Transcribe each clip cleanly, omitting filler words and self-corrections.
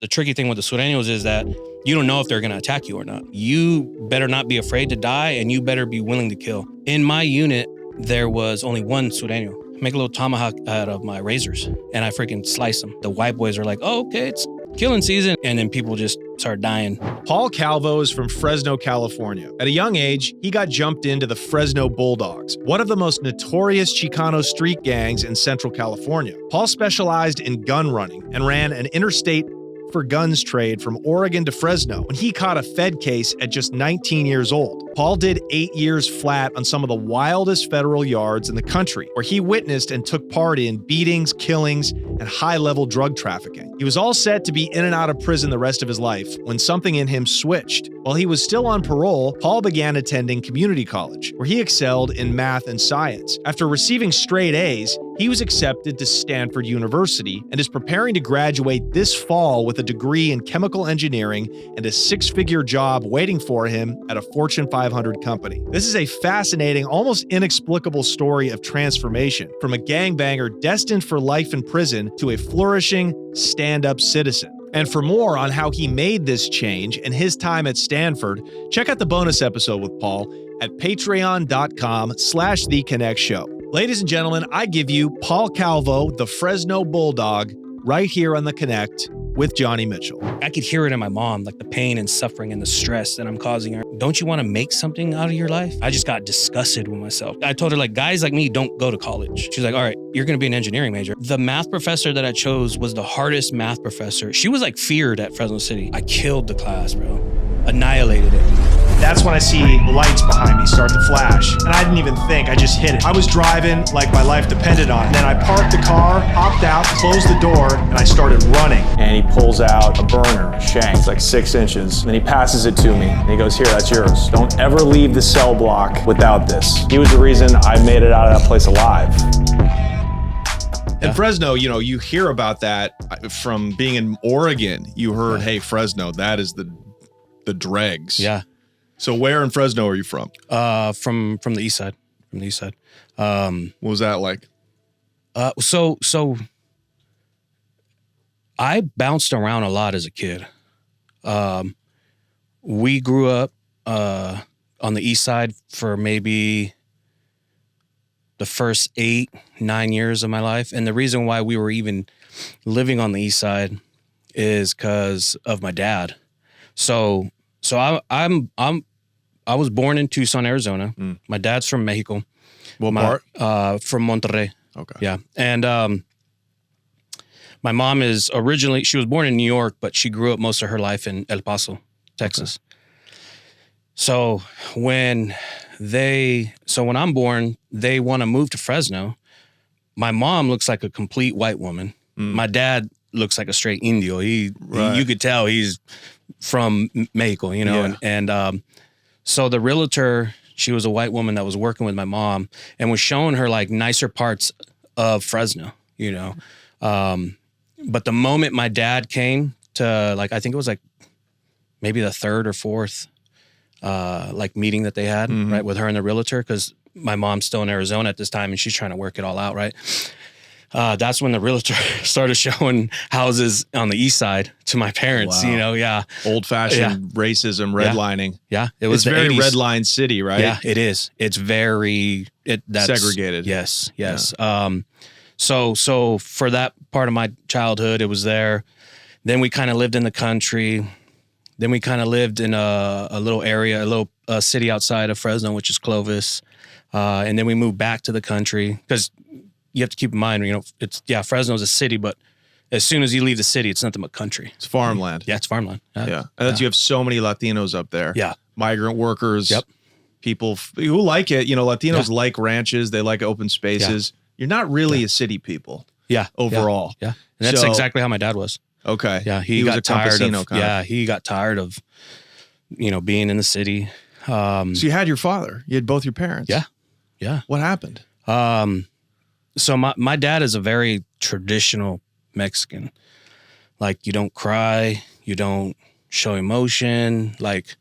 The tricky thing with the Sureños is that you don't know if they're going to attack you or not. You better not be afraid to die, and you better be willing to kill. In my unit, there was only one Sureño. Make a little tomahawk out of my razors, and I freaking slice them. The white boys are like, oh, okay, it's killing season. And then people just start dying. Paul Calvo is from Fresno, California. At a young age, he got jumped into the Fresno Bulldogs, one of the most notorious Chicano street gangs in Central California. Paul specialized in gun running and ran an interstate for guns trade from Oregon to Fresno when he caught a Fed case at just 19 years old. Paul did 8 years flat on some of the wildest federal yards in the country, where he witnessed and took part in beatings, killings, and high-level drug trafficking. He was all set to be in and out of prison the rest of his life when something in him switched. While he was still on parole, Paul began attending community college, where he excelled in math and science. After receiving straight A's, he was accepted to Stanford University and is preparing to graduate this fall with a degree in chemical engineering and a six-figure job waiting for him at a Fortune 500 company. This is a fascinating, almost inexplicable story of transformation from a gangbanger destined for life in prison to a flourishing, stand-up citizen. And for more on how he made this change and his time at Stanford, check out the bonus episode with Paul at patreon.com/theconnectshow. Ladies and gentlemen, I give you Paul Calvo, the Fresno Bulldog, right here on The Connect with Johnny Mitchell. I could hear it in my mom, like the pain and suffering and the stress that I'm causing her. Don't you want to make something out of your life? I just got disgusted with myself. I told her, like, guys like me don't go to college. She's like, all right, you're going to be an engineering major. The math professor that I chose was the hardest math professor. She was like feared at Fresno City. I killed the class, bro. Annihilated it. That's when I see lights behind me start to flash. And I didn't even think, I just hit it. I was driving like my life depended on it. And then I parked the car, hopped out, closed the door, and I started running. And he pulls out a burner, shank, like 6 inches. And then he passes it to me. And he goes, here, that's yours. Don't ever leave the cell block without this. He was the reason I made it out of that place alive. In Fresno, you know, you hear about that from being in Oregon. You heard, hey, Fresno, that is the dregs. Yeah. So where in Fresno are you from? From the east side. From the east side. What was that like? So I bounced around a lot as a kid. We grew up on the east side for maybe the first 8-9 years of my life. And the reason why we were even living on the east side is because of my dad. So I was born in Tucson, Arizona. My dad's from Mexico. What part? From Monterrey. Okay. Yeah. And my mom she was born in New York, but she grew up most of her life in El Paso, Texas. Okay. So when I'm born, they want to move to Fresno. My mom looks like a complete white woman. My dad looks like a straight Indio. You could tell he's from Mexico, you know, and so the realtor, she was a white woman that was working with my mom and was showing her like nicer parts of Fresno, you know. But the moment my dad came to, like, I think it was like maybe the third or fourth like meeting that they had, right, with her and the realtor, because my mom's still in Arizona at this time and she's trying to work it all out, right? That's when the realtor started showing houses on the east side to my parents, you know, Old-fashioned racism, redlining. Yeah. It was very 80s. red line city, right? Yeah, it is. It's very... that's segregated. Yes. Yeah. So for that part of my childhood, it was there. Then we kind of lived in the country. Then we kind of lived in a little area, a little city outside of Fresno, which is Clovis. And then we moved back to the country because... You have to keep in mind, you know, Fresno's a city, but as soon as you leave the city, it's nothing but country. It's farmland. Yeah, it's farmland. Yeah. And you have so many Latinos up there. Yeah. Migrant workers. Yep. People who like it. You know, Latinos like ranches. They like open spaces. Yeah. You're not really a city people. Yeah. Overall. Yeah. And that's exactly how my dad was. Okay. Yeah. He got tired of, he got tired of, you know, being in the city. So you had your father. You had both your parents. Yeah. Yeah. What happened? So my dad is a very traditional Mexican. Like, you don't cry, you don't show emotion. Like,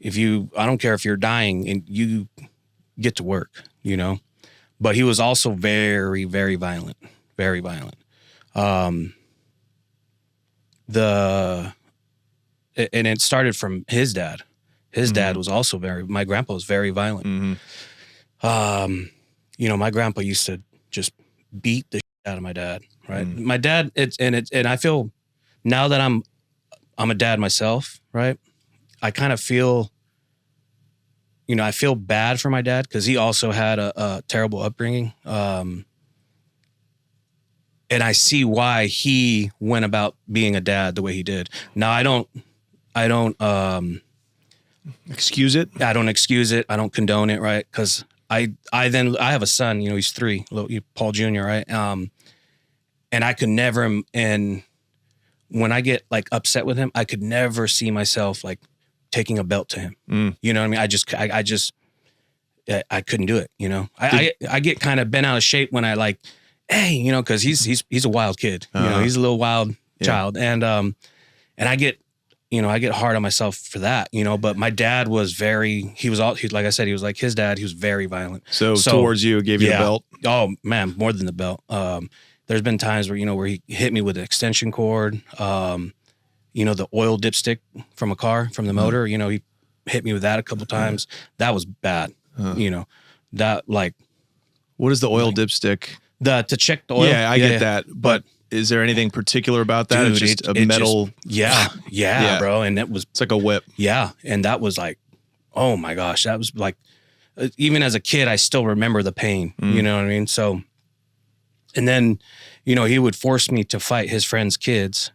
I don't care if you're dying and you get to work, you know. But he was also very, very violent, very violent. and it started from his dad. His dad was also my grandpa was very violent. My grandpa used to just beat the shit out of my dad, right? My dad, and I feel now that I'm a dad myself, right? I kind of feel, I feel bad for my dad because he also had a terrible upbringing. And I see why he went about being a dad the way he did. Now I don't excuse it. I don't excuse it. I don't condone it, right? Because I have a son. He's 3, Paul Jr., right? And I could never. And when I get like upset with him, I could never see myself like taking a belt to him. You know what I mean? I couldn't do it. I get kind of bent out of shape when I like, hey, because he's a wild kid. He's a little wild child, and I get. I get hard on myself for that, but my dad was like I said, he was like his dad. He was very violent. So towards you, gave you a belt? Oh man, more than the belt. There's been times where, where he hit me with an extension cord, the oil dipstick from a car, from the motor, he hit me with that a couple times. That was bad. That like. What is the oil dipstick? To check the oil. Yeah, I get that. But is there anything particular about that? Dude, it's just a metal. Yeah, bro. And it's like a whip. Yeah. And that was like, oh my gosh, that was like, even as a kid, I still remember the pain. You know what I mean? So, and then, he would force me to fight his friends' kids,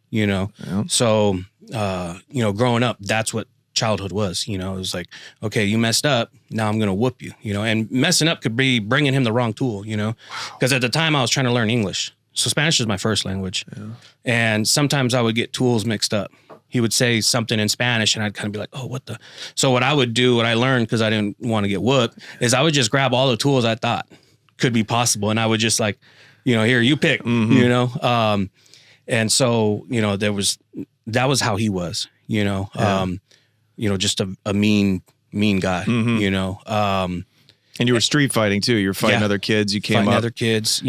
So, growing up, that's what childhood was, it was like, okay, you messed up, now I'm gonna whoop you, and messing up could be bringing him the wrong tool, because at the time I was trying to learn English, so Spanish is my first language, and sometimes I would get tools mixed up. He would say something in Spanish and I'd kind of be like, oh, what the? So what I would do, what I learned, because I didn't want to get whooped, is I would just grab all the tools I thought could be possible, and I would just like, here, you pick, and so that was how he was, just a mean guy, and you were street fighting too. You're fighting other kids. You came fighting up. Other kids,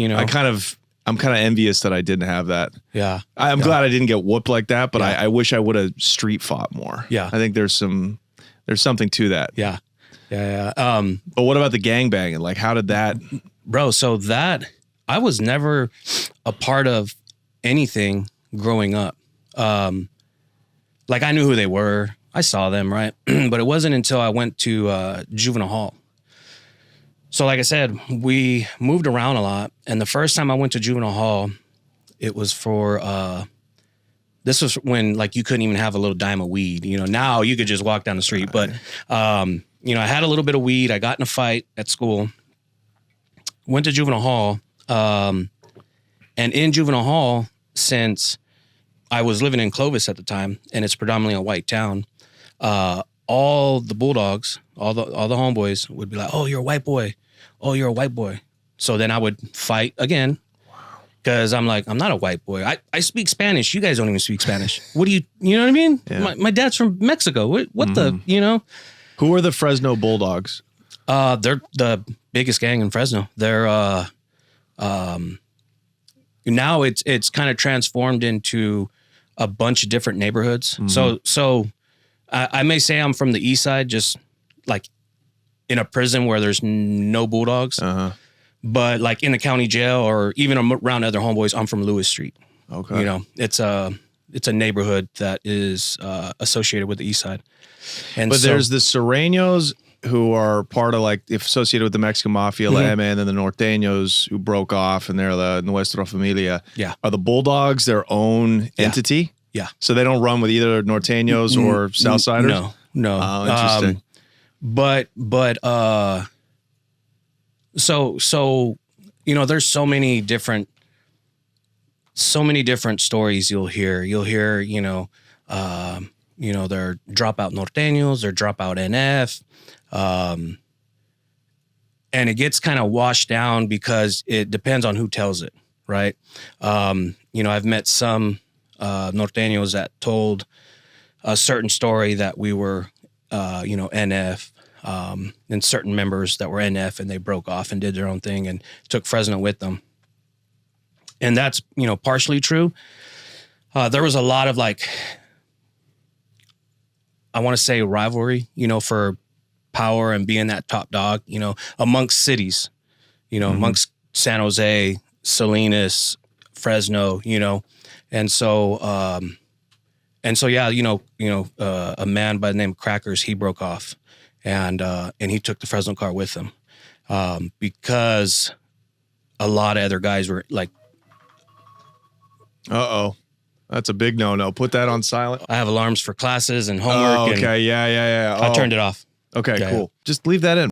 I'm kind of envious that I didn't have that. Yeah. I'm glad I didn't get whooped like that, but I wish I would have street fought more. Yeah. I think there's something to that. Yeah. Yeah. But what about the gangbanging? Like, how did that? Bro, so that, I was never a part of anything growing up. Like I knew who they were. I saw them, right? But it wasn't until I went to Juvenile Hall. So like I said, we moved around a lot. And the first time I went to Juvenile Hall, it was for, this was when like you couldn't even have a little dime of weed. Now you could just walk down the street. But, I had a little bit of weed. I got in a fight at school. Went to Juvenile Hall. And in Juvenile Hall, since I was living in Clovis at the time, and it's predominantly a white town, all the Bulldogs, all the homeboys would be like, oh, you're a white boy. Oh, you're a white boy. So then I would fight again because I'm like, I'm not a white boy. I speak Spanish. You guys don't even speak Spanish. What do you know what I mean? Yeah. My dad's from Mexico. What the, Who are the Fresno Bulldogs? They're the biggest gang in Fresno. They're, now it's kind of transformed into a bunch of different neighborhoods. So I may say I'm from the east side, just like in a prison where there's no Bulldogs, but like in the county jail or even around other homeboys, I'm from Lewis Street. Okay. It's a neighborhood that is associated with the east side. But there's the Sureños who are part of like associated with the Mexican Mafia, La M, and then the Norteños who broke off and they're the Nuestra Familia. Yeah. Are the Bulldogs their own entity? Yeah. So they don't run with either Norteños or Southsiders? No. Oh, interesting. So there's so many different stories you'll hear. You'll hear, they're dropout Norteños, they're dropout NF. And it gets kind of washed down because it depends on who tells it, right? I've met some Norteños that told a certain story that we were, NF, and certain members that were NF and they broke off and did their own thing and took Fresno with them. And that's, partially true. There was a lot of like, I want to say rivalry, for power and being that top dog, amongst cities, amongst San Jose, Salinas, Fresno, and so yeah, a man by the name of Crackers, he broke off, and he took the Fresno car with him, because a lot of other guys were like, That's a big no-no. Put that on silent. I have alarms for classes and homework. Oh, okay. Yeah. I turned it off. Okay, Yeah, cool. yeah. Just leave that in.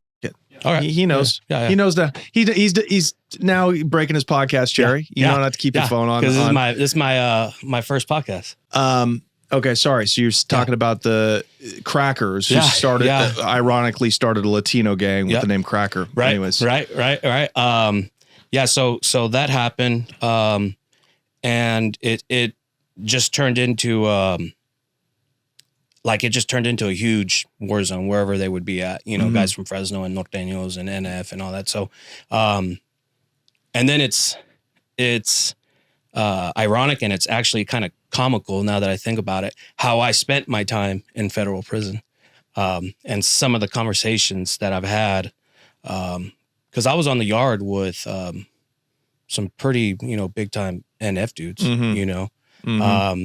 All right. He knows. Yeah. He knows that. He's now breaking his podcast, Jerry. You know not to keep your phone on. Because this is my first podcast. Okay, sorry. So you're talking about the Crackers who ironically started a Latino gang with the name Cracker. Right. Anyways. Right. So that happened. And it just turned into a huge war zone wherever they would be at, guys from Fresno and Norteños and NF and all that. So, and then it's ironic, and it's actually kind of comical now that I think about it, how I spent my time in federal prison, and some of the conversations that I've had, because I was on the yard with some pretty, big time NF dudes, Do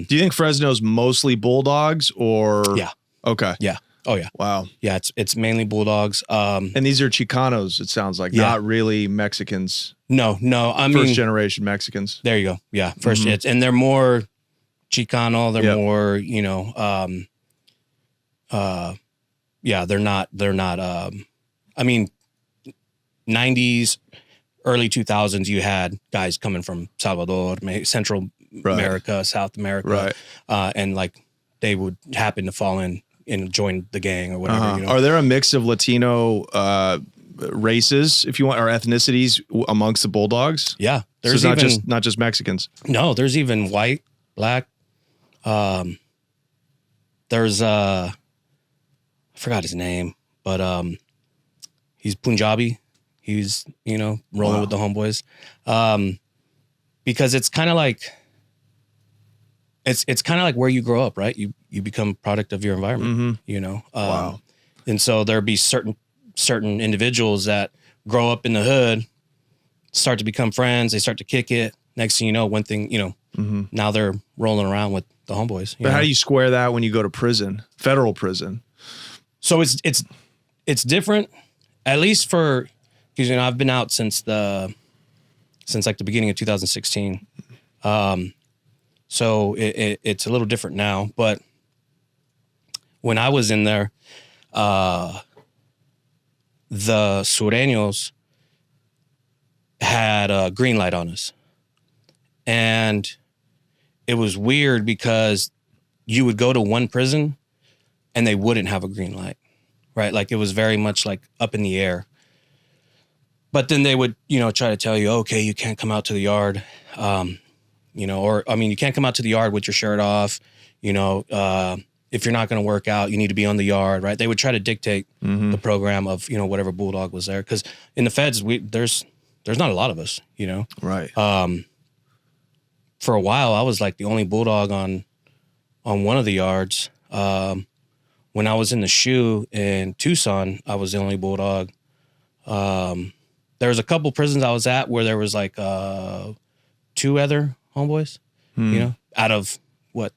you think Fresno's mostly Bulldogs or? Yeah. Okay. Yeah. Oh yeah. Wow. Yeah. It's mainly Bulldogs. And these are Chicanos, it sounds like, not really Mexicans. No. I mean, first generation Mexicans. There you go. Yeah. First, and they're more Chicano. They're more, they're not, I mean, 90s, early 2000s, you had guys coming from Salvador, Central America, South America, and like they would happen to fall in and join the gang or whatever. Are there a mix of Latino races, if you want, or ethnicities amongst the Bulldogs? Yeah, there's not just Mexicans. No, there's even white, black. There's I forgot his name, but he's Punjabi. He's rolling with the homeboys, because it's kind of like. It's kind of like where you grow up, right? You become a product of your environment, Wow. And so there'll be certain individuals that grow up in the hood, start to become friends. They start to kick it. Next thing you know, one thing, now they're rolling around with the homeboys. But how do you square that when you go to prison, federal prison? So it's different, at least for, because I've been out since like the beginning of 2016. So it's a little different now, but when I was in there, the Sureños had a green light on us. And it was weird because you would go to one prison and they wouldn't have a green light, right? Like it was very much like up in the air. But then they would, try to tell you, okay, you can't come out to the yard. You can't come out to the yard with your shirt off, if you're not going to work out, you need to be on the yard, right? They would try to dictate the program of, whatever Bulldog was there. Because in the feds, there's not a lot of us, Right. For a while, I was like the only Bulldog on one of the yards. When I was in the SHU in Tucson, I was the only Bulldog. There was a couple prisons I was at where there was like 2 other homeboys, out of what,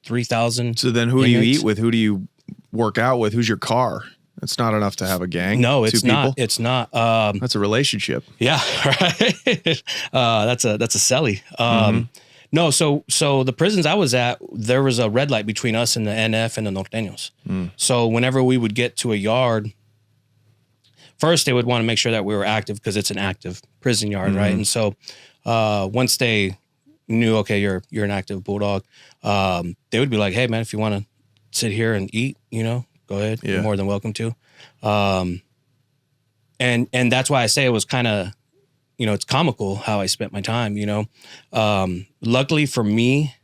3,000. So then who do you eat with? Who do you work out with? Who's your car? It's not enough to have a gang. No, it's 2 people? not. It's not. That's a relationship. Yeah, right. That's a celly. No, so the prisons I was at, there was a red light between us and the NF and the Norteños. So whenever we would get to a yard, first they would want to make sure that we were active because it's an active prison yard, right? And so once they knew, okay, you're an active Bulldog, they would be like, hey man, if you want to sit here and eat, go ahead. Yeah. You're more than welcome to. And that's why I say it was kind of, it's comical how I spent my time, luckily for me,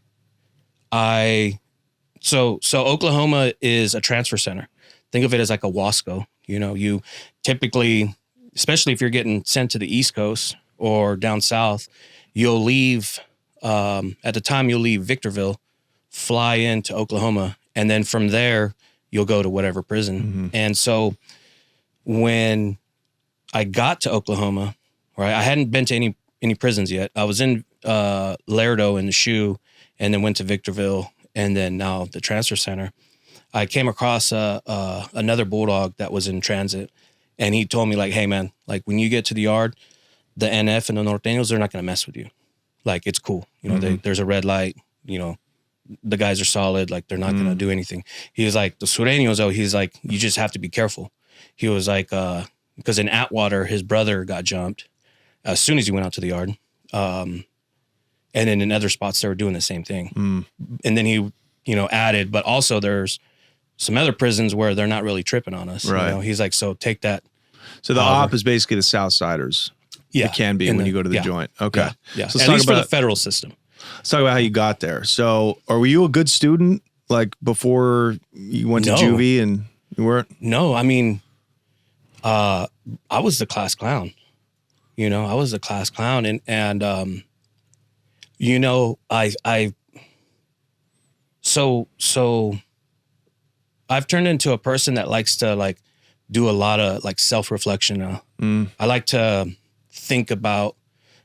so Oklahoma is a transfer center. Think of it as like a Wasco, you typically, especially if you're getting sent to the East Coast or down south, you'll leave at the time you'll leave Victorville, fly into Oklahoma, and then from there you'll go to whatever prison. And so when I got to Oklahoma, right, I hadn't been to any prisons yet. I was in Laredo in the SHU, and then went to Victorville, and then now the transfer center. I came across another Bulldog that was in transit, and he told me, like, hey man, like when you get to the yard, the NF and the Norteños, they're not going to mess with you. Like, it's cool. You know, there's a red light, you know, the guys are solid. Like, they're not going to do anything. He was like, the Sureños, though, he's like, you just have to be careful. He was like, because in Atwater, his brother got jumped as soon as he went out to the yard. And then in other spots, they were doing the same thing. And then he, you know, added, but also there's some other prisons where they're not really tripping on us. Right. You know? He's like, so take that. So the op is basically the Southsiders. Yeah. It can be when you go to the joint. Okay. Yeah. So at least for the federal system. Let's talk about how you got there. So were you a good student, like before you went to juvie, and you weren't? No, I mean, I was the class clown. You know, I was the class clown. And you know, so I've turned into a person that likes to like do a lot of like self-reflection now. I like to think about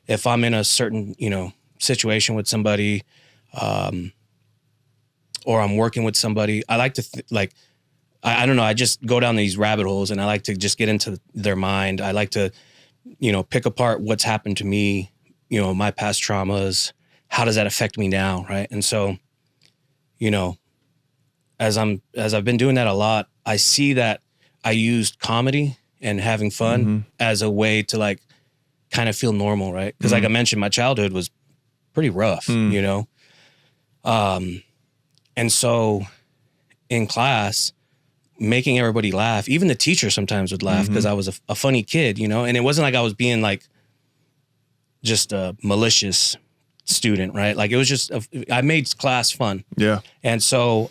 if I'm in a certain, you know, situation with somebody, or I'm working with somebody. I like to I don't know. I just go down these rabbit holes, and I like to just get into their mind. I like to, you know, pick apart what's happened to me, you know, my past traumas. How does that affect me now? Right. And so, you know, as I've been doing that a lot, I see that I used comedy and having fun as a way to like kind of feel normal. Right. Because like I mentioned, my childhood was pretty rough, you know? And so in class, making everybody laugh, even the teacher sometimes would laugh because I was a funny kid, you know? And it wasn't like I was being like just a malicious student, right? Like it was just, I made class fun. Yeah. And so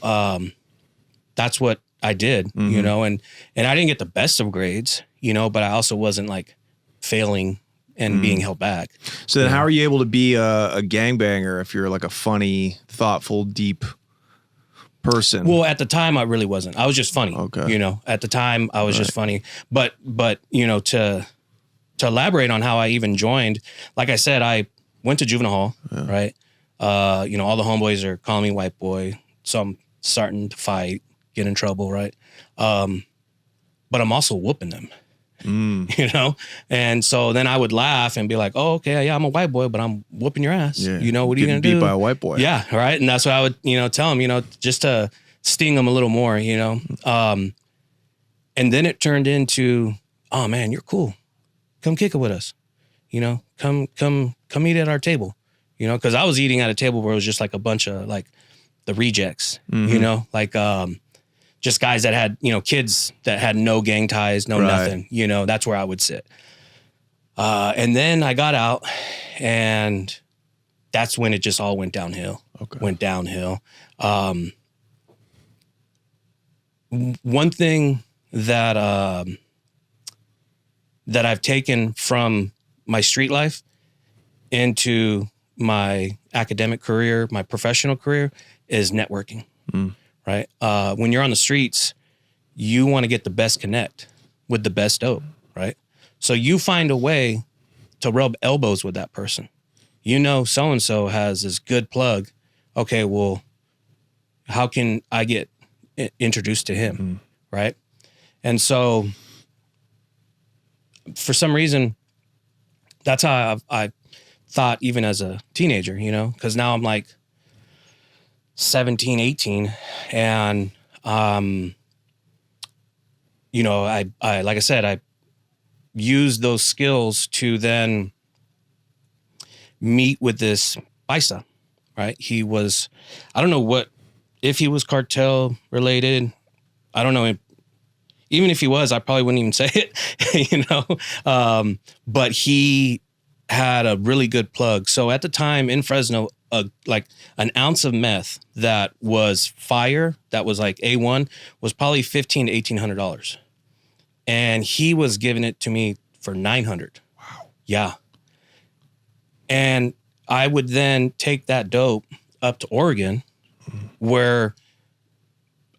that's what I did, you know? And I didn't get the best of grades, you know, but I also wasn't like failing and being held back. So then how are you able to be a gangbanger if you're like a funny, thoughtful, deep person? Well, at the time I really wasn't. I was just funny. Okay. You know, at the time I was just funny. But you know, to elaborate on how I even joined, like I said, I went to juvenile hall, right? You know, all the homeboys are calling me white boy. So I'm starting to fight, get in trouble, right? But I'm also whooping them. You know? And so then I would laugh and be like, oh, okay, yeah, I'm a white boy, but I'm whooping your ass. Yeah. You know, what are you going to do? Beat by a white boy. Yeah, right? And that's what I would, you know, tell them, you know, just to sting them a little more, you know? And then it turned into, oh, man, you're cool. Come kick it with us. You know, come eat at our table. You know, because I was eating at a table where it was just like a bunch of like the rejects, you know, like just guys that had, you know, kids that had no gang ties, no nothing, you know, that's where I would sit. And then I got out, and that's when it just all went downhill. Went downhill. One thing that that I've taken from my street life into my academic career, my professional career, is networking. Right? When you're on the streets, you want to get the best connect with the best dope, right? So you find a way to rub elbows with that person. You know, so-and-so has this good plug. Okay, well, how can I get introduced to him, right? And so for some reason, that's how I thought even as a teenager, you know, because now I'm like 17, 18. And, you know, I like I said, I used those skills to then meet with this paisa, right? He was, I don't know if he was cartel related. I don't know. Even if he was, I probably wouldn't even say it, you know? But he had a really good plug. So at the time in Fresno, like an ounce of meth that was fire, that was like A1, was probably $1,500 to $1,800. And he was giving it to me for $900. Wow. Yeah. And I would then take that dope up to Oregon, where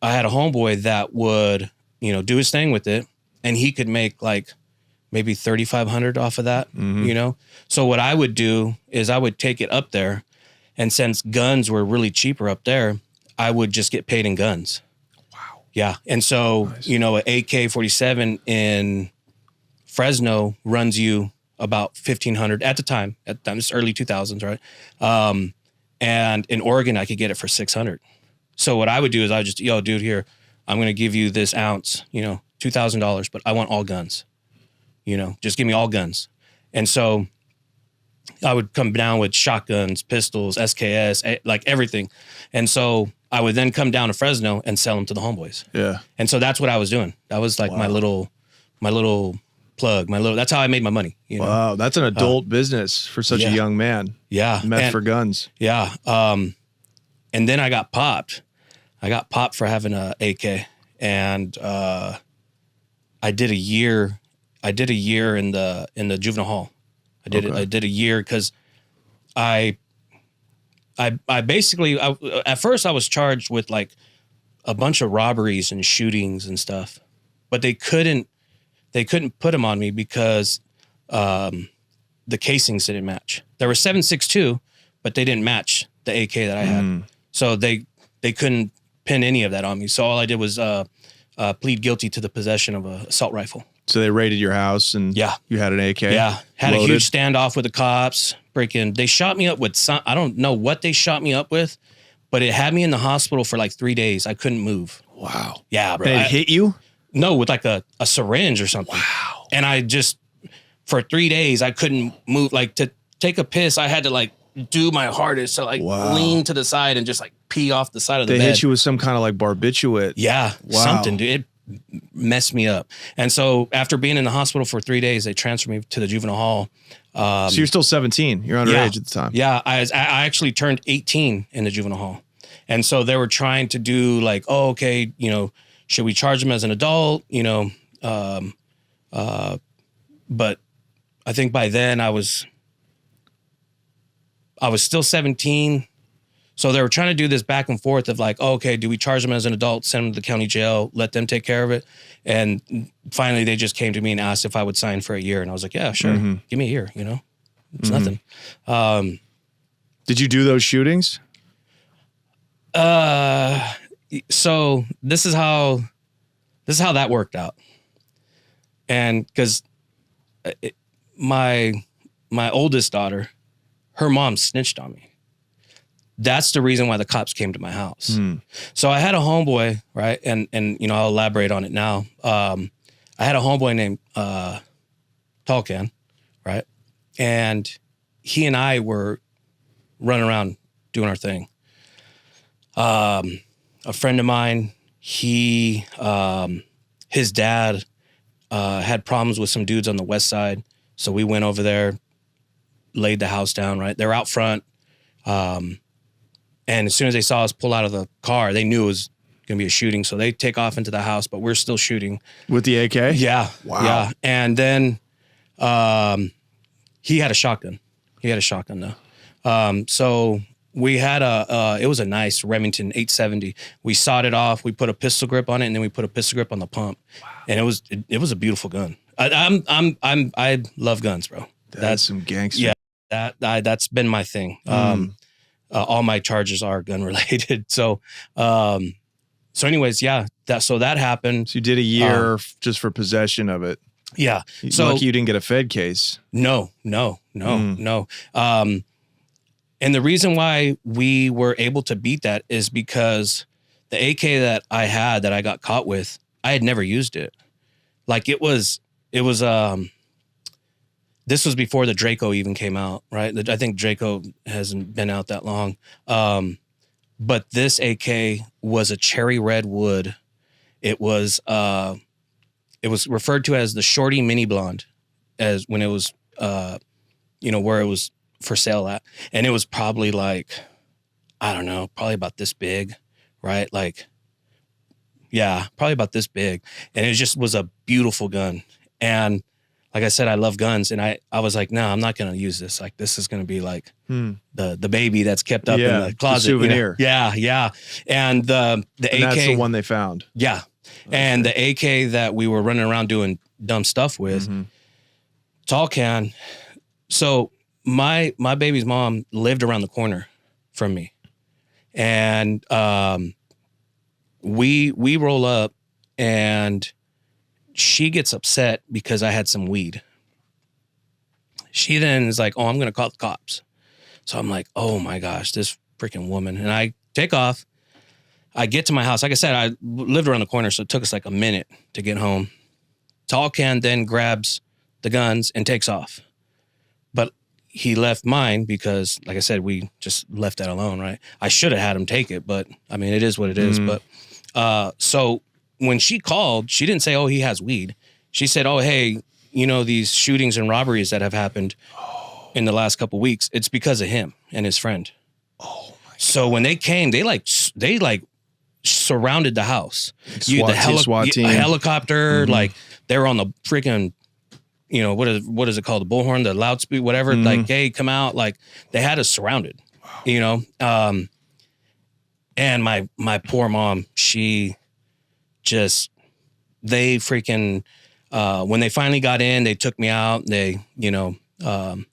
I had a homeboy that would, do his thing with it, and he could make like maybe 3,500 off of that, So what I would do is I would take it up there, and since guns were really cheaper up there, I would just get paid in guns. Wow. Yeah. And so, Nice. an AK-47 in Fresno runs you about 1,500 at the time. It's early 2000s, right? And in Oregon, I could get it for 600. So what I would do is I would just, dude, here, I'm going to give you this ounce, $2,000, but I want all guns, just give me all guns. And so I would come down with shotguns, pistols, SKS, like everything. And so I would then come down to Fresno and sell them to the homeboys. Yeah. And so that's what I was doing. That was like my little plug, that's how I made my money. Wow. That's an adult business for such a young man. Yeah. Meth for guns. Yeah. And then I got popped. I got popped for having a AK, and I did a year in the juvenile hall. I did a year because I basically at first I was charged with like a bunch of robberies and shootings and stuff, but they couldn't put them on me because the casings didn't match. There were 7.62, but they didn't match the AK that I had. So they couldn't pin any of that on me. So all I did was plead guilty to the possession of an assault rifle. So they raided your house and you had an AK? Yeah. Had loaded? a huge standoff with the cops. They shot me up with I don't know what they shot me up with, but it had me in the hospital for like 3 days. I couldn't move. Wow. Yeah, bro. And it hit you? No, with like a syringe or something. Wow. And I just, for 3 days, I couldn't move. Like to take a piss, I had to like do my hardest to like lean to the side and just like pee off the side of the bed. They hit you with some kind of like barbiturate. Yeah, something, dude. It messed me up. And so after being in the hospital for 3 days, they transferred me to the juvenile hall. So you're still 17. You're underage at the time. Yeah, I actually turned 18 in the juvenile hall. And so they were trying to do like, oh, okay, should we charge him as an adult? But I think by then I was still 17. So they were trying to do this back and forth of like, oh, okay, do we charge them as an adult, send them to the county jail, let them take care of it? And finally they just came to me and asked if I would sign for a year. And I was like, yeah, sure. Give me a year, It's nothing. Did you do those shootings? So this is how that worked out. And because my oldest daughter, her mom snitched on me. That's the reason why the cops came to my house. So I had a homeboy, right? And I'll elaborate on it now. I had a homeboy named Tallcan, right? And he and I were running around doing our thing. A friend of mine, his dad had problems with some dudes on the west side. So we went over there, laid the house down, right? They're out front. And as soon as they saw us pull out of the car, they knew it was going to be a shooting. So they take off into the house, but we're still shooting. With the AK? Yeah. Wow. Yeah. And then he had a shotgun. Though. So we had it was a nice Remington 870. We sawed it off. We put a pistol grip on it, and then we put a pistol grip on the pump. Wow. And it was a beautiful gun. I love guns, bro. That's some gangster. Yeah. That's been my thing. All my charges are gun related. So anyways, yeah, that happened. So you did a year just for possession of it. Yeah. So lucky you didn't get a Fed case. No. And the reason why we were able to beat that is because the AK that I had that I got caught with, I had never used it. Like it was this was before the Draco even came out, right? I think Draco hasn't been out that long. But this AK was a cherry red wood. It was referred to as the Shorty Mini Blonde, as when it was, where it was for sale at. And it was probably like, I don't know, probably about this big, right? Like, yeah, probably about this big. And it just was a beautiful gun. And like I said, I love guns, and I was like, no, I'm not gonna use this. Like, this is gonna be like the baby that's kept up in the closet. The souvenir. Yeah. And the AK. And that's the one they found. Yeah. And the AK that we were running around doing dumb stuff with, tall can. So my baby's mom lived around the corner from me, and we roll up, and she gets upset because I had some weed. She then is like, oh, I'm going to call the cops. So I'm like, oh my gosh, this freaking woman. And I take off. I get to my house. Like I said, I lived around the corner, so it took us like a minute to get home. Tall can then grabs the guns and takes off. But he left mine because, like I said, we just left that alone, right? I should have had him take it, but I mean, it is what it is. But so when she called, she didn't say, oh, he has weed. She said, oh, hey, you know, these shootings and robberies that have happened in the last couple of weeks, it's because of him and his friend. Oh my God. So when they came, they surrounded the house. SWAT team. A helicopter, like they were on the freaking, you know, what is it called? The bullhorn, the loudspeaker, whatever. Like, hey, come out. Like, they had us surrounded, you know? And my poor mom, she just, they freaking, when they finally got in, they took me out. They, and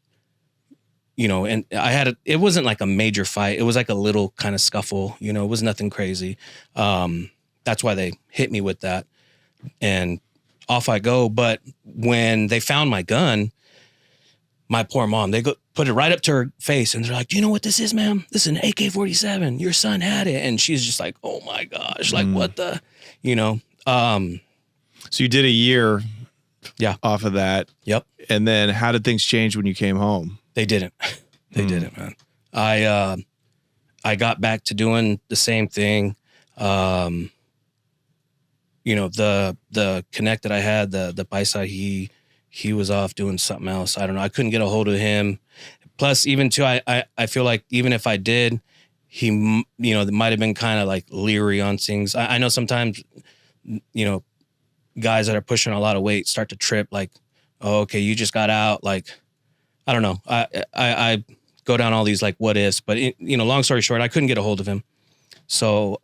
it wasn't like a major fight. It was like a little kind of scuffle, you know, it was nothing crazy. That's why they hit me with that, and off I go. But when they found my gun, my poor mom, they put it right up to her face, and they're like, do you know what this is, ma'am? This is an AK-47. Your son had it. And she's just like, oh my gosh, like what the, you know? So you did a year off of that. Yep. And then how did things change when you came home? They didn't. They didn't, man. I got back to doing the same thing. You know, the connect that I had, the paisa, he was off doing something else. I don't know. I couldn't get a hold of him. Plus, even too, I feel like even if I did, he, you know, might have been kind of like leery on things. I know sometimes, you know, guys that are pushing a lot of weight start to trip, like, oh, okay, you just got out. Like, I don't know. I go down all these like what ifs, but you know, long story short, I couldn't get a hold of him. So,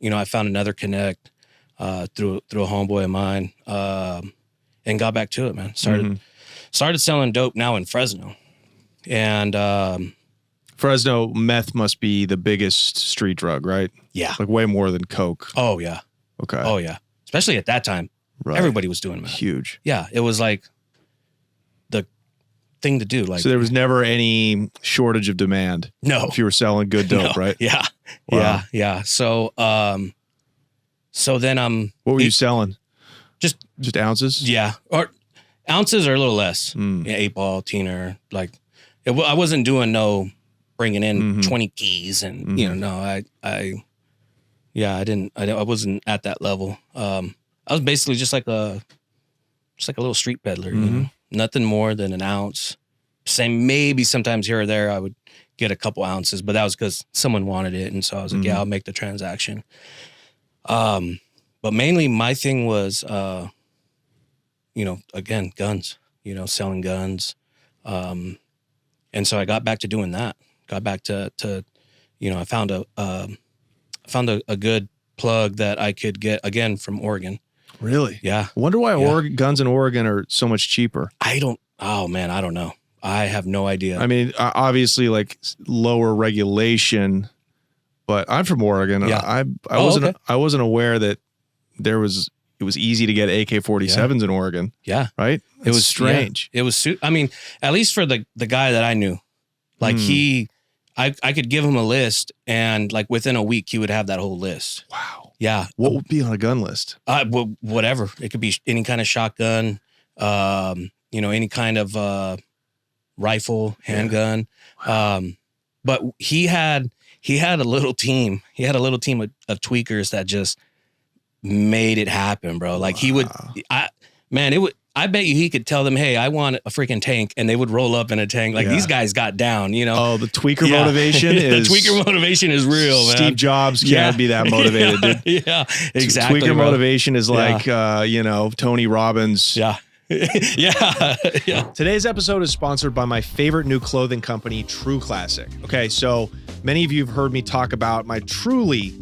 you know, I found another connect through a homeboy of mine, and got back to it, man. Started selling dope now in Fresno, and Fresno meth must be the biggest street drug, right? Yeah, like way more than coke. Oh yeah. Okay. Oh yeah. Especially at that time, everybody was doing meth. Huge. Yeah, it was like the thing to do. Like, so there was never any shortage of demand. No, if you were selling good dope, right? Yeah, yeah. So, so then what were you selling? Just ounces? Yeah, or ounces or a little less. Yeah, 8-ball, teener. Like, I wasn't doing bringing in 20 keys and you know, I wasn't at that level. I was basically just like a little street peddler, you know, nothing more than an ounce. Maybe sometimes here or there I would get a couple ounces, but that was because someone wanted it. And so I was like, yeah, I'll make the transaction. But mainly my thing was, you know, again, guns, you know, selling guns. And so I got back to doing that, got back to, you know, I found a good plug that I could get again from Oregon. Really? Yeah. I wonder why guns in Oregon are so much cheaper. I don't know. I have no idea. I mean, obviously like lower regulation, but I'm from Oregon. Yeah. I wasn't aware that it was easy to get AK-47s in Oregon. Yeah. Right? It was strange. Yeah. It was, I mean, at least for the guy that I knew, like I could give him a list, and like within a week he would have that whole list. Wow. Yeah. What would be on a gun list? Whatever. It could be any kind of shotgun, you know, any kind of rifle, handgun. Wow. But he had a little team. He had a little team of tweakers that just made it happen, bro. Like he would, I bet you he could tell them, hey, I want a freaking tank, and they would roll up in a tank. Like these guys got down, you know? Oh, the tweaker motivation is... The tweaker motivation is real, man. Steve Jobs can't be that motivated, dude. Yeah, exactly. Tweaker motivation is like, you know, Tony Robbins. Yeah. Yeah. Today's episode is sponsored by my favorite new clothing company, True Classic. Okay, so many of you have heard me talk about my truly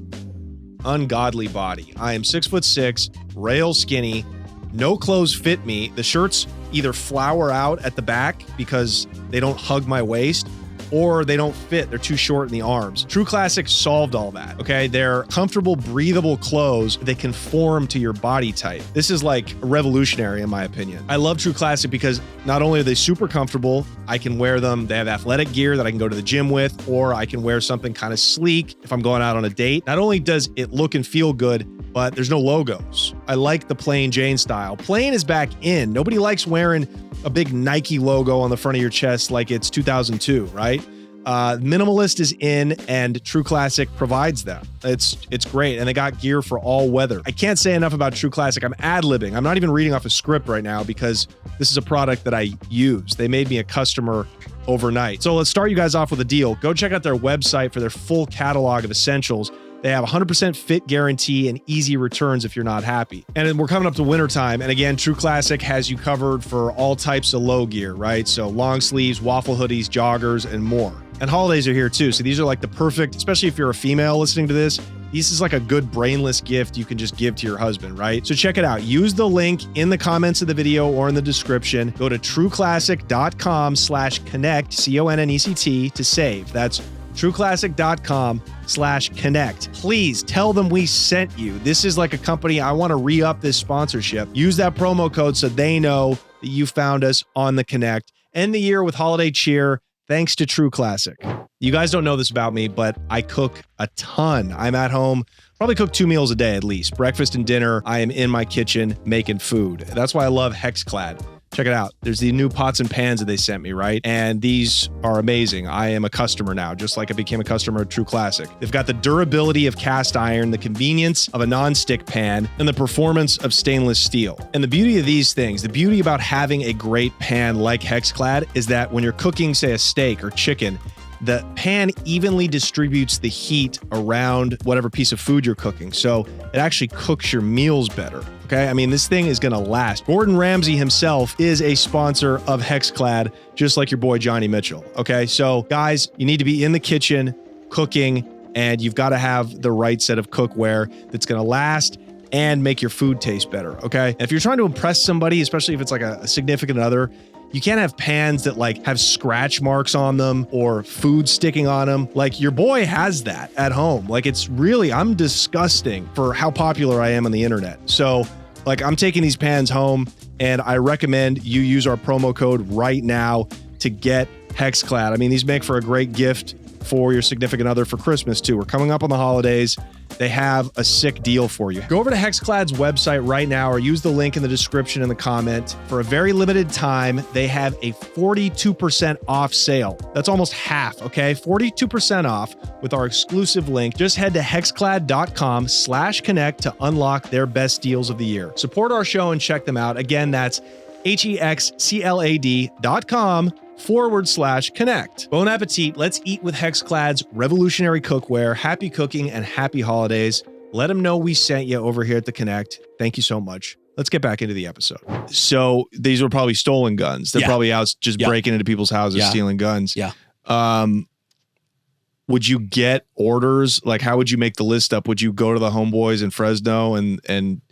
ungodly body. I am 6'6", rail skinny, no clothes fit me. The shirts either flower out at the back because they don't hug my waist, or they don't fit. They're too short in the arms. True Classic solved all that, okay? They're comfortable, breathable clothes. They conform to your body type. This is like revolutionary in my opinion. I love True Classic because not only are they super comfortable, I can wear them. They have athletic gear that I can go to the gym with, or I can wear something kind of sleek if I'm going out on a date. Not only does it look and feel good, but there's no logos. I like the plain Jane style. Plain is back in. Nobody likes wearing a big Nike logo on the front of your chest like it's 2002, right? Minimalist is in, and True Classic provides that. It's great, and they got gear for all weather. I can't say enough about True Classic. I'm ad-libbing. I'm not even reading off a script right now because this is a product that I use. They made me a customer overnight. So let's start you guys off with a deal. Go check out their website for their full catalog of essentials. They have 100% fit guarantee and easy returns if you're not happy. And we're coming up to winter time. And again, True Classic has you covered for all types of low gear, right? So long sleeves, waffle hoodies, joggers, and more. And holidays are here too. So these are like the perfect, especially if you're a female listening to this, this is like a good brainless gift you can just give to your husband, right? So check it out. Use the link in the comments of the video or in the description. Go to trueclassic.com/connect, CONNECT, to save. That's trueclassic.com/connect. Please tell them we sent you. This is like a company. I want to re-up this sponsorship. Use that promo code so they know that you found us on the Connect. End the year with holiday cheer thanks to True Classic. You guys don't know this about me, but I cook a ton. I'm at home, probably cook 2 meals a day at least. Breakfast and dinner, I am in my kitchen making food. That's why I love Hexclad. Check it out. There's the new pots and pans that they sent me, right? And these are amazing. I am a customer now, just like I became a customer of True Classic. They've got the durability of cast iron, the convenience of a non-stick pan, and the performance of stainless steel. And the beauty of these things, the beauty about having a great pan like Hexclad is that when you're cooking, say, a steak or chicken, the pan evenly distributes the heat around whatever piece of food you're cooking. So it actually cooks your meals better. Okay. I mean, this thing is going to last. Gordon Ramsay himself is a sponsor of Hexclad, just like your boy, Johnny Mitchell. Okay. So guys, you need to be in the kitchen cooking, and you've got to have the right set of cookware that's going to last and make your food taste better. Okay. And if you're trying to impress somebody, especially if it's like a significant other, you can't have pans that like have scratch marks on them or food sticking on them. Like your boy has that at home. Like it's really, I'm disgusting for how popular I am on the internet. So like I'm taking these pans home, and I recommend you use our promo code right now to get Hexclad. I mean, these make for a great gift for your significant other for Christmas too. We're coming up on the holidays. They have a sick deal for you. Go over to Hexclad's website right now, or use the link in the description in the comment. For a very limited time, they have a 42% off sale. That's almost half, okay? 42% off with our exclusive link. Just head to hexclad.com/connect to unlock their best deals of the year. Support our show and check them out. Again, that's hexclad.com/connect. Bon appetit. Let's eat with Hexclad's revolutionary cookware. Happy cooking and happy holidays. Let them know we sent you over here at the Connect. Thank you so much. Let's get back into the episode. So these were probably stolen guns. They're probably out just breaking into people's houses, stealing guns. Yeah. Would you get orders? Like, how would you make the list up? Would you go to the homeboys in Fresno and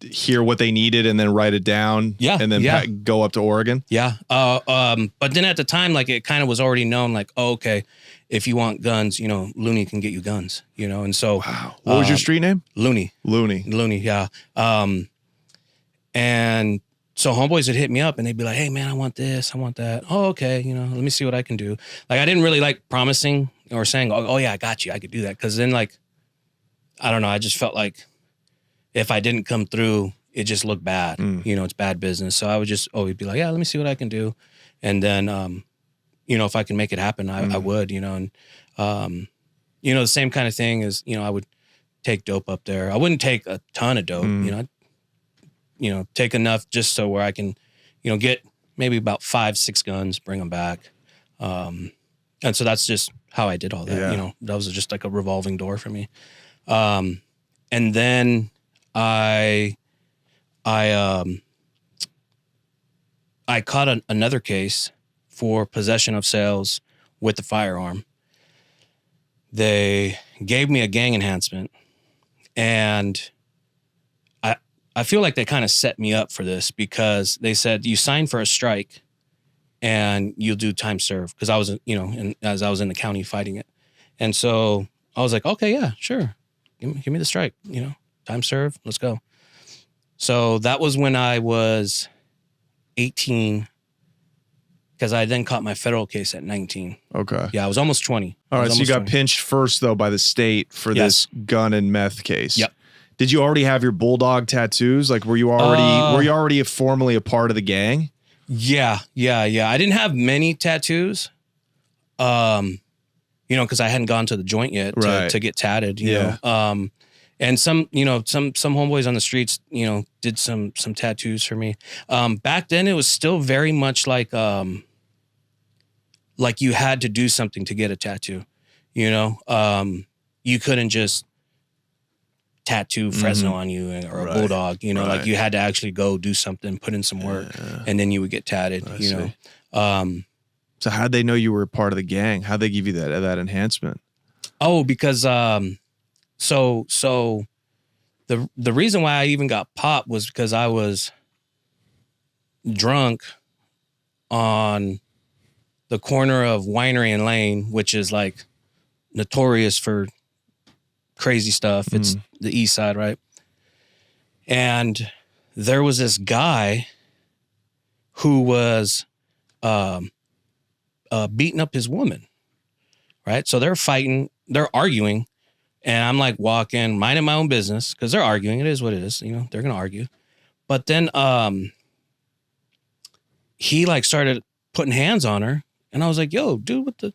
hear what they needed and then write it down? And then go up to Oregon? Yeah. But then at the time, like it kind of was already known, like, oh, okay, if you want guns, Looney can get you guns, and so. Wow. What was your street name? Looney. Looney. Yeah. And so homeboys would hit me up and they'd be like, hey man, I want this, I want that. Oh, okay. Let me see what I can do. Like, I didn't really like promising or saying, oh yeah, I got you, I could do that. Cause then like, I don't know. I just felt like if I didn't come through, it just looked bad. It's bad business. So I would just always be like, yeah, let me see what I can do. And then, if I can make it happen, I would, and, the same kind of thing is, I would take dope up there. I wouldn't take a ton of dope, I'd, take enough just so where I can, get maybe about 5-6 guns, bring them back. And so that's just how I did all that. Yeah. That was just like a revolving door for me. And then I I caught another case for possession of sales with the firearm. They gave me a gang enhancement, and I feel like they kind of set me up for this because they said you sign for a strike and you'll do time served, because I was, as I was in the county fighting it. And so I was like, okay, yeah, sure. Give me the strike, time served, let's go. So that was when I was 18, because I then caught my federal case at 19. Okay. Yeah, I was almost 20. All right, so you got 20. pinched first, though, by the state for this gun and meth case. Yep. Did you already have your Bulldog tattoos? Like, were you already formally a part of the gang? Yeah. I didn't have many tattoos, because I hadn't gone to the joint yet to get tatted, you know. And some homeboys on the streets, did some tattoos for me. Back then it was still very much like you had to do something to get a tattoo, you couldn't just tattoo Fresno on you or a Bulldog, like you had to actually go do something, put in some work, and then you would get tatted, So how'd they know you were a part of the gang? How'd they give you that enhancement? Oh, because so the reason why I even got popped was because I was drunk on the corner of Winery and Lane, which is like notorious for crazy stuff. It's the east side, right? And there was this guy who was beating up his woman, right? So they're fighting, they're arguing, and I'm like walking, minding my own business, because they're arguing. It is what it is, they're gonna argue. But then he like started putting hands on her, and I was like, yo, dude, what the,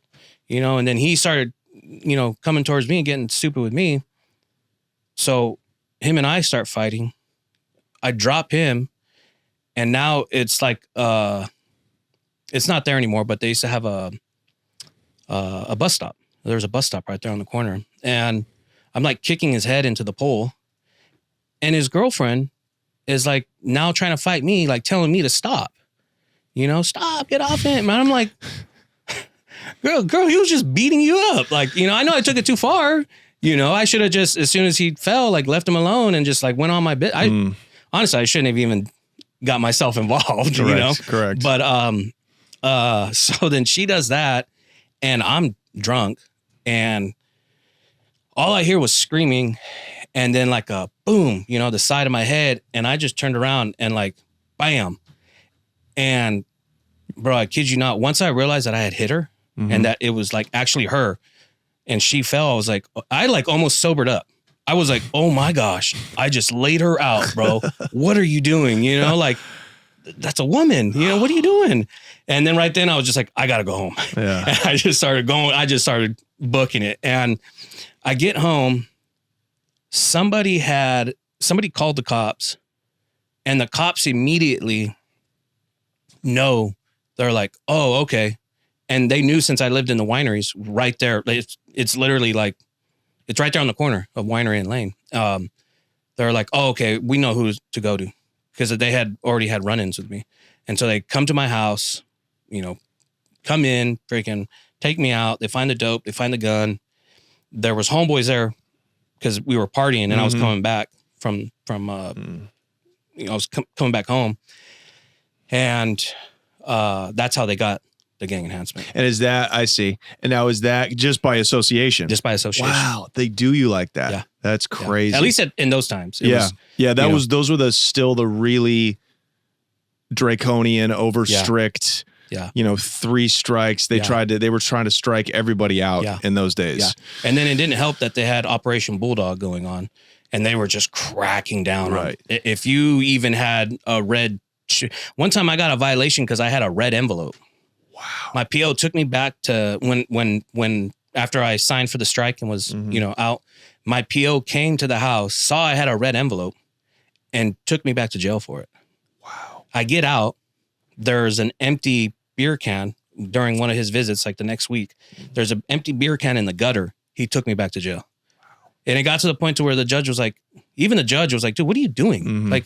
and then he started, coming towards me and getting stupid with me. So him and I start fighting. I drop him, and now it's like it's not there anymore, but they used to have a bus stop. There's a bus stop right there on the corner, and I'm like kicking his head into the pole, and his girlfriend is like now trying to fight me, like telling me to stop. Stop, get off him. And I'm like, girl, he was just beating you up. Like, I know I took it too far. I should have just, as soon as he fell, like left him alone and just like went on my bit. Honestly, I shouldn't have even got myself involved, Correct. But, so then she does that, and I'm drunk, and all I hear was screaming, and then like a boom, the side of my head. And I just turned around and like, bam. And bro, I kid you not, once I realized that I had hit her and that it was like actually her and she fell, I was like, I like almost sobered up. I was like, oh my gosh, I just laid her out, bro. What are you doing? Like, that's a woman, what are you doing? And then right then I was just like, I got to go home. Yeah. And I just started booking it. And I get home, somebody called the cops, and the cops immediately they're like, oh, okay. And they knew, since I lived in the wineries right there, it's literally like, it's right there on the corner of Winery and Lane. They're like, oh, okay, we know who to go to, because they had already had run-ins with me. And so they come to my house, come in, freaking take me out. They find the dope, they find the gun. There was homeboys there because we were partying, and I was coming back from I was coming back home. And that's how they got the gang enhancement. And is that, I see. And now is that just by association? Just by association. Wow, they do you like that. Yeah. That's crazy. Yeah. At least in those times. Those were still the really draconian, over strict, 3 strikes. They were trying to strike everybody out in those days. Yeah. And then it didn't help that they had Operation Bulldog going on, and they were just cracking down on it. If you even had a red, one time I got a violation because I had a red envelope. Wow. My PO took me back to when after I signed for the strike and was, out, my PO came to the house, saw I had a red envelope, and took me back to jail for it. Wow. I get out, there's an empty beer can during one of his visits, like the next week. There's an empty beer can in the gutter. He took me back to jail. Wow. And it got to the point to where the judge was like, dude, what are you doing? Like,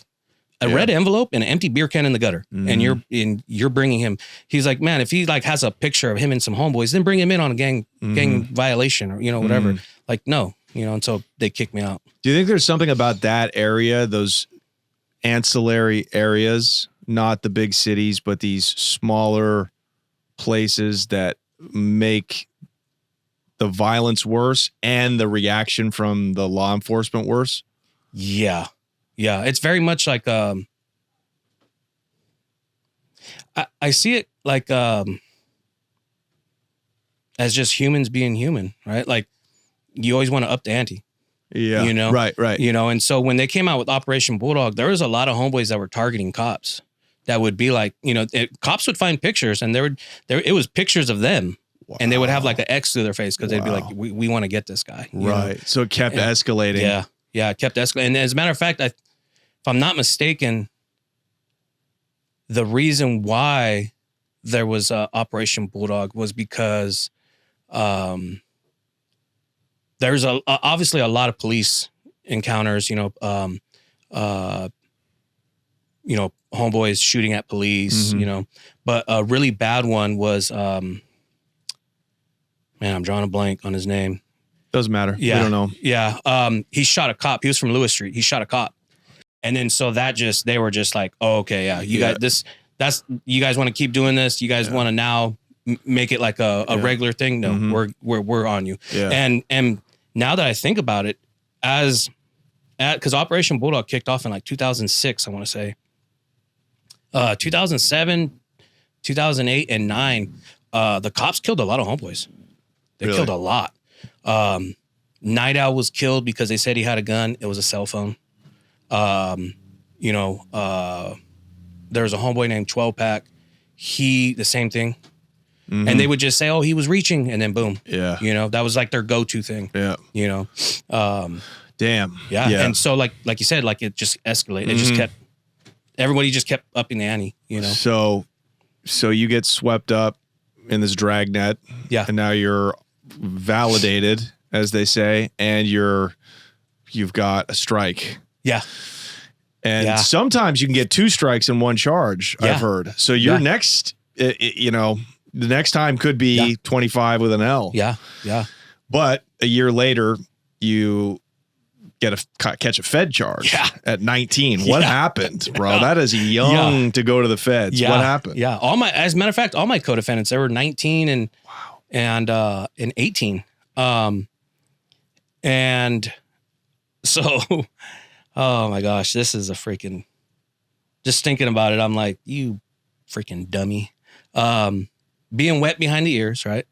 a red envelope and an empty beer can in the gutter, and you're bringing him. He's like, man, if he like has a picture of him and some homeboys, then bring him in on a gang violation or whatever. Like, no, and so they kicked me out. Do you think there's something about that area, those ancillary areas, not the big cities, but these smaller places that make the violence worse and the reaction from the law enforcement worse? Yeah. It's very much like, I see it like, as just humans being human, right? Like you always want to up the ante. Yeah. Right. And so when they came out with Operation Bulldog, there was a lot of homeboys that were targeting cops that would be like, cops would find pictures and it was pictures of them. Wow. And they would have like an X through their face because they'd be like, we want to get this guy. Right. So it kept escalating. Yeah. It kept escalating. And as a matter of fact, if I'm not mistaken, the reason why there was Operation Bulldog was because there's obviously a lot of police encounters, homeboys shooting at police, but a really bad one was, man, I'm drawing a blank on his name. Doesn't matter. Yeah. We don't know. Yeah. He shot a cop. He was from Lewis Street. He shot a cop. And then so they were just like, oh, okay, yeah, you guys want to keep doing this. You guys want to now make it like a regular thing. No, we're on you. Yeah. And now that I think about it, because Operation Bulldog kicked off in like 2006, I want to say, 2007, 2008 and 9, the cops killed a lot of homeboys. They killed a lot. Night Owl was killed because they said he had a gun. It was a cell phone. There was a homeboy named 12 Pack. The same thing. And they would just say, oh, he was reaching. And then boom. Yeah. That was like their go-to thing. Yeah. Damn. Yeah. And so like you said, like it just escalated. It just everybody just kept upping the ante, So you get swept up in this dragnet. Yeah. And now you're validated, as they say, and you've got a strike. Yeah. And sometimes you can get 2 strikes in 1 charge, I've heard. So your next, the next time could be 25 with an L. Yeah. Yeah. But a year later, you catch a Fed charge at 19. What happened, bro? That is young to go to the feds. What happened? Yeah. As a matter of fact, all my co-defendants, they were 19 and 18. And so, oh my gosh, this is a freaking, just thinking about it, I'm like, you freaking dummy. Being wet behind the ears, right?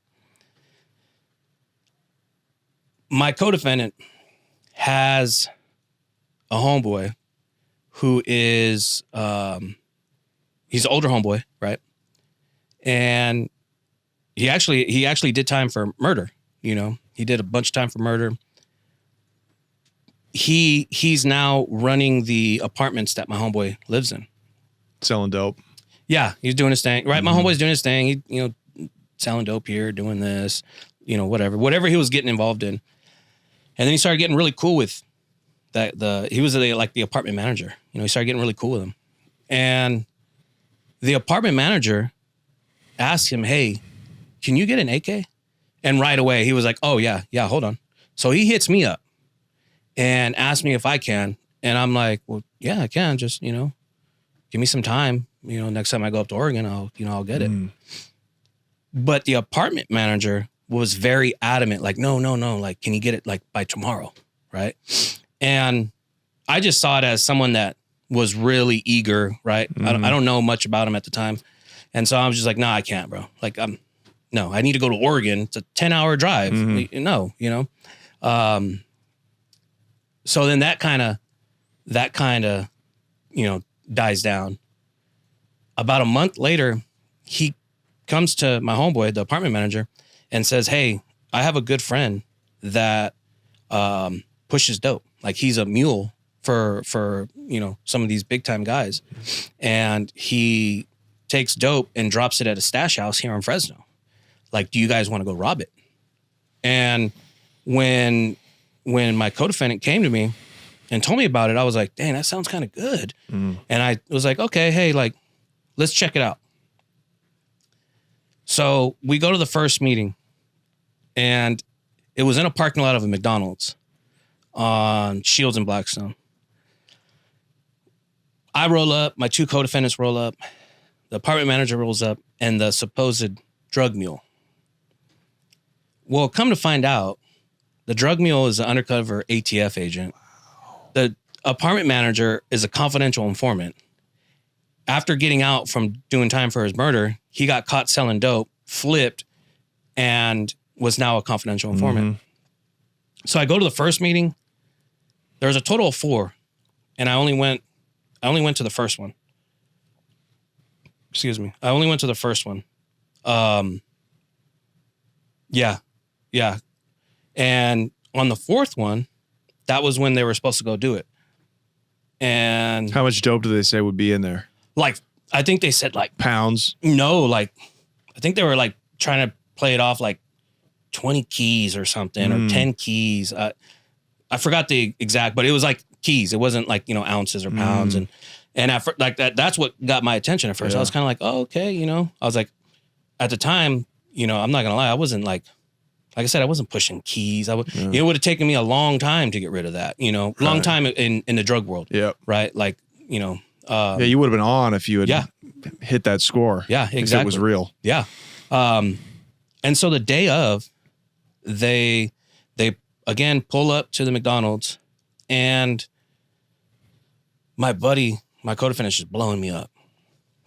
My co-defendant has a homeboy who is, he's an older homeboy, right? And he actually did time for murder. He did a bunch of time for murder. He's now running the apartments that my homeboy lives in. Selling dope. Yeah, he's doing his thing. Right, my homeboy's doing his thing. He, selling dope here, doing this, whatever he was getting involved in. And then he started getting really cool with he was the apartment manager. He started getting really cool with him. And the apartment manager asked him, hey, can you get an AK? And right away he was like, oh yeah, hold on. So he hits me up and asks me if I can. And I'm like, well, yeah, I can. Just, give me some time. Next time I go up to Oregon, I'll get it. But the apartment manager was very adamant, like, no. Like, can you get it like by tomorrow? Right. And I just saw it as someone that was really eager. Right. I don't know much about him at the time. And so I was just like, no, I can't, bro. Like, no, I need to go to Oregon. It's a 10-hour drive. No, so then that kind of, dies down. About a month later, he comes to my homeboy, the apartment manager, and says, hey, I have a good friend that pushes dope. Like, he's a mule for some of these big time guys. And he takes dope and drops it at a stash house here in Fresno. Like, do you guys want to go rob it? And when my co-defendant came to me, and told me about it, I was like, dang, that sounds kind of good. And I was like, okay, hey, like, let's check it out. So we go to the first meeting, and it was in a parking lot of a McDonald's on Shields and Blackstone. I roll up, my 2 co-defendants roll up, the apartment manager rolls up, and the supposed drug mule. Well, come to find out, the drug mule is an undercover ATF agent. The apartment manager is a confidential informant. After getting out from doing time for his murder, he got caught selling dope, flipped, and was now a confidential informant. So I go to the first meeting. There was a total of 4, and I only went to the first one. Excuse me. I only went to the first one. Yeah. And on the 4th one, that was when they were supposed to go do it. And how much dope do they say would be in there? Like, I think they said like pounds. No, like, I think they were like trying to play it off like 20 keys or something, or 10 keys. I forgot the exact, but it was like keys. It wasn't like, ounces or pounds. And like that's what got my attention at first. Yeah. I was kind of like, oh, okay. I was like, at the time, I'm not gonna lie. I wasn't like I said, I wasn't pushing keys. It would have taken me a long time to get rid of that, long time in the drug world. Yeah. Right. Like, you would have been on if you had hit that score. Yeah, exactly. If it was real. Yeah. And so the day of, they again pull up to the McDonald's, and my buddy, my co-defendant, is blowing me up,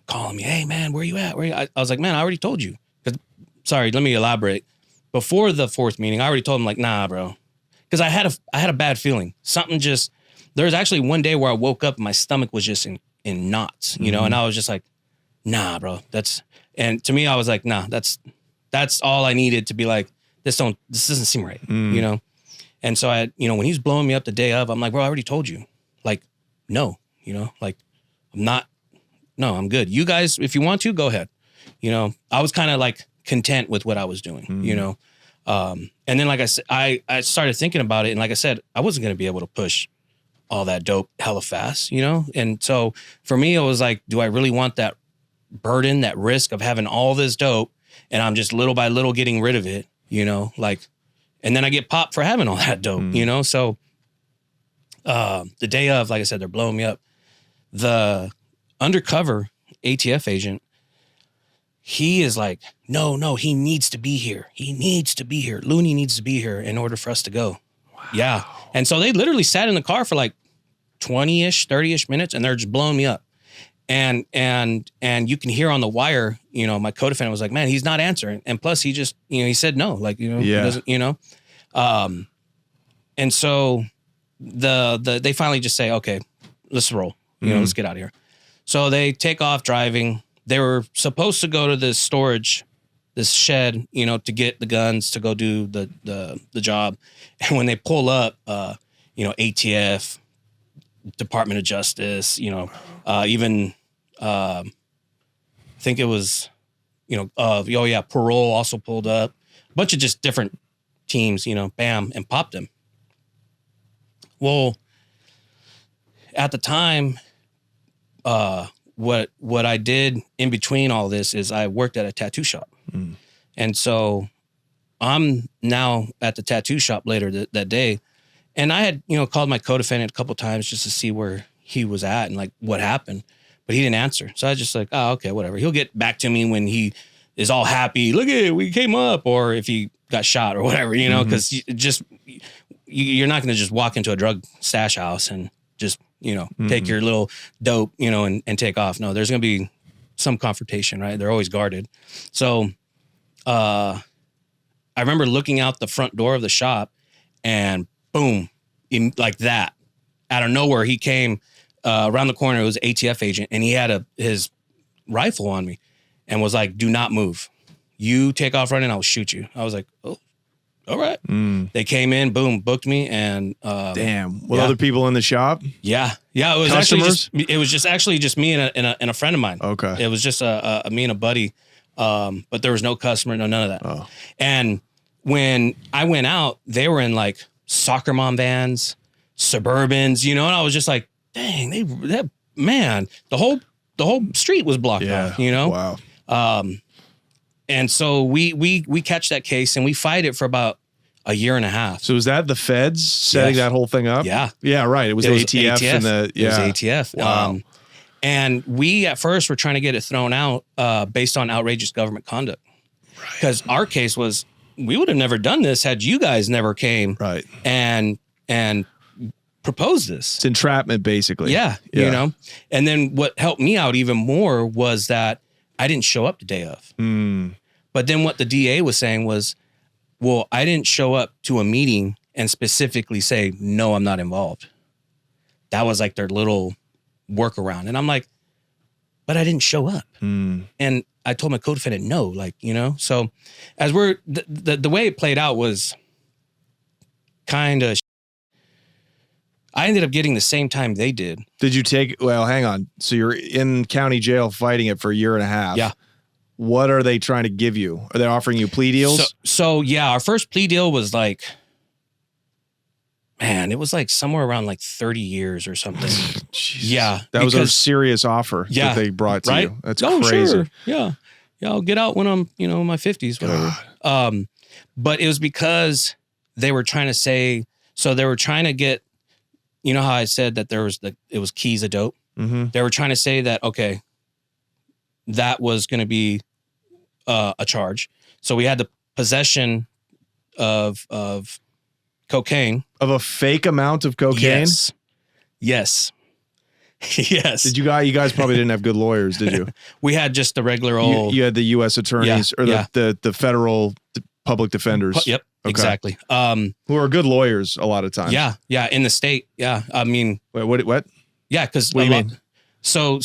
calling me, hey man, where you at? I was like, man, I already told you. Sorry, let me elaborate. Before the 4th meeting, I already told him, like, nah, bro. Because I had a bad feeling. Something just, there was actually one day where I woke up and my stomach was just in knots, and I was just like, nah, bro, and to me, I was like, nah, that's all I needed to be like, this doesn't seem right, And so when he's blowing me up the day of, I'm like, bro, I already told you, like, no, like, I'm good. You guys, if you want to, go ahead. I was kind of like content with what I was doing, and then like I said, I started thinking about it, and like I said, I wasn't going to be able to push all that dope hella fast, and so for me, it was like, do I really want that burden, that risk of having all this dope, and I'm just little by little getting rid of it, like, and then I get popped for having all that dope, so the day of, like I said, they're blowing me up. The undercover ATF agent, he is like, no, he needs to be here. He needs to be here. Looney needs to be here in order for us to go. Wow. Yeah. And so they literally sat in the car for like 20-ish, 30-ish minutes, and they're just blowing me up. And you can hear on the wire, my co-defendant was like, man, he's not answering. And plus he just, he said no, like, he doesn't, and so they finally just say, okay, let's roll, let's get out of here. So they take off driving. They were supposed to go to this storage, this shed, to get the guns to go do the job. And when they pull up, ATF, Department of Justice, even I think it was, parole also pulled up, a bunch of just different teams, bam, and popped them. Well, at the time, what I did in between all this is I worked at a tattoo shop. And so I'm now at the tattoo shop later that day. And I had, called my co-defendant a couple of times just to see where he was at and like what happened, but he didn't answer. So I was just like, oh, okay, whatever. He'll get back to me when he is all happy. Look at it, we came up, or if he got shot or whatever, because you're not going to just walk into a drug stash house and just, take your little dope, and take off. No, there's going to be some confrontation, right? They're always guarded. So I remember looking out the front door of the shop, and boom, like that, out of nowhere, he came around the corner. It was an ATF agent, and he had his rifle on me and was like, do not move. You take off running, I'll shoot you. I was like, oh, all right. They came in, boom, booked me, and damn. With other people in the shop? Yeah. It was customers? actually just me and a friend of mine. Okay. It was just me and a buddy, but there was no customer, none of that. And when I went out, they were in like soccer mom vans, Suburbans, you know, and I was just like, dang, the whole street was blocked off, you know? Wow. And so we catch that case and we fight it for about a year and a half. So was that the feds setting that whole thing up? Yeah. Yeah, right. It was ATF. And It was ATF. Wow. And we at first were trying to get it thrown out based on outrageous government conduct. Because our case was, we would have never done this had you guys never came and proposed this. It's entrapment, basically. Yeah, you know. And then what helped me out even more was that I didn't show up the day of. But then what the DA was saying was, well, I didn't show up to a meeting and specifically say, no, I'm not involved. That was like their little workaround. And I'm like, but I didn't show up. And I told my co-defendant no, like, you know. So as the way it played out was kind of, I ended up getting the same time they did. Did you hang on. So you're in county jail fighting it for a year and a half. Yeah. What are they trying to give you? Are they offering you plea deals? So yeah, our first plea deal was like, man, it was like somewhere around like 30 years or something. Yeah. That was a serious offer that they brought to you. That's crazy. Sure. Yeah. Yeah, I'll get out when I'm, you know, in my 50s, whatever. But it was because they were trying to say, so they were trying to get, you know how I said that it was keys of dope? They were trying to say that, okay, that was going to be a charge. So we had the possession of cocaine. Of a fake amount of cocaine? Yes. Yes. Did you guys probably didn't have good lawyers, did you? We had just the regular old. You had the U.S. attorneys or the federal public defenders. Yep. Okay. Exactly. Who are good lawyers a lot of times. Yeah. Yeah. In the state. Yeah. I mean. Wait, what? Yeah. Because what do you mean? So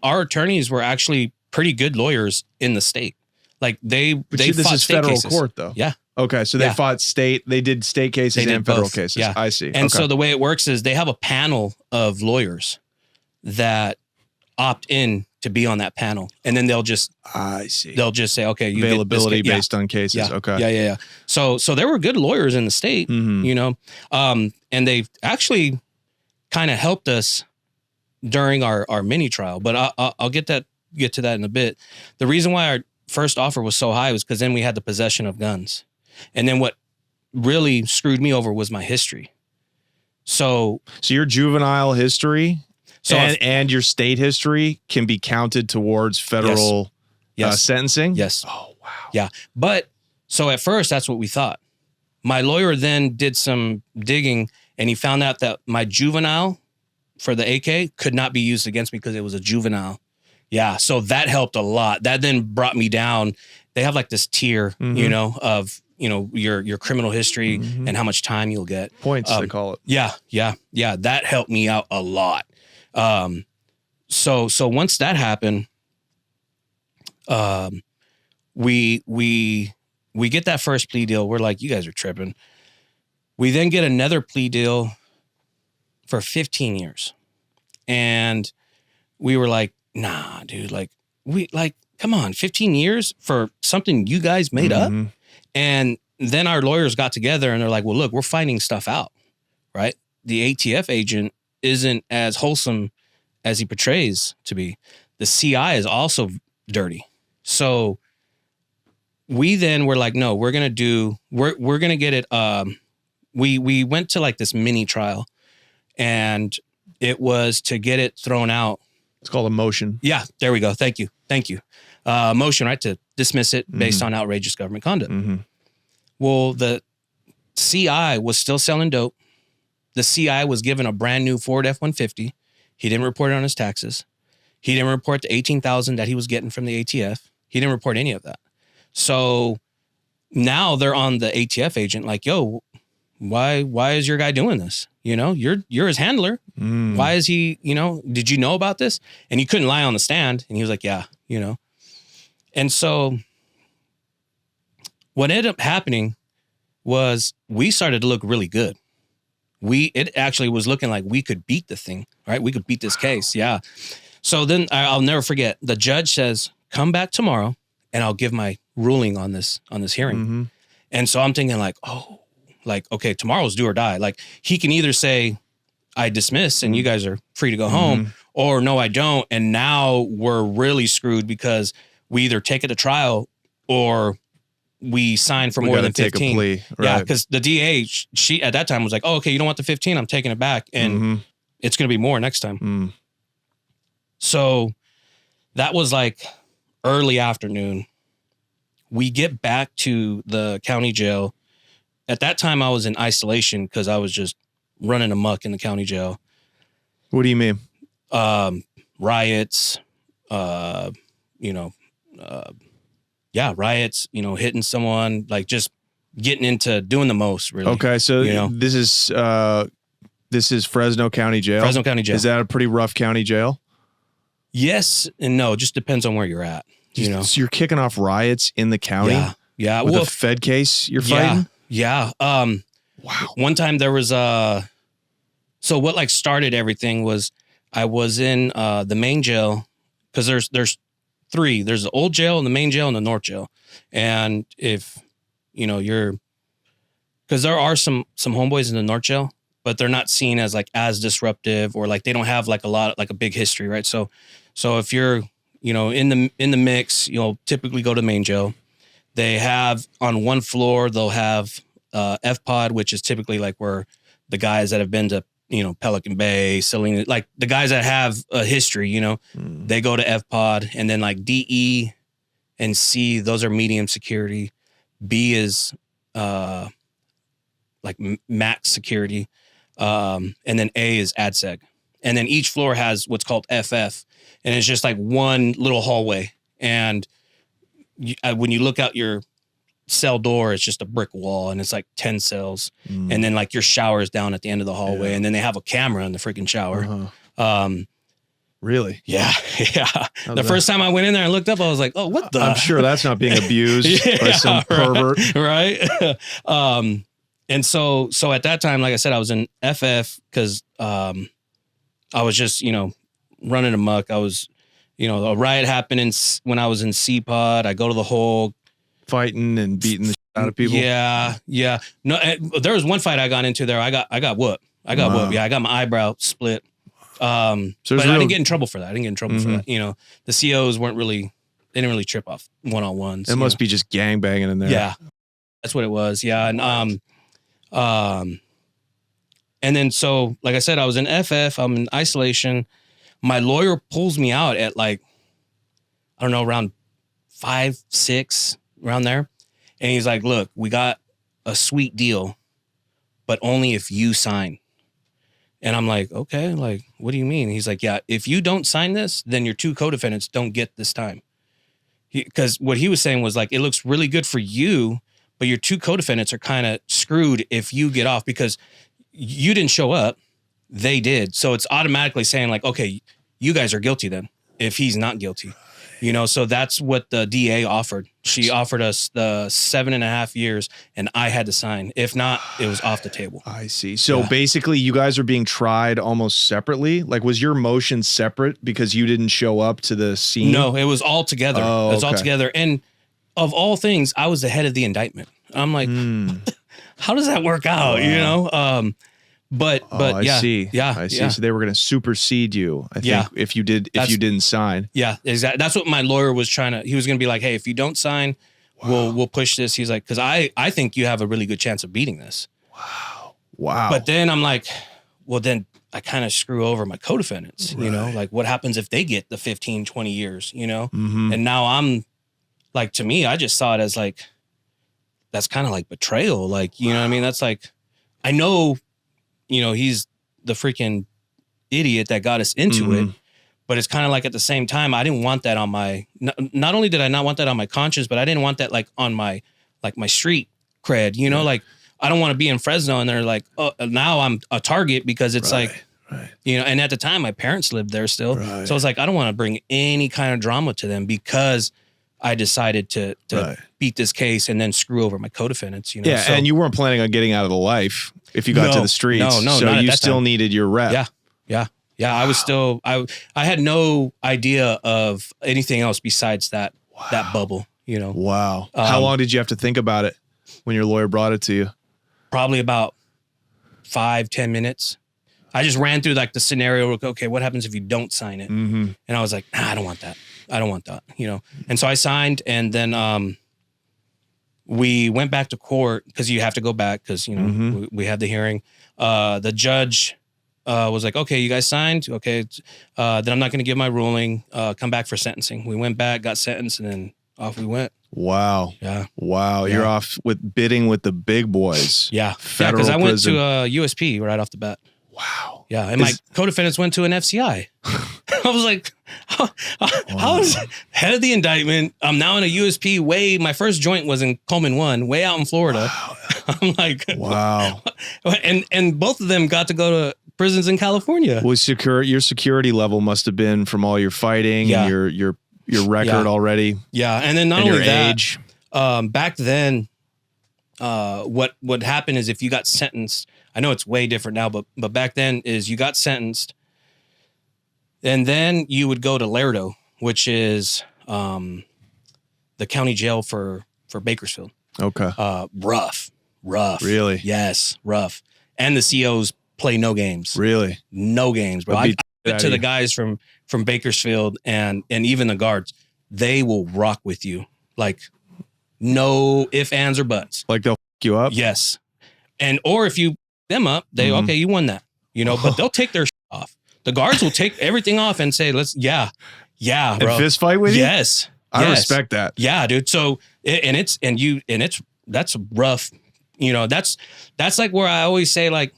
our attorneys were actually pretty good lawyers in the state. Like this is federal cases. Court though. Yeah. Okay. So they did state cases and federal cases. Yeah. I see. And so the way it works is they have a panel of lawyers that opt in to be on that panel. And then they'll just say, okay, you availability based on cases. Yeah. Okay. Yeah. So there were good lawyers in the state, you know, and they've actually kind of helped us during our mini trial, but I'll get to that in a bit. The reason why our first offer was so high was because then we had the possession of guns. And then what really screwed me over was my history. So your juvenile history and your state history can be counted towards federal sentencing? Yes. Oh, wow. Yeah. But so at first, that's what we thought. My lawyer then did some digging and he found out that my juvenile for the AK could not be used against me because it was a juvenile. Yeah. So that helped a lot. That then brought me down. They have like this tier, you know, of, you know, your criminal history and how much time you'll get. Points, they call it. Yeah. That helped me out a lot. So once that happened, we get that first plea deal. We're like, you guys are tripping. We then get another plea deal for 15 years. And we were like, nah, dude, come on, 15 years for something you guys made up. And then our lawyers got together and they're like, well, look, we're finding stuff out, right? The ATF agent isn't as wholesome as he portrays to be. The CI is also dirty. So we then were like, no, we're going to get it. We went to like this mini trial and it was to get it thrown out. It's called a motion. Yeah, there we go. Thank you. Motion, right? To dismiss it based on outrageous government conduct. Well, the CI was still selling dope. The CI was given a brand new Ford F-150. He didn't report it on his taxes. He didn't report the $18,000 that he was getting from the ATF. He didn't report any of that. So now they're on the ATF agent like, yo, why is your guy doing this? You know, you're his handler. Why is he, you know, did you know about this? And he couldn't lie on the stand. And he was like, yeah, you know. And so what ended up happening was we started to look really good. It actually was looking like we could beat the thing, right? We could beat this case. Yeah. So then I'll never forget. The judge says, come back tomorrow and I'll give my ruling on this hearing. And so I'm thinking like, okay, tomorrow's do or die. Like he can either say I dismiss and you guys are free to go home, or no, I don't. And now we're really screwed because we either take it to trial or we sign for more than 15. Take a plea. Right. Yeah, because the DA, she at that time was like, oh, okay, you don't want the 15, I'm taking it back. And it's going to be more next time. So that was like early afternoon. We get back to the county jail. At that time, I was in isolation because I was just running amok in the county jail. What do you mean? Riots, riots, hitting someone, like just getting into doing the most, really. Okay, so this is Fresno County Jail? Fresno County Jail. Is that a pretty rough county jail? Yes and no. It just depends on where you're at. So you're kicking off riots in the county? Yeah. With a Fed case you're fighting? Yeah. Wow. One time there was so what like started everything was I was in the main jail, because there's three. There's the old jail and the main jail and the north jail. And if you're, because there are some homeboys in the north jail, but they're not seen as like as disruptive, or like they don't have like a big history, right? So if you're in the mix, you'll typically go to the main jail. They have on one floor, they'll have F-Pod, which is typically like where the guys that have been to Pelican Bay, Selena, like the guys that have a history, they go to F-Pod. And then like D, E, and C, those are medium security. B is like max security. And then A is ADSEC. And then each floor has what's called FF. And it's just like one little hallway. And when you look out your cell door, it's just a brick wall, and it's like 10 cells. And then like your shower is down at the end of the hallway. And then they have a camera in the freaking shower. Really? Yeah. The first time I went in there and looked up, I was like, oh, what the? I'm sure that's not being abused by some pervert. Right. And so at that time, like I said, I was in FF because I was just, running amok. I was, a riot happened when I was in C-Pod. I go to the hole. Fighting and beating the shit out of people. Yeah. No, there was one fight I got into there. I got whooped. Whooped. Yeah, I got my eyebrow split. But I didn't get in trouble for that. For that. The COs they didn't really trip off one-on-ones. It must be just gangbanging in there. Yeah, that's what it was. Yeah, and then so like I said, I was in FF. I'm in isolation. My lawyer pulls me out at like, I don't know, around 5, 6, around there. And he's like, look, we got a sweet deal, but only if you sign. And I'm like, okay, like, what do you mean? He's like, yeah, if you don't sign this, then your 2 co-defendants don't get this time. Because what he was saying was like, it looks really good for you, but your 2 co-defendants are kind of screwed if you get off because you didn't show up. They did. So it's automatically saying like, okay, you guys are guilty then if he's not guilty. So that's what the DA offered. She offered us the 7.5 years and I had to sign. If not, it was off the table. I see. So basically you guys are being tried almost separately. Like was your motion separate because you didn't show up to the scene? No, it was all together. It was all together. And of all things, I was the head of the indictment. I'm like, how does that work out? But I yeah, see. Yeah, I see. Yeah. So they were going to supersede you. I think if you didn't sign. Yeah, exactly. That's what my lawyer was trying to. He was going to be like, hey, if you don't sign, we'll push this. He's like, because I think you have a really good chance of beating this. Wow. But then I'm like, well, then I kind of screw over my co-defendants. Like what happens if they get the 15, 20 years? And now I'm like, to me, I just saw it as like, that's kind of like betrayal. Like, you know what I mean? That's like, I know. He's the freaking idiot that got us into it, but it's kind of like at the same time, I didn't want that on my, not only did I not want that on my conscience, but I didn't want that like on my, like my street cred, like I don't want to be in Fresno and they're like, oh, now I'm a target because it's like, and at the time my parents lived there still. Right. So it's like, I don't want to bring any kind of drama to them because I decided to beat this case and then screw over my co-defendants, Yeah, so, and you weren't planning on getting out of the life if you got to the streets. No, so you still needed your rep. Yeah. Wow. I was still, I had no idea of anything else besides that bubble, Wow. How long did you have to think about it when your lawyer brought it to you? Probably about 5-10 minutes. I just ran through like the scenario. Okay, what happens if you don't sign it? And I was like, I don't want that. I don't want that, you know? And so I signed, and then we went back to court because you have to go back because, you know, we had the hearing. The judge was like, okay, you guys signed. Okay. Then I'm not going to give my ruling. Come back for sentencing. We went back, got sentenced, and then off we went. Wow. Yeah. Wow. Yeah. You're off with bidding with the big boys. Yeah. Federal Because I went prison. to USP right off the bat. Wow. Yeah. And my co-defendants went to an FCI. I was like, how is head of the indictment? I'm now in a USP my first joint was in Coleman 1, way out in Florida. Wow. I'm like, wow. And both of them got to go to prisons in California. Well, your security level must have been from all your fighting and your record already. Yeah. And then not and only your that, age. Back then, what happened is if you got sentenced, I know it's way different now, but back then is you got sentenced, and then you would go to Lerdo, which is the county jail for Bakersfield. Okay. Rough. Really? Yes, rough. And the COs play no games. Really? No games, bro. I bet to the guys from Bakersfield and even the guards, they will rock with you. Like no ifs, ands, or buts. Like they'll f you up? Yes. Or if you them up, okay, you won that. You know, but they'll take their off. The guards will take everything off and say, yeah, bro. And fist fight with you? Yes. I respect that. Yeah, dude. So that's rough. You know, that's like where I always say, like,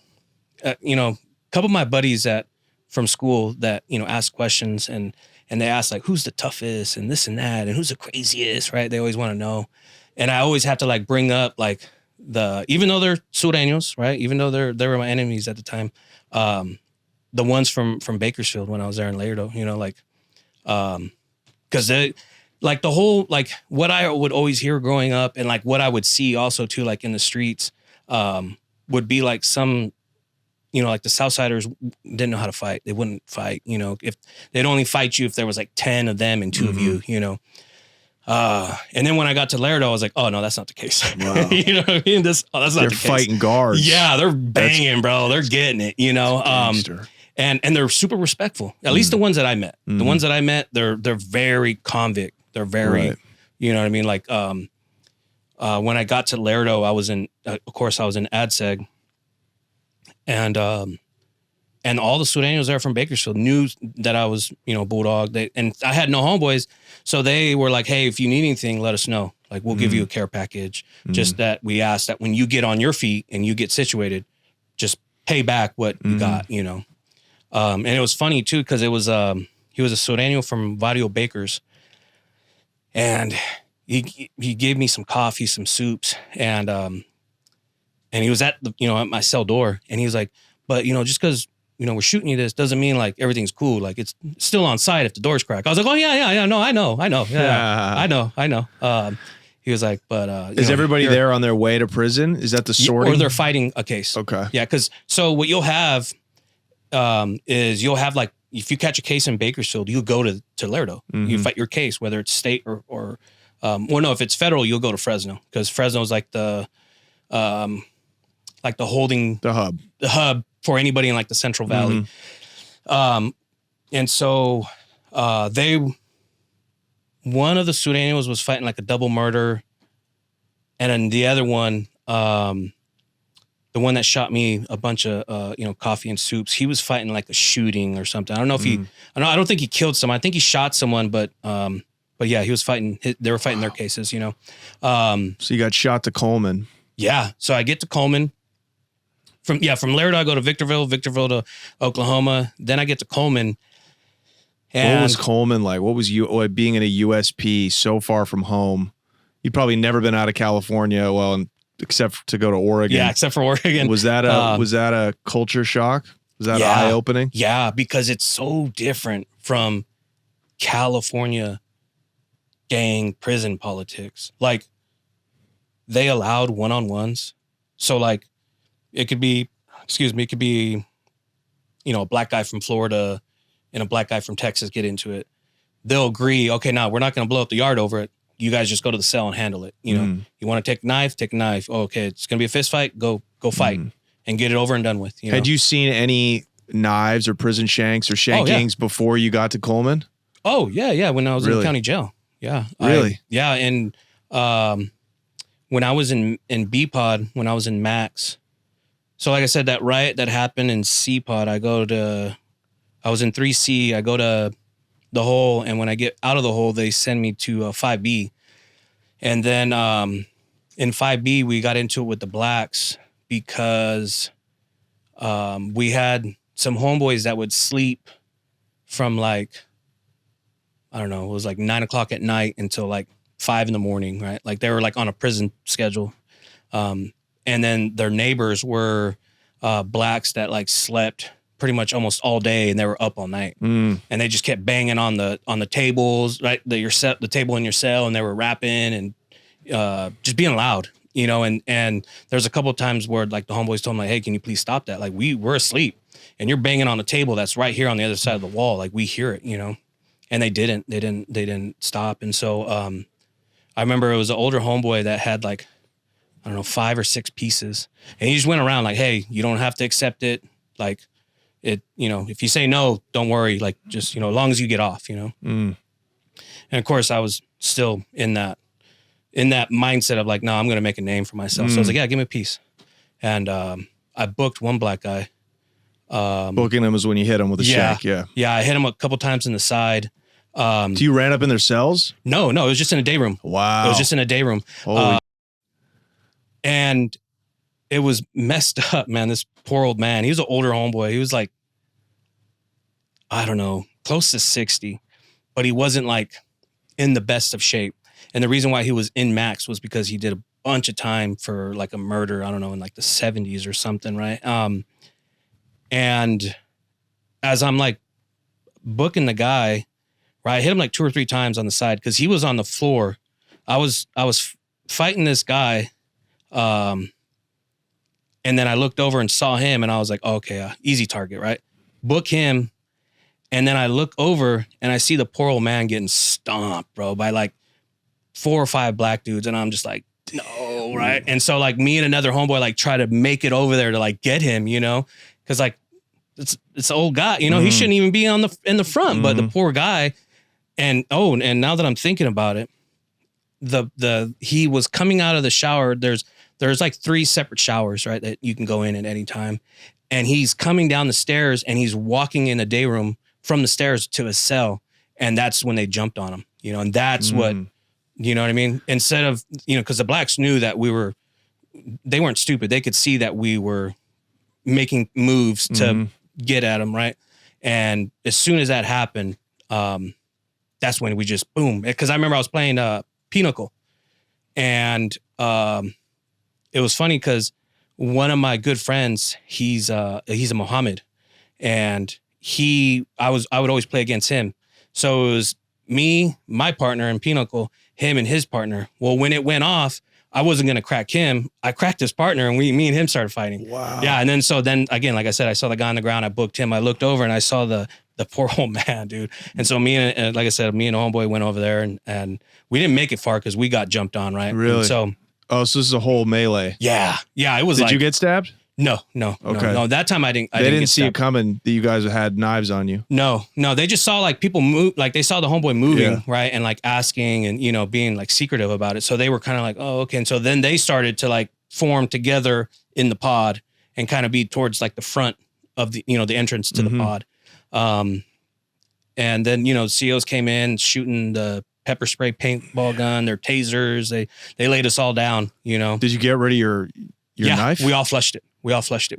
you know, a couple of my buddies from school that, you know, ask questions and they ask like, who's the toughest and this and that and who's the craziest, right? They always want to know. And I always have to like bring up like even though they're sureños, right? Even though they were my enemies at the time, the ones from Bakersfield when I was there in Lerdo, you know, like, cause they like the whole, like what I would always hear growing up and like what I would see also too, like in the streets, would be like some, you know, like the Southsiders didn't know how to fight. They wouldn't fight, you know, if they'd only fight you if there was like 10 of them and 2 of you, you know? And then when I got to Lerdo, I was like, oh no, that's not the case. Wow. You know what I mean? That's not the case. They're fighting guards. Yeah. They're banging, bro. They're getting it, you know? And they're super respectful. At least the ones that I met, the ones that I met, they're very convict. They're very, you know what I mean? Like, when I got to Lerdo, I was in ADSEG. And all the Sureños there from Bakersfield knew that I was, you know, Bulldog. And I had no homeboys. So they were like, hey, if you need anything, let us know. Like, we'll give you a care package. Just that we ask that when you get on your feet and you get situated, just pay back what you got, you know. And it was funny too, because it was, he was a Sureño from Barrio Bakers. And he gave me some coffee, some soups, and he was at at my cell door, and he was like, but you know, just because you know we're shooting you this doesn't mean like everything's cool. Like it's still on site if the door's cracked. I was like, oh yeah, no, I know, yeah, I know. He was like, but is everybody there on their way to prison? Is that the sorting? Or they're fighting a case? Okay, yeah, because so what you'll have is you'll have like if you catch a case in Bakersfield, you go to Lerdo. You fight your case, whether it's state or if it's federal, you'll go to Fresno because Fresno is like the hub for anybody in like the Central Valley. And so one of the Sureños was fighting like a double murder, and then the other one, the one that shot me a bunch of coffee and soups, he was fighting like a shooting or something. I don't know if I don't think he killed someone. I think he shot someone, but yeah, he was fighting. They were fighting their cases, you know. So you got shot to Coleman. Yeah. So I get to Coleman. From Lerdo, I go to Victorville to Oklahoma. Then I get to Coleman. And what was Coleman like? What was you being in a USP so far from home? You'd probably never been out of California, except to go to Oregon. Yeah, except for Oregon. Was that a culture shock? Was that eye opening? Yeah, because it's so different from California gang prison politics. Like they allowed one-on-ones. So like it could be, a black guy from Florida and a black guy from Texas get into it. They'll agree, okay, now we're not going to blow up the yard over it. You guys just go to the cell and handle it. You know, you want to take a knife. Oh, okay, it's going to be a fist fight. Go fight and get it over and done with. You know? Had you seen any knives or prison shanks or shankings before you got to Coleman? Oh, yeah. When I was in county jail. Yeah. Really? And when I was in B-Pod, when I was in Max, so like I said, that riot that happened in C-Pod, I was in 3C, I go to the hole, and when I get out of the hole, they send me to 5B. And then in 5B, we got into it with the blacks because we had some homeboys that would sleep from like, I don't know, it was like 9 o'clock at night until like 5 in the morning, right? Like they were like on a prison schedule. And then their neighbors were blacks that like slept pretty much almost all day, and they were up all night. And they just kept banging on the tables, right? The table in your cell, and they were rapping and just being loud, you know. And there's a couple of times where like the homeboys told me, like, hey, can you please stop that? Like we're asleep, and you're banging on the table that's right here on the other side of the wall. Like we hear it, you know. And they didn't stop. And so I remember it was an older homeboy that had like, I don't know, 5 or 6 pieces. And he just went around like, hey, you don't have to accept it. Like it, you know, if you say no, don't worry. Like just, you know, as long as you get off, you know? And of course I was still in that mindset of like, no, I'm going to make a name for myself. So I was like, yeah, give me a piece. And I booked one black guy. Booking him is when you hit him with a shank. Yeah. Yeah. I hit him a couple times in the side. So you ran up in their cells? No, it was just in a day room. Wow. It was just in a day room. And it was messed up, man. This poor old man. He was an older homeboy. He was like, I don't know, close to 60, but he wasn't like in the best of shape. And the reason why he was in Max was because he did a bunch of time for like a murder, I don't know, in like the 70s or something, right? And as I'm like booking the guy, right, I hit him like 2 or 3 times on the side because he was on the floor. I was fighting this guy, and then I looked over and saw him, and I was like, oh, okay, easy target, right? Book him, and then I look over and I see the poor old man getting stomped, bro, by like 4 or 5 black dudes, and I'm just like, no, right? And so like me and another homeboy like try to make it over there to like get him, you know, because like it's an old guy, you know, he shouldn't even be in the front, but the poor guy. And now that I'm thinking about it, he was coming out of the shower. There's like 3 separate showers, right, that you can go in at any time. And he's coming down the stairs and he's walking in a day room from the stairs to his cell. And that's when they jumped on him, you know, and that's what, you know what I mean? Instead of, you know, because the blacks knew that they weren't stupid. They could see that we were making moves to get at him, right? And as soon as that happened, that's when we just boom. Because I remember I was playing Pinnacle, and it was funny because one of my good friends, he's a Mohammed, and I would always play against him. So it was me, my partner in Pinnacle, him and his partner. Well, when it went off, I wasn't going to crack him. I cracked his partner, and me and him started fighting. Wow. Yeah. And then again, like I said, I saw the guy on the ground. I booked him. I looked over and I saw the poor old man, dude. And so like I said, me and a homeboy went over there, and we didn't make it far because we got jumped on, right? Really? And so this is a whole melee. Yeah. It was. Did you get stabbed? No. Okay. No. That time I didn't. They didn't see it coming that you guys had knives on you. No. They just saw like people move, like they saw the homeboy moving, right, and like asking and, you know, being like secretive about it. So they were kind of like, oh, okay. And so then they started to like form together in the pod and kind of be towards like the front of the, you know, the entrance to the pod. And then, you know, COs came in shooting the pepper spray paintball gun, their tasers. They laid us all down, you know. Did you get rid of your knife? We all flushed it.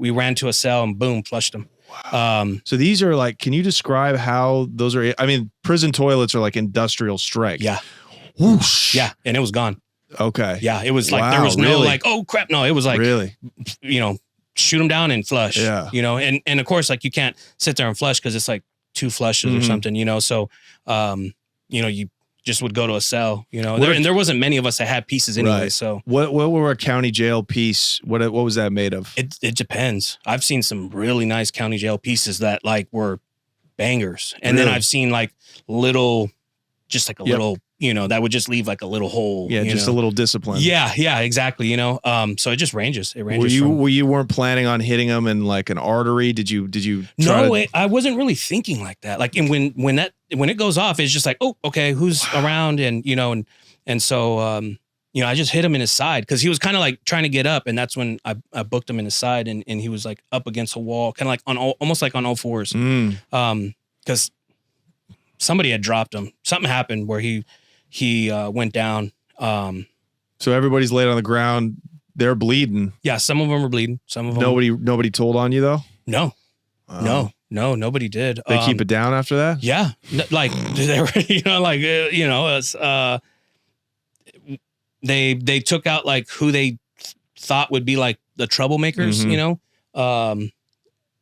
We ran to a cell and boom, flushed them. Wow. So these are like, can you describe how those are? I mean, prison toilets are like industrial strength. Yeah. Whoosh. Yeah. And it was gone. Okay. Yeah. It was like, there was no like, oh crap. No, it was like, really, you know, shoot them down and flush. Yeah. You know, and of course, like you can't sit there and flush because it's like 2 flushes or something, you know? So, you know, you just would go to a cell, you know, and there wasn't many of us that had pieces anyway. Right. So what were a county jail piece? What was that made of? It depends. I've seen some really nice county jail pieces that like were bangers. And then I've seen like little, just like a little that would just leave like a little hole. Yeah, just a little discipline. Yeah, exactly. So it just ranges. It ranges. You weren't planning on hitting them in like an artery? Did you? No, I wasn't really thinking like that. Like, and when it goes off, it's just like, oh, okay, who's around, and so I just hit him in his side because he was kind of like trying to get up, and that's when I booked him in his side, and he was like up against a wall, kind of like almost like on all fours, because somebody had dropped him. Something happened where he went down. So everybody's laid on the ground. They're bleeding. Yeah, some of them were bleeding. Some of them. Nobody told on you though? No. No, nobody did. They keep it down after that? Yeah. Like they were, they took out like who they thought would be like the troublemakers,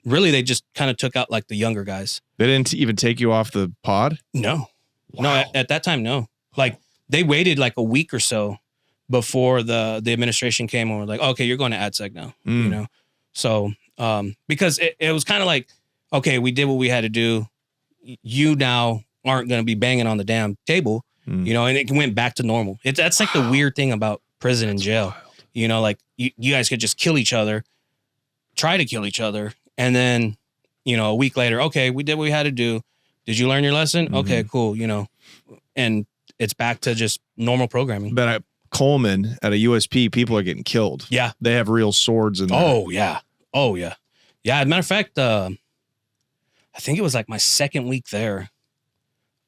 really they just kind of took out like the younger guys. They didn't even take you off the pod? No. Wow. No, at that time, no. Like they waited like a week or so before the administration came and were like, okay, you're going to AdSec now, So, because it was kind of like, okay, we did what we had to do. You now aren't going to be banging on the damn table, and it went back to normal. That's like the weird thing about prison and jail, like you guys could just kill each other, try to kill each other. And then, a week later, okay, we did what we had to do. Did you learn your lesson? Okay, cool. And it's back to just normal programming. But at Coleman, at a USP, people are getting killed. Yeah. They have real swords in there. Oh, yeah. Yeah. As a matter of fact, I think it was like my second week there.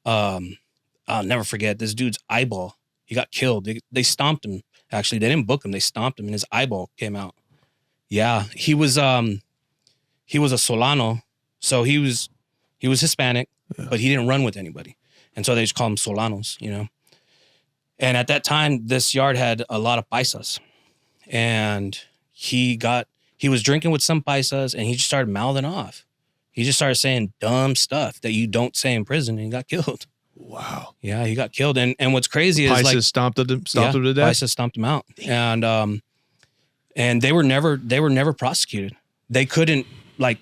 I'll never forget this dude's eyeball. He got killed. They stomped him. Actually, they didn't book him. They stomped him and his eyeball came out. Yeah. He was a Solano. So he was Hispanic, but he didn't run with anybody. And so they just call them Solanos, And at that time, this yard had a lot of paisas. And he was drinking with some paisas and he just started mouthing off. He just started saying dumb stuff that you don't say in prison, and he got killed. Wow. Yeah, he got killed. And what's crazy is paisas like stomped him to death? Paisas stomped him out. And they were never prosecuted. They couldn't, I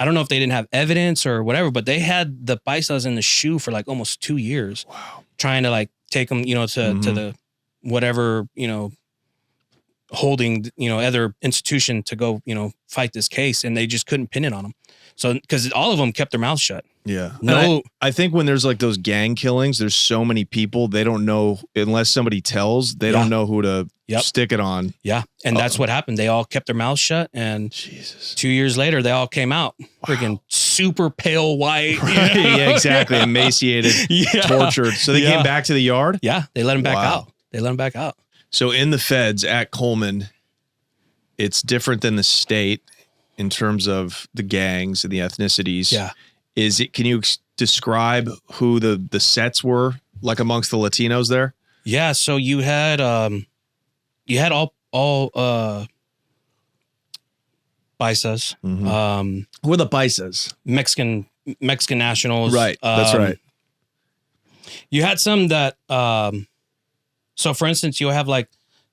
don't know if they didn't have evidence or whatever, but they had the paisas in the shoe for like almost 2 years. Wow. Trying to like take them, to the whatever, holding, other institution to go, fight this case. And they just couldn't pin it on them. So, because all of them kept their mouths shut. Yeah. No. I think when there's like those gang killings, there's so many people, they don't know, unless somebody tells, they don't know who to stick it on. Yeah. And that's what happened. They all kept their mouths shut. And Jesus. 2 years later, they all came out. Wow. Freaking super pale white. Right. Yeah, exactly. Emaciated, tortured. So they came back to the yard? Yeah. They let him back out. So in the feds at Coleman, it's different than the state in terms of the gangs and the ethnicities. Yeah. Can you describe who the sets were like amongst the Latinos there? Yeah. So you had all paisas. Mm-hmm. Who are the paisas? Mexican nationals. Right. That's right. You had some that, so for instance, you'll have like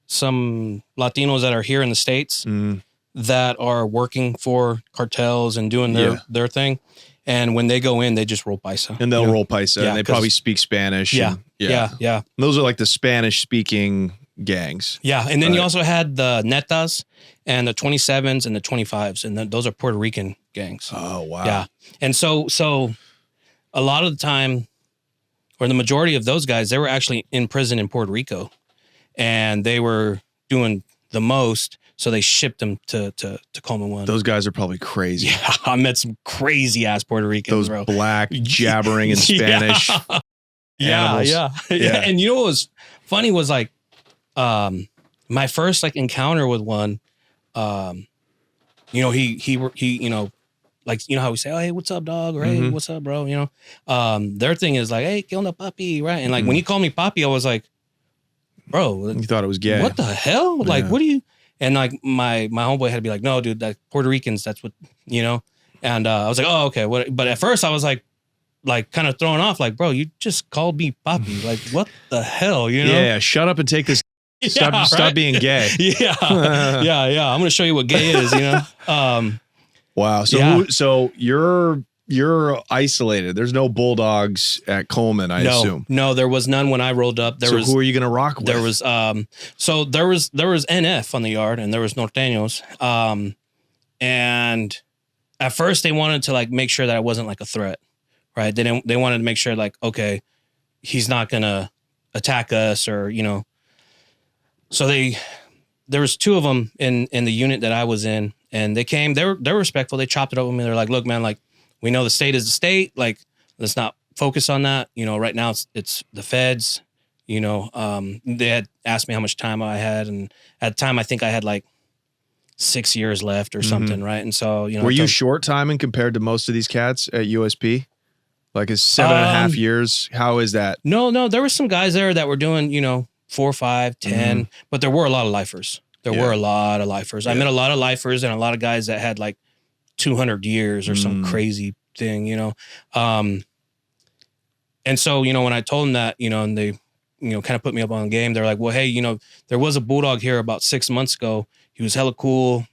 some Latinos that are here in the States that are working for cartels and doing their thing. And when they go in, they just roll paisa. And they'll roll paisa. And they probably speak Spanish. Yeah. And those are like the Spanish speaking gangs. Yeah. And then you also had the Netas and the 27s and the 25s. And those are Puerto Rican gangs. Oh, wow. Yeah. And so a lot of the time, or the majority of those guys, they were actually in prison in Puerto Rico. And they were doing the most. So they shipped them to Coleman 1. Those guys are probably crazy. Yeah, I met some crazy ass Puerto Ricans, those bro. Black jabbering in Spanish. Yeah. And you know what was funny was like, my first like encounter with one, he like, how we say, oh, hey, what's up, dog? Or hey, what's up, bro? Their thing is like, hey, ¿qué onda, papi? Right? And like when you call me papi, I was like, bro, you thought it was gay. What the hell? Yeah. Like, what do you? And like my homeboy had to be like, no, dude, that Puerto Ricans, that's what, And I was like, oh, okay. What? But at first I was like kind of thrown off, like, bro, you just called me papi. Like, what the hell, Yeah, shut up and take this. Stop being gay. Yeah. I'm gonna show you what gay is. Wow. So so you're you're isolated. There's no Bulldogs at Coleman, I assume. No, there was none when I rolled up. Who are you going to rock with? There was there was NF on the yard, and there was Norteños. And at first they wanted to like make sure that I wasn't like a threat, right? They wanted to make sure like, okay, he's not gonna attack us, or So there was two of them in the unit that I was in, and they came. They were respectful. They chopped it up with me. They're like, look, man, like, we know the state is the state. Like, let's not focus on that. Right now it's the feds. They had asked me how much time I had, and at the time I think I had like 6 years left or something, right? And so were you short timing compared to most of these cats at USP? Like, is 7.5 years? How is that? No, there were some guys there that were doing 4, 5, 10, but there were a lot of lifers. There were a lot of lifers. I met a lot of lifers and a lot of guys that had like 200 years or some crazy thing, and so, when I told them that, and they, kind of put me up on the game, they're like, well, hey, there was a Bulldog here about 6 months ago. He was hella cool.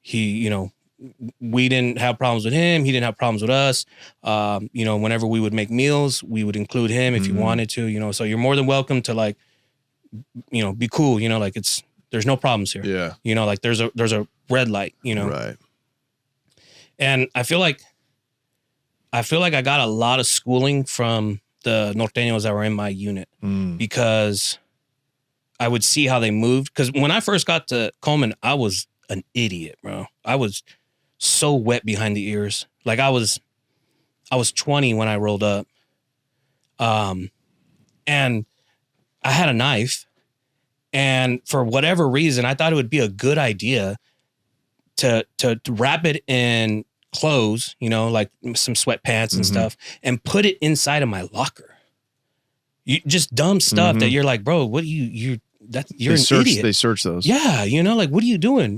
He, we didn't have problems with him. He didn't have problems with us. Whenever we would make meals, we would include him if you wanted to, so you're more than welcome to like, be cool, like there's no problems here. Yeah. Like there's a red light, Right. And I feel like I got a lot of schooling from the Norteños that were in my unit because I would see how they moved. Because when I first got to Coleman, I was an idiot, bro. I was so wet behind the ears. Like I was 20 when I rolled up. And I had a knife. And for whatever reason, I thought it would be a good idea to wrap it in clothes, like some sweatpants and stuff, and put it inside of my locker. Just dumb stuff that you're like, bro, what do you're an idiot. They search those. Yeah. Like, what are you doing?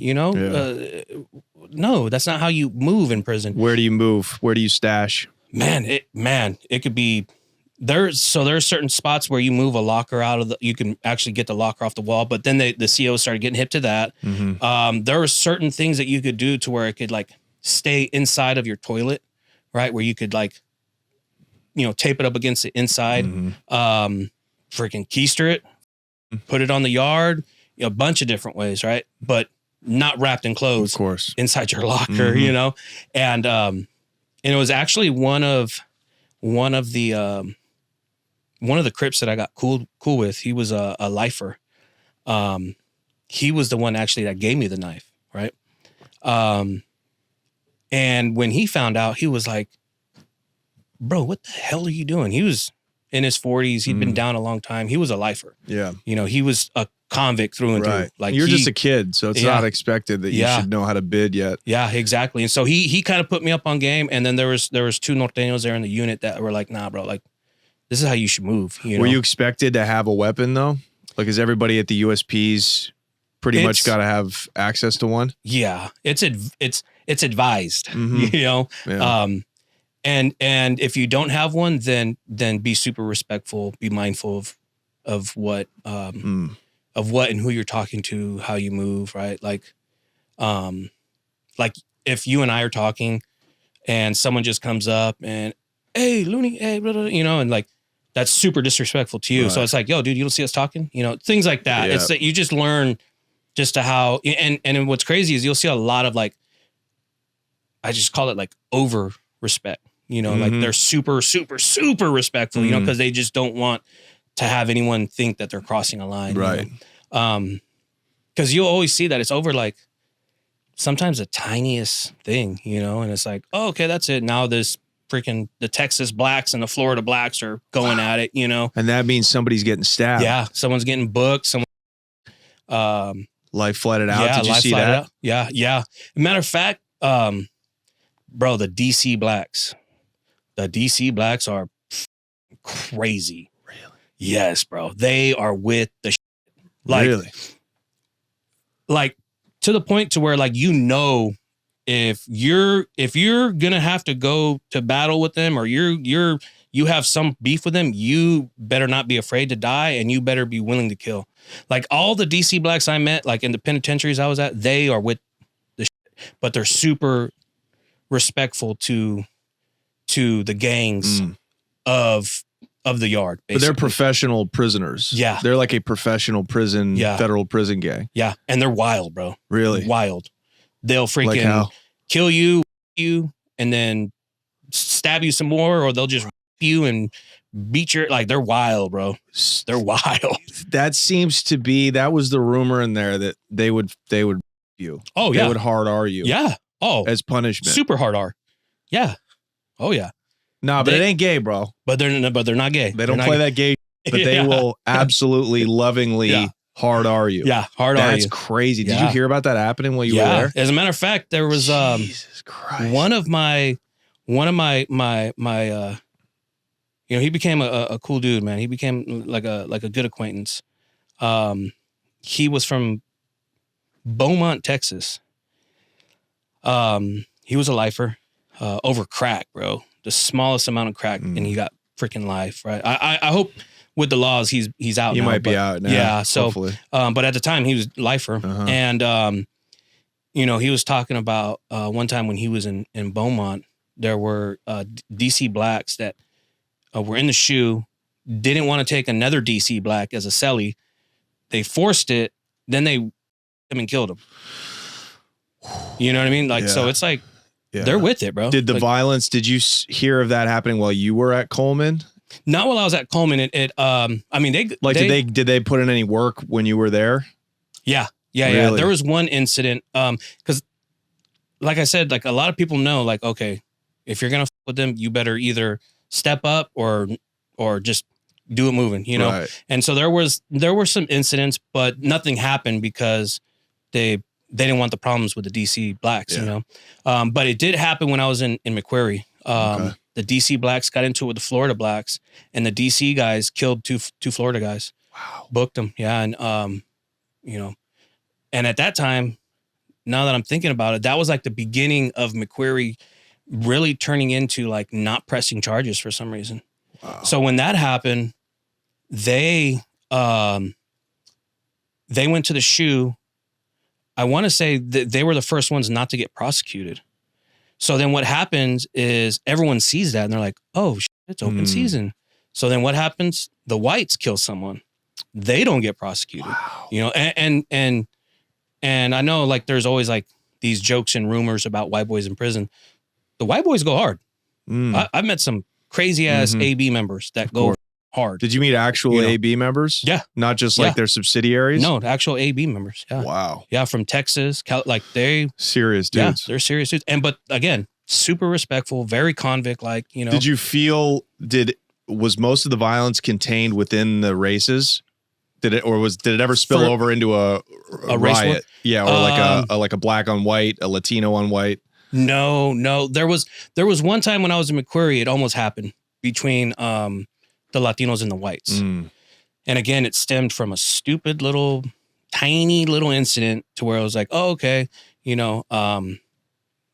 No, that's not how you move in prison. Where do you move? Where do you stash? Man, it could be there's certain spots where you move a locker out of you can actually get the locker off the wall, but then the COs started getting hip to that. There were certain things that you could do to where it could like stay inside of your toilet, right? Where you could like, tape it up against the inside, freaking keister it, put it on the yard, a bunch of different ways, right? But not wrapped in clothes, of course, inside your locker, and it was actually one of the Crips that I got cool with. He was a lifer. He was the one actually that gave me the knife, right? And when he found out, he was like, bro, what the hell are you doing? He was in his 40s. He'd been down a long time. He was a lifer. Yeah. He was a convict through and through. Like you're just a kid, so it's not expected that you should know how to bid yet. Yeah, exactly. And so he kind of put me up on game. And then there was two Norteños there in the unit that were like, nah, bro, like this is how you should move. Were you expected to have a weapon though? Like, is everybody at the USPs pretty much got to have access to one? Yeah, it's advised. Yeah. And if you don't have one, then be super respectful. Be mindful of what and who you're talking to, how you move, right? Like if you and I are talking, and someone just comes up and hey, Looney, hey, blah, blah, and like that's super disrespectful to you. Right. So it's like, yo, dude, you don't see us talking, things like that. Yeah. It's that you just learn just to how and what's crazy is you'll see a lot of like, I just call it like over respect. Like they're super, super, super respectful, because they just don't want to have anyone think that they're crossing a line. Right. Because you'll always see that it's over like sometimes the tiniest thing, and it's like, oh, okay, that's it. Now this freaking the Texas blacks and the Florida blacks are going at it, And that means somebody's getting stabbed. Yeah. Someone's getting booked. Life flighted out. Did you see that? Out. Yeah. Yeah. Matter of fact, bro, the DC blacks are crazy. Really? Yes, bro. They are with the shit. Like, really? Like to the point to where like, if you're gonna have to go to battle with them, or you have some beef with them, you better not be afraid to die, and you better be willing to kill. Like all the DC blacks I met, like in the penitentiaries I was at, they are with the shit, but they're super respectful to the gangs of the yard. Basically. But they're professional prisoners. Yeah. They're like a professional prison, federal prison gang. Yeah. And they're wild, bro. Really? Wild. They'll freaking kill you, and then stab you some more, or they'll just you and beat your, like, they're wild, bro. They're wild. That seems to be, that was the rumor in there that they would you. Oh, yeah. They would hard R you. Yeah. Oh. As punishment. Super hard R. Yeah. Oh, yeah. No, but it ain't gay, bro. But they're not gay. They don't play that gay, but they will absolutely lovingly hard R you. Yeah, hard R you. That's crazy. Did you hear about that happening while you were there? As a matter of fact, there was Jesus Christ. one of my he became a cool dude, man. He became like a good acquaintance. He was from Beaumont, Texas. He was a lifer over crack, bro. The smallest amount of crack, and he got freaking life, right? I hope with the laws he's out. He now, might be out now. Yeah. So, hopefully. But at the time he was lifer, and he was talking about one time when he was in Beaumont, there were DC blacks that were in the shoe, didn't want to take another DC black as a cellie. They forced it, then they killed him. You know what I mean? Like, so it's like. Yeah. They're with it, bro. Did the violence, did you hear of that happening while you were at Coleman? Not while I was at Coleman. Did they put in any work when you were there? Yeah. Really? There was one incident. Cause like I said, like a lot of people know, like, okay, if you're going to f with them, you better either step up or just do it moving, you know? Right. And so there were some incidents, but nothing happened because they didn't want the problems with the DC blacks, you know? But it did happen when I was in McQuarrie. The DC blacks got into it with the Florida blacks, and the DC guys killed two Florida guys. Wow. Booked them. Yeah. And, and at that time, now that I'm thinking about it, that was like the beginning of McQuarrie really turning into like not pressing charges for some reason. Wow. So when that happened, they went to the shoe. I want to say that they were the first ones not to get prosecuted. So then what happens is everyone sees that and they're like, oh, it's open season. So then what happens? The whites kill someone. They don't get prosecuted. Wow. You know, and I know like there's always like these jokes and rumors about white boys in prison. The white boys go hard. I've met some crazy ass AB members that go hard. Did you meet actual AB members? Yeah. Not just like their subsidiaries? No, the actual AB members. Yeah. Wow. Yeah, from Texas. Like they... Serious dudes. Yeah, they're serious dudes. But again, super respectful, very convict-like, you know. Did you feel... Was most of the violence contained within the races? Did it ever spill over into a riot? War? Yeah, or like a black on white, a Latino on white? No. There was one time when I was in McQuarrie, it almost happened between... the Latinos and the whites. And again, it stemmed from a stupid little, tiny little incident to where I was like, oh, okay. The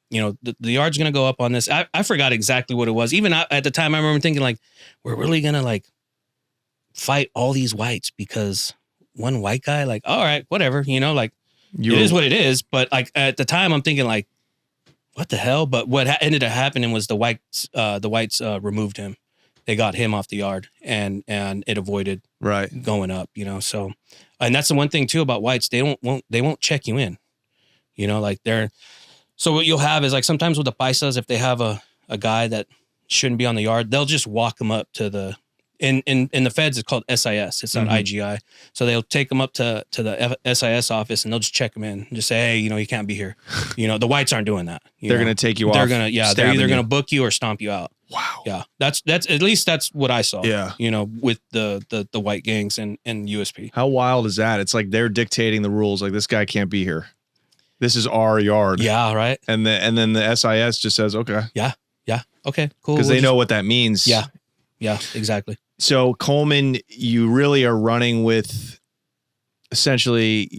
yard's going to go up on this. I forgot exactly what it was. Even at the time, I remember thinking like, we're really going to like fight all these whites because one white guy, like, all right, whatever, it is what it is. But like at the time I'm thinking like, what the hell? But what ended up happening was the whites removed him. They got him off the yard and it avoided going up, so, and that's the one thing too about whites. They won't check you in, so what you'll have is like sometimes with the paisas, if they have a guy that shouldn't be on the yard, they'll just walk him up to the, in the feds, it's called SIS. It's not IGI. So they'll take him up to the SIS office and they'll just check him in and just say, hey, you can't be here. The whites aren't doing that. They're going to take you off. They're either going to book you or stomp you out. Wow. Yeah. That's at least that's what I saw. Yeah. With the white gangs and USP. How wild is that? It's like they're dictating the rules. Like this guy can't be here. This is our yard. Yeah. Right. And then the SIS just says, okay. Yeah. Okay, cool. Because they know what that means. Yeah. Yeah, exactly. So Coleman, you really are running with essentially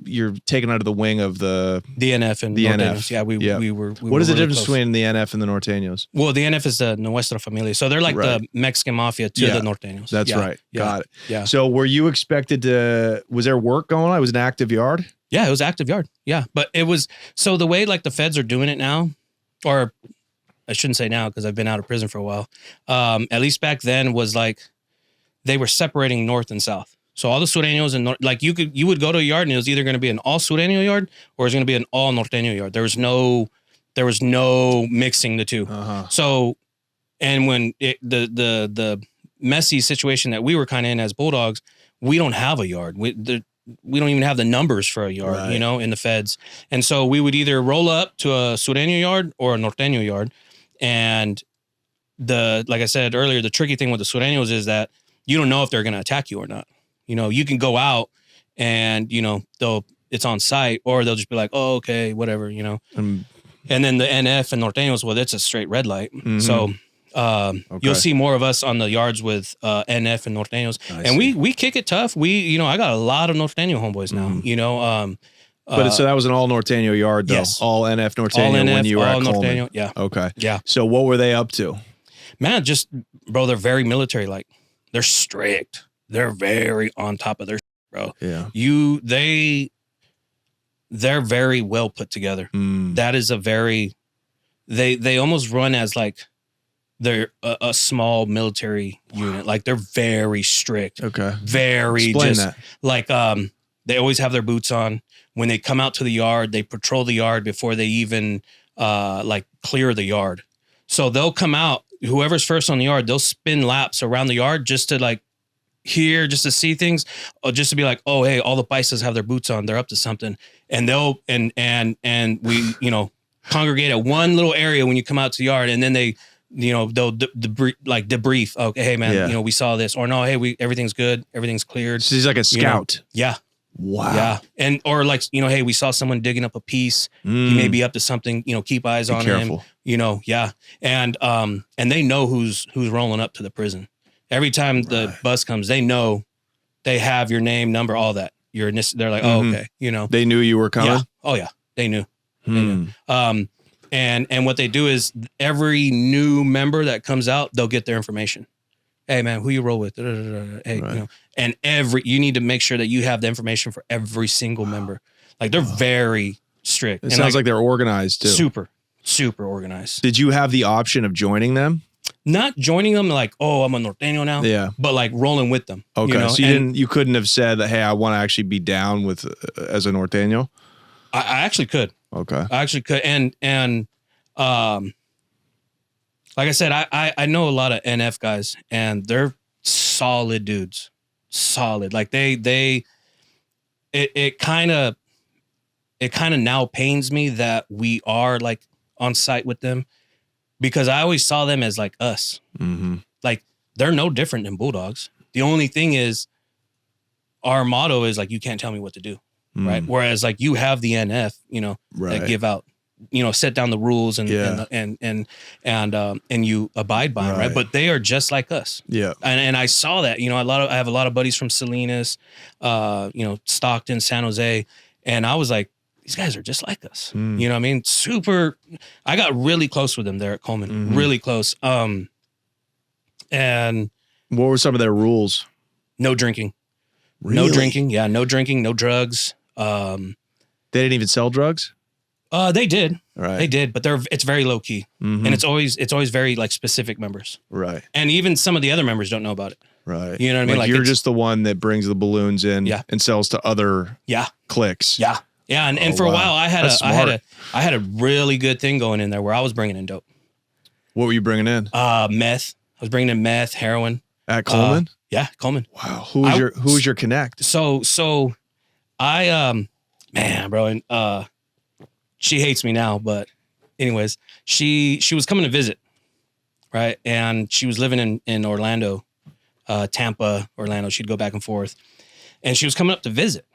you're taken under the wing of the NF and the Norteños. NF. Yeah, we were. What is the really difference between the NF and the Norteños? Well, the NF is the Nuestra Familia, so they're like the Mexican mafia to the Norteños. That's right. Yeah. Got it. Yeah. So were you expected to? Was there work going on? It was an active yard. Yeah, it was active yard. Yeah, but it was so the way like the feds are doing it now. or I shouldn't say now because I've been out of prison for a while. At least back then was like they were separating north and south. So all the Sureños and like you would go to a yard and it was either going to be an all Sureño yard or it was going to be an all Norteño yard. There was no mixing the two. So, and when the messy situation that we were kind of in as Bulldogs, we don't have a yard. We don't even have the numbers for a yard, you know, in the feds. And so we would either roll up to a Sureño yard or a Norteño yard. And like I said earlier, the tricky thing with the Sureños is that you don't know if they're going to attack you or not. You know, you can go out and, you know, it's on site or they'll just be like, oh, okay, whatever, you know. And then the NF and Norteños, well, it's a straight red light. So you'll see more of us on the yards with NF and Norteños. And we kick it tough. You know, I got a lot of Norteño homeboys now, you know. But so that was an all Norteño yard, though? Yes. All NF Norteño all NF, when you were all at Coleman? Norteño, yeah. Okay. Yeah. So what were they up to? Man, just, bro, they're very military-like. They're strict. They're very on top of their shit, bro. Yeah. They're very well put together. That is a very, they almost run as like they're a small military unit. Like they're very strict. Okay. Very Explain that. Like, they always have their boots on. When they come out to the yard, they patrol the yard before they even like clear the yard. So they'll come out, whoever's first on the yard, they'll spin laps around the yard just to like hear, just to see things, or just to be like, oh, hey, all the paisas have their boots on. They're up to something. And they'll, and we, you know, congregate at one little area when you come out to the yard. And then they, you know, they'll debrief. Okay, hey man, you know, we saw this, or no, hey, everything's good. Everything's cleared. So he's like a scout. You know? Yeah. Wow. Yeah. And, or like, you know, hey, we saw someone digging up a piece. He may be up to something, you know, keep eyes on him, you know? Yeah. And they know who's rolling up to the prison. Every time the bus comes, they know, they have your name, number, all that. They're like, oh, okay. You know, they knew you were coming. Yeah. Oh yeah. They knew. They knew. And what they do is every new member that comes out, they'll get their information. Hey man, who you roll with? Hey, you know, and you need to make sure that you have the information for every single member. Like they're very strict. It sounds like they're organized too. Super organized. Did you have the option of joining them? Not joining them like, oh, I'm a Norteño now. Yeah. But like rolling with them. Okay. You know? So you couldn't have said that, hey, I want to actually be down with as a Norteño? I actually could. Okay. I actually could. And like I said, I know a lot of NF guys and they're solid dudes. Solid. Like it kind of now pains me that we are like on site with them because I always saw them as like us. Like they're no different than Bulldogs. The only thing is our motto is like, you can't tell me what to do. Right. Whereas like you have the NF, you know, that give out, you know, set down the rules and you abide by them, right? But they are just like us. Yeah. And I saw that, you know, I have a lot of buddies from Salinas, you know, Stockton, San Jose. And I was like, these guys are just like us. You know what I mean? I got really close with them there at Coleman, really close. And what were some of their rules? No drinking. Really? No drinking. Yeah. No drinking, no drugs. They didn't even sell drugs? They did. Right. They did, but it's very low key. And it's always very like specific members. Right. And even some of the other members don't know about it. Right. You know what I mean? Like you're just the one that brings the balloons in and sells to other cliques. Yeah. Yeah. And for a while I had a really good thing going in there where I was bringing in dope. What were you bringing in? Meth. I was bringing in meth, heroin. At Coleman? Yeah, Coleman. Wow. Who was your connect? So I man, bro, and she hates me now, but anyways, she was coming to visit, right? And she was living in Orlando, Tampa, Orlando. She'd go back and forth. And she was coming up to visit.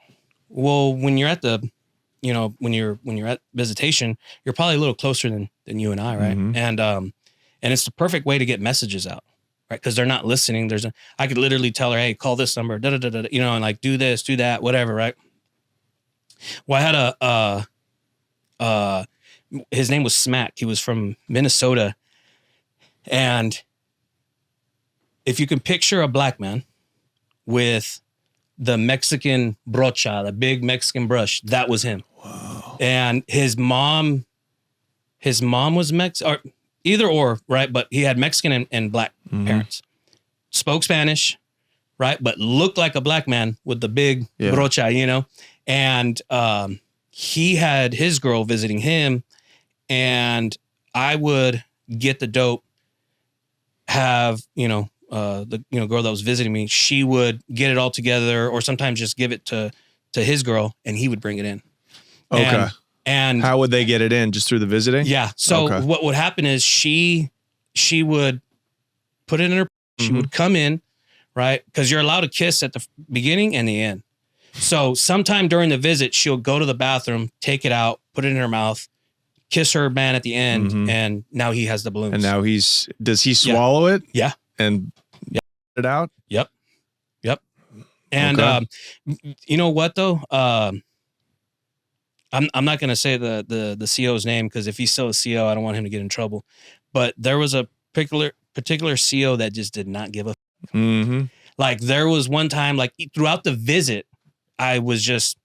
Well, when you're at when you're at visitation, you're probably a little closer than you and I, right? And it's the perfect way to get messages out. Right, because they're not listening. I could literally tell her, "Hey, call this number," you know, and like do this, do that, whatever. Right. Well, I had his name was Smack. He was from Minnesota, and if you can picture a black man with the Mexican brocha, the big Mexican brush, that was him. Wow. And his mom his mom was Mexican, or either or, right? But he had Mexican and black parents. Spoke Spanish, right? But looked like a black man with the big brocha, you know? And he had his girl visiting him, and I would get the dope, have, the girl that was visiting me, she would get it all together, or sometimes just give it to his girl, and he would bring it in. Okay. And how would they get it in? Just through the visiting? Yeah. So what would happen is she would put it in her, she would come in, right? Because you're allowed to kiss at the beginning and the end. So sometime during the visit, she'll go to the bathroom, take it out, put it in her mouth, kiss her man at the end, and now he has the balloons. And now does he swallow it? Yeah. And it out? Yep. And you know what though? I'm not going to say the CO's name, because if he's still a CO, I don't want him to get in trouble. But there was a particular CO that just did not give a Like there was one time, like throughout the visit, I was just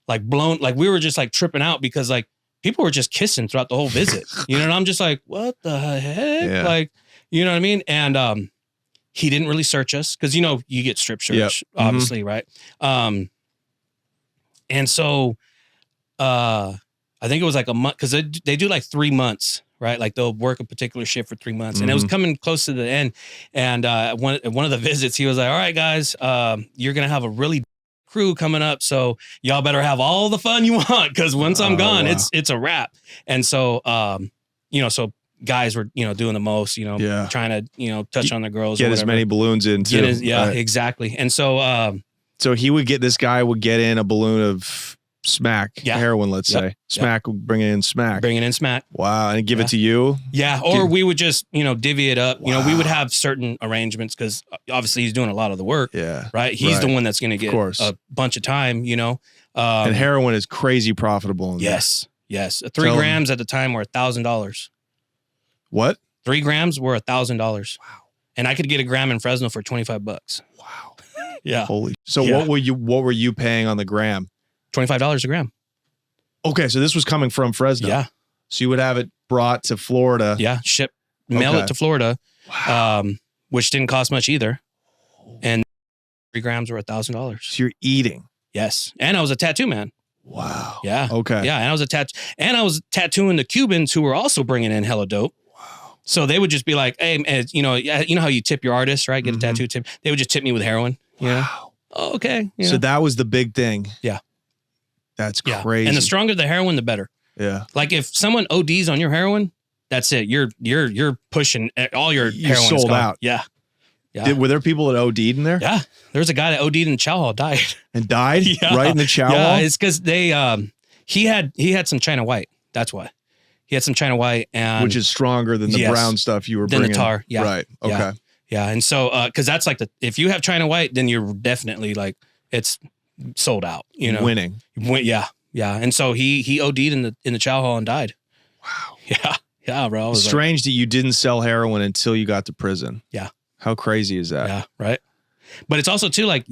like blown, like we were just like tripping out, because like people were just kissing throughout the whole visit, and I'm just like, what the heck? Yeah. Like, you know what I mean? And he didn't really search us, because you get strip search, obviously, right? And so I think it was like a month, because they do like 3 months, right? Like they'll work a particular shift for 3 months, and it was coming close to the end. And one of the visits, he was like, all right, guys, you're going to have a really crew coming up, so y'all better have all the fun you want, because once I'm gone, it's a wrap. And so, so guys were, doing the most, trying to, touch on the girls. Get as many balloons in too. Exactly. And so, so this guy would get in a balloon of smack, heroin, let's say. Smack would bring in smack. Wow. And give it to you? Yeah. Or we would just, divvy it up. We would have certain arrangements, because obviously he's doing a lot of the work. Yeah. Right. He's the one that's going to get a bunch of time, and heroin is crazy profitable. Yes. 3 grams at the time were $1,000. What? 3 grams were $1,000. Wow. And I could get a gram in Fresno for $25. Wow. Yeah. Holy. So what were you paying on the gram? $25 a gram. Okay, so this was coming from Fresno. Yeah. So you would have it brought to Florida. Yeah, mail it to Florida, which didn't cost much either. And 3 grams were $1,000. So you're eating. Yes, and I was a tattoo man. Wow. Yeah. Okay. Yeah, and I was tattooing the Cubans, who were also bringing in hella dope. Wow. So they would just be like, "Hey, you know how you tip your artist, right? Get a tattoo tip." They would just tip me with heroin. Wow. Oh, okay. So that was the big thing. Yeah. That's crazy. And the stronger the heroin, the better. Yeah. Like if someone ODs on your heroin, that's it. You're pushing all your heroin. Sold out. Yeah. Yeah. Were there people that OD'd in there? Yeah. There was a guy that OD'd in the chow hall, died. And died? Right in the chow hall? Yeah, it's because they he had some China White. That's why. He had some China White, and which is stronger than the brown stuff you were bringing. Than the tar. Yeah. Right. Okay. Yeah. And so because that's like if you have China White, then you're definitely like it's sold out. Winning. Yeah. And so he OD'd in the chow hall and died. Wow. Yeah. Yeah, bro. It's strange that you didn't sell heroin until you got to prison. Yeah. How crazy is that? Yeah. Right. But it's also too like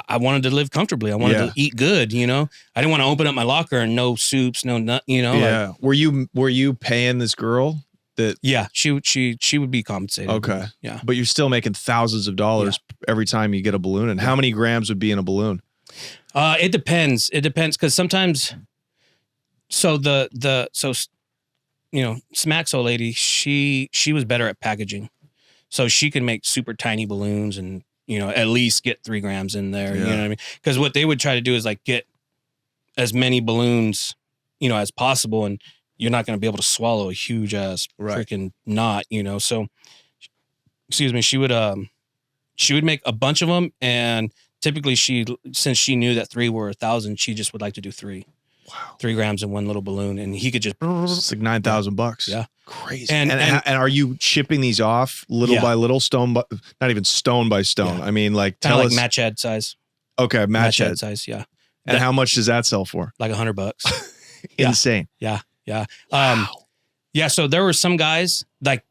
I wanted to live comfortably. I wanted to eat good. I didn't want to open up my locker and no soups, no nut. Yeah. Like, were you paying this girl? Yeah, she would be compensated. Okay. Yeah. But you're still making thousands of dollars every time you get a balloon. And how many grams would be in a balloon? It depends. It depends, because sometimes. So Smack's old lady, she was better at packaging, so she could make super tiny balloons and at least get 3 grams in there. You know what I mean? Because what they would try to do is like get as many balloons as possible, and you're not going to be able to swallow a huge ass freaking knot. So excuse me, she would make a bunch of them, and typically since she knew that 3 were 1,000, she just would like to do 3. Wow. 3 grams in one little balloon, and he could just. It's like $9,000. Yeah, crazy. And are you shipping these off little by little, not even stone by stone? Yeah. I mean, like kind of like match head size. Okay, match head size. Yeah. And how much does that sell for? Like $100. Insane. Yeah. Wow. Yeah. So there were some guys like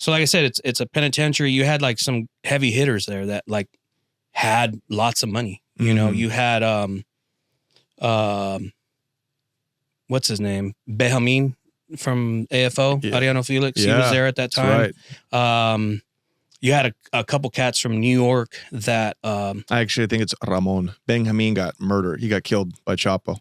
I said, it's a penitentiary. You had like some heavy hitters there that like had lots of money. You had what's his name? Benjamin from AFO, Ariano Felix. He was there at that time. Right. You had a couple cats from New York that... I actually think it's Ramon. Benjamin got murdered. He got killed by Chapo.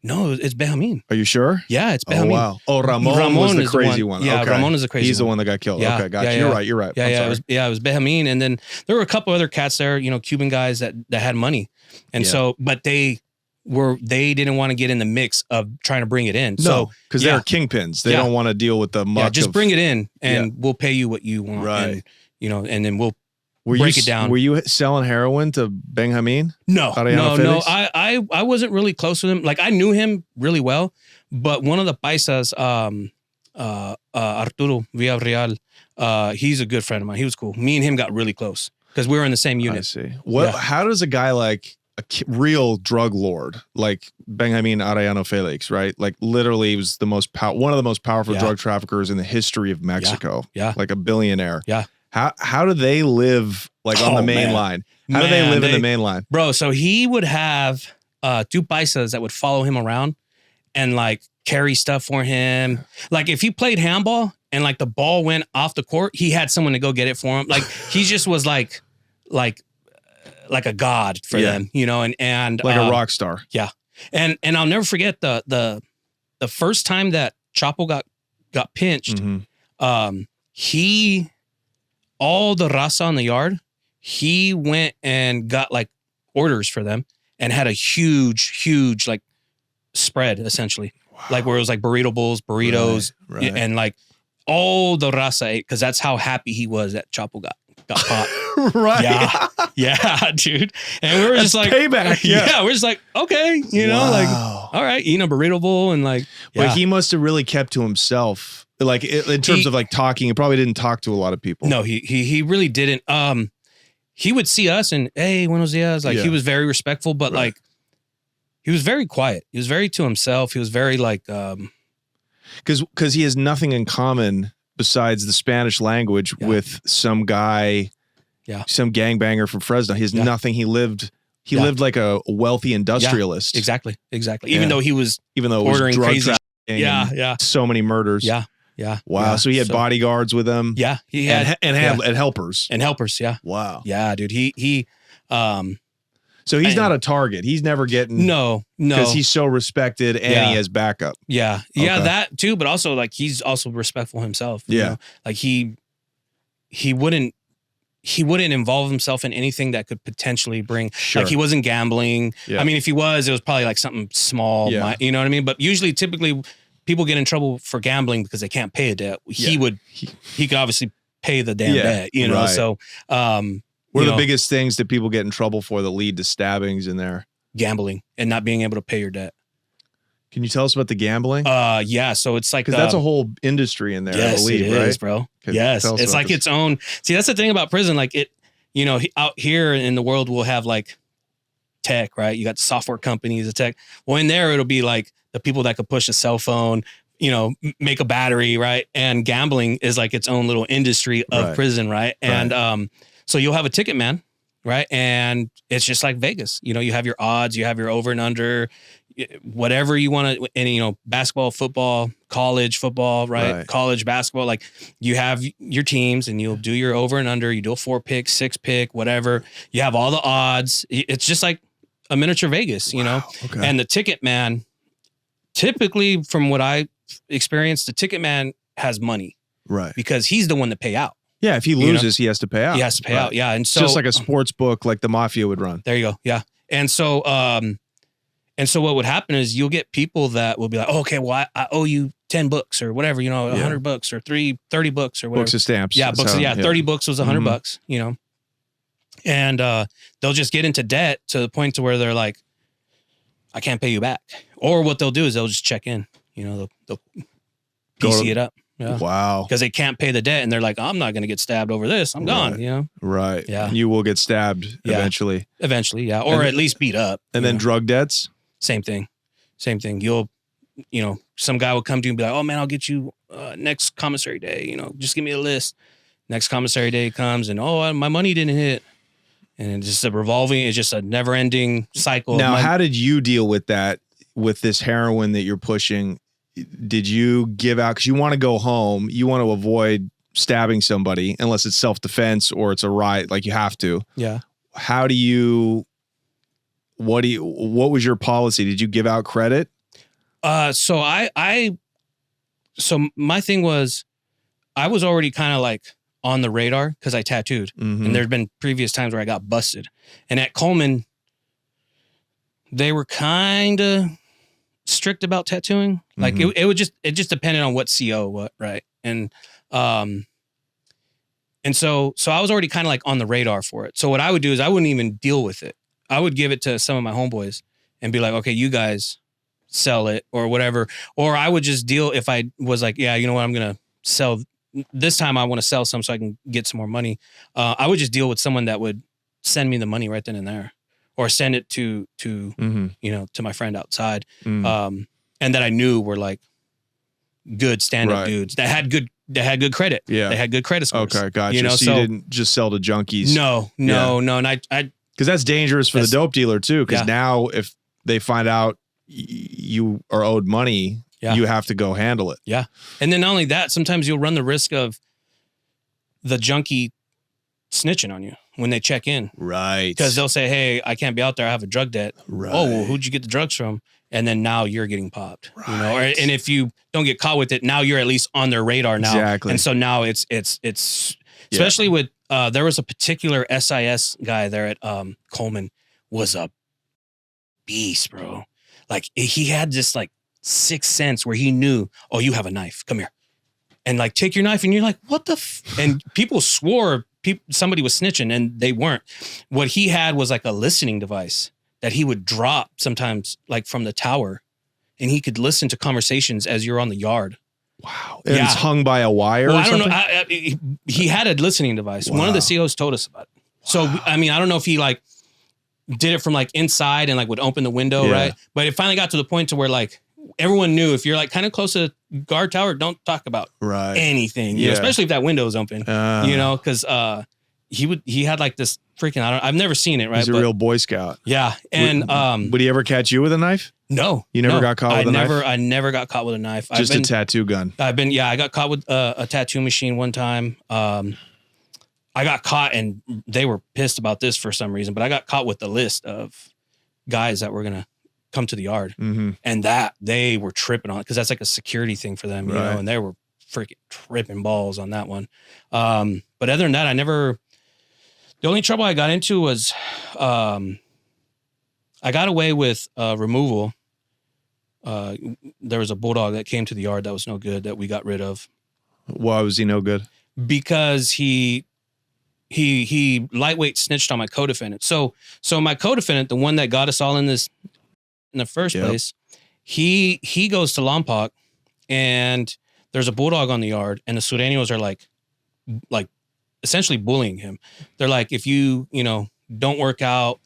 No, it's Benjamin. Are you sure? Yeah, it's Benjamin. Oh, wow. Oh, Ramon was the crazy one. Yeah, okay. Ramon is the crazy one. He's the one that got killed. Yeah, okay, gotcha. yeah, You're right. Yeah, it was Benjamin. And then there were a couple other cats there, Cuban guys that had money. And so, but they didn't want to get in the mix of trying to bring it in. No, because they're kingpins. They don't want to deal with the muck. Yeah, just bring it in and we'll pay you what you want. Right. And, and then we'll break it down. Were you selling heroin to Benjamin? No. I wasn't really close with him. Like, I knew him really well, but one of the paisas, Arturo Villarreal, he's a good friend of mine. He was cool. Me and him got really close because we were in the same unit. I see. How does a guy like a real drug lord like Benjamin Arellano Felix, right? Like, literally was one of the most powerful drug traffickers in the history of Mexico. Yeah. Like a billionaire. Yeah. How do they live like on the main line? How do they live in the main line? Bro, so he would have two paisas that would follow him around and like carry stuff for him. Like, if he played handball and like the ball went off the court, he had someone to go get it for him. Like, he just was like a god for them, and like a rock star. Yeah. And I'll never forget the first time that Chapo got pinched, all the raza on the yard, he went and got like orders for them and had a huge like spread essentially. Wow. Like, where it was like burrito bowls, burritos, right. and like all the raza ate, because that's how happy he was that Chapo got caught. Right. Yeah, dude. And we were just like, payback. Yeah, we're just like, okay, like, all right, eating a burrito bowl and like, But he must have really kept to himself. Like, in terms of like talking, he probably didn't talk to a lot of people. No, he really didn't. He would see us and, hey, buenos dias. Like, he was very respectful, but like, he was very quiet. He was very to himself. He was very like, because he has nothing in common besides the Spanish language with some guy, some gangbanger from Fresno. He has nothing. He lived like a wealthy industrialist. Yeah, exactly. Even though it was ordering drug crazy. Yeah. So many murders. Yeah. Wow. Yeah. So he had bodyguards with him. Yeah. He had and helpers. And helpers. Yeah. Wow. Yeah, dude. So he's not a target. He's never getting no because he's so respected and he has backup. Yeah, okay. That too. But also, like, he's also respectful himself. You know? Like he wouldn't involve himself in anything that could potentially bring. Like, he wasn't gambling. Yeah. I mean, if he was, it was probably like something small. Yeah. You know what I mean? But typically, people get in trouble for gambling because they can't pay a debt. He could obviously pay the damn debt. You know, right. So. What are the biggest things that people get in trouble for that lead to stabbings in there? Gambling and not being able to pay your debt. Can you tell us about the gambling? Yeah. So it's like, because that's a whole industry in there. Yes, I believe, it right? is, bro. Yes, it's like its own. See, that's the thing about prison. Like, out here in the world, we'll have like tech, right? You got the software companies, the tech. Well, in there, it'll be like the people that could push a cell phone, make a battery, right? And gambling is like its own little industry of prison, right? And so you'll have a ticket man, right? And it's just like Vegas. You have your odds, you have your over and under, whatever you want to, and, basketball, football, college football, right? College basketball. Like, you have your teams and you'll do your over and under. You do a 4-pick, 6-pick, whatever. You have all the odds. It's just like a miniature Vegas, Okay. And the ticket man, typically from what I experienced, the ticket man has money. Right. Because he's the one to pay out. Yeah, if he loses, he has to pay out. He has to pay out, yeah. And so, just like a sports book, like the mafia would run. There you go, yeah. And so what would happen is you'll get people that will be like, oh, okay, well, I owe you 10 books or whatever, $100 or 30 books or whatever. Books of stamps. Yeah, 30 books was $100, And they'll just get into debt to the point to where they're like, I can't pay you back. Or what they'll do is they'll just check in, they'll PC it up. Yeah. Wow. Because they can't pay the debt and they're like, I'm not going to get stabbed over this. I'm gone, Right. Yeah. And you will get stabbed eventually. Eventually, yeah. Or at least beat up. And then drug debts? Same thing. You'll, some guy will come to you and be like, oh man, I'll get you next commissary day. Just give me a list. Next commissary day comes and, my money didn't hit. And it's just it's just a never ending cycle. Now, how did you deal with that? with this heroin that you're pushing, did you give out, because you want to go home, you want to avoid stabbing somebody unless it's self-defense or it's a riot, like you have to. Yeah. What was your policy? Did you give out credit? So my thing was, I was already kind of like on the radar because I tattooed, and there's been previous times where I got busted. And at Coleman, they were kind of strict about tattooing. Like it just depended on what CO, right? And so I was already kind of like on the radar for it. So what I would do is I wouldn't even deal with it. I would give it to some of my homeboys and be like, okay, you guys sell it or whatever. Or I would just deal if I was like, yeah, you know what, I'm going to sell. This time I want to sell some so I can get some more money. I would just deal with someone that would send me the money right then and there, or send it to my friend outside. And that I knew were like good stand-up dudes that had good credit. Yeah. They had good credit scores. Okay, gotcha. So you didn't just sell to junkies. No. And I because that's dangerous for the dope dealer too. Because now if they find out you are owed money, you have to go handle it. Yeah. And then not only that, sometimes you'll run the risk of the junkie snitching on you when they check in. Right. Because they'll say, hey, I can't be out there. I have a drug debt. Right. Oh, well, who'd you get the drugs from? And then now you're getting popped. Right. You know, and if you don't get caught with it, now you're at least on their radar now. Exactly. And so now it's especially with, there was a particular SIS guy there at Coleman, was a beast, bro. Like he had this like sixth sense where he knew, oh, you have a knife. Come here. And like, take your knife. And you're like, what the and people swore somebody was snitching and they weren't. What he had was like a listening device that he would drop sometimes like from the tower, and he could listen to conversations as you're on the yard. Wow. And it's hung by a wire or I don't something? know. He had a listening device. Wow. One of the COs told us about it. Wow. So, I mean, I don't know if he like did it from like inside and like would open the window, right? But it finally got to the point to where like everyone knew if you're like kind of close to the guard tower, don't talk about anything, you know, especially if that window is open, you know, because he had like this freaking, I've never seen it, right? He's a real Boy Scout. Yeah. And would he ever catch you with a knife? No. You never got caught with a knife? I never got caught with a knife. Just a tattoo gun. I got caught with a tattoo machine one time. I got caught, and they were pissed about this for some reason, but I got caught with the list of guys that were going to come to the yard, and that they were tripping on it because that's like a security thing for them, you know, and they were freaking tripping balls on that one. But other than that, the only trouble I got into was, I got away with removal. There was a Bulldog that came to the yard that was no good that we got rid of. Why was he no good? Because he lightweight snitched on my co-defendant. So my co-defendant, the one that got us all in this in the first place, he goes to Lompoc, and there's a Bulldog on the yard, and the Sureños are like essentially bullying him. They're like, if you don't work out,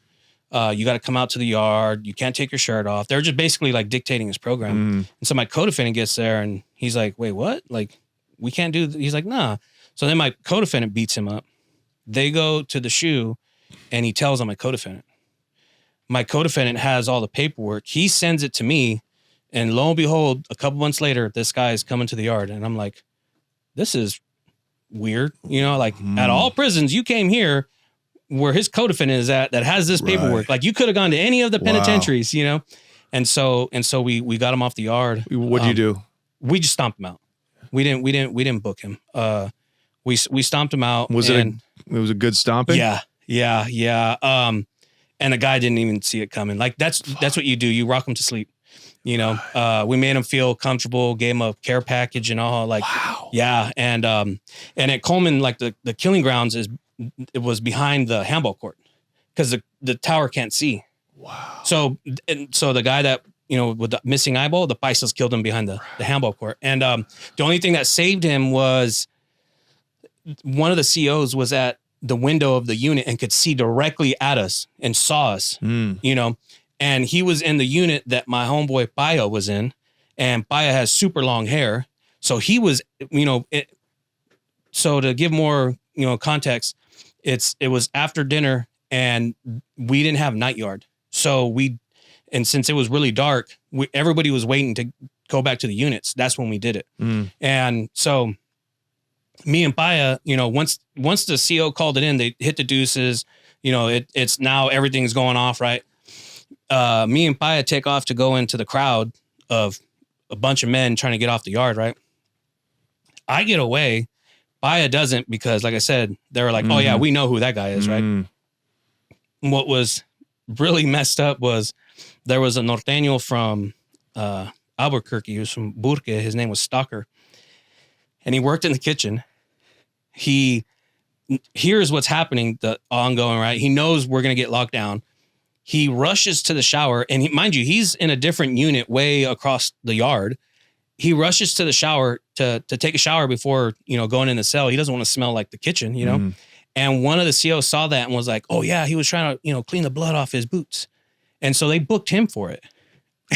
you got to come out to the yard. You can't take your shirt off. They're just basically like dictating his program. And so my co-defendant gets there, and he's like, wait, what? Like, we can't do. He's like, nah. So then my co-defendant beats him up. They go to the shoe, and he tells on my co-defendant. My co-defendant has all the paperwork. He sends it to me, and lo and behold, a couple months later, this guy is coming to the yard, and I'm like, this is weird. You know, like at all prisons, you came here where his co-defendant is at that has this paperwork. Like you could have gone to any of the penitentiaries, you know? And so we got him off the yard. What'd you do? We just stomped him out. We didn't book him. We stomped him out. It was a good stomping? Yeah. And the guy didn't even see it coming. Like that's what you do. You rock him to sleep. You know, we made him feel comfortable, gave him a care package and all. Like, and at Coleman, like the killing grounds it was behind the handball court because the tower can't see. Wow. So the guy that with the missing eyeball, the Paisas killed him behind the handball court, and the only thing that saved him was one of the COs was at the window of the unit and could see directly at us and saw us. And he was in the unit that my homeboy Paya was in, and Paya has super long hair. So he was, so to give more, context, it was after dinner and we didn't have night yard. So And since it was really dark, everybody was waiting to go back to the units. That's when we did it. And so me and Paya, you know, once the CO called it in, they hit the deuces, you know, it's now everything's going off, right? Me and Paya take off to go into the crowd of a bunch of men trying to get off the yard, right? I get away. Paya doesn't, because like I said, they were like, oh yeah, we know who that guy is, right? What was really messed up was there was a norteño from Albuquerque. He was from Burque. His name was Stalker. And he worked in the kitchen. He hears what's happening, the ongoing, right? He knows we're going to get locked down. He rushes to the shower. And mind you, he's in a different unit way across the yard. He rushes to the shower to take a shower before, you know, going in the cell. He doesn't want to smell like the kitchen, you know? And one of the COs saw that and was like, oh yeah, he was trying to, you know, clean the blood off his boots. And so they booked him for it.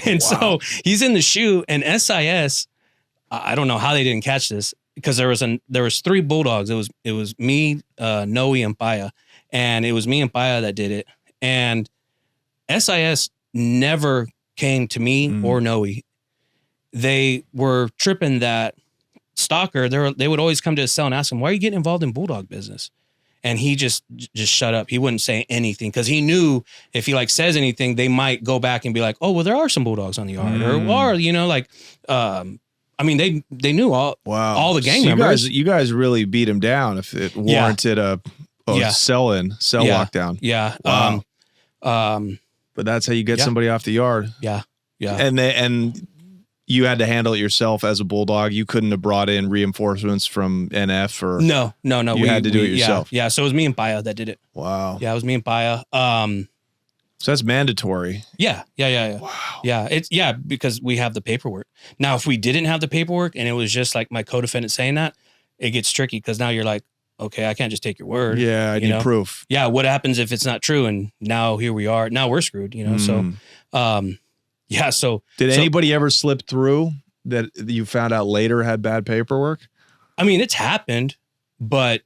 And so he's in the shoe, and SIS, I don't know how they didn't catch this, because there was 3 Bulldogs. It was me, Noe, and Paya. And it was me and Paya that did it. And SIS never came to me or Noe. They were tripping that Stalker, they would always come to his cell and ask him, why are you getting involved in Bulldog business? And he just shut up. He wouldn't say anything, because he knew if he like says anything, they might go back and be like, oh, well, there are some Bulldogs on the yard, or you know, like, I mean, they knew all the gang members. You guys really beat him down if it warranted a cell lockdown. Yeah. Wow. But that's how you get somebody off the yard. Yeah. Yeah. And you had to handle it yourself as a Bulldog. You couldn't have brought in reinforcements from NF or no. You had to do it yourself. Yeah. So it was me and Paya that did it. Wow. Yeah, it was me and Paya. So that's mandatory. Yeah. Wow. Yeah. Because we have the paperwork. Now, if we didn't have the paperwork and it was just like my co-defendant saying that, it gets tricky, because now you're like, okay, I can't just take your word. Yeah, I need proof. Yeah. What happens if it's not true? And now here we are. Now we're screwed, you know? So, yeah. So did anybody ever slip through that you found out later had bad paperwork? I mean, it's happened, but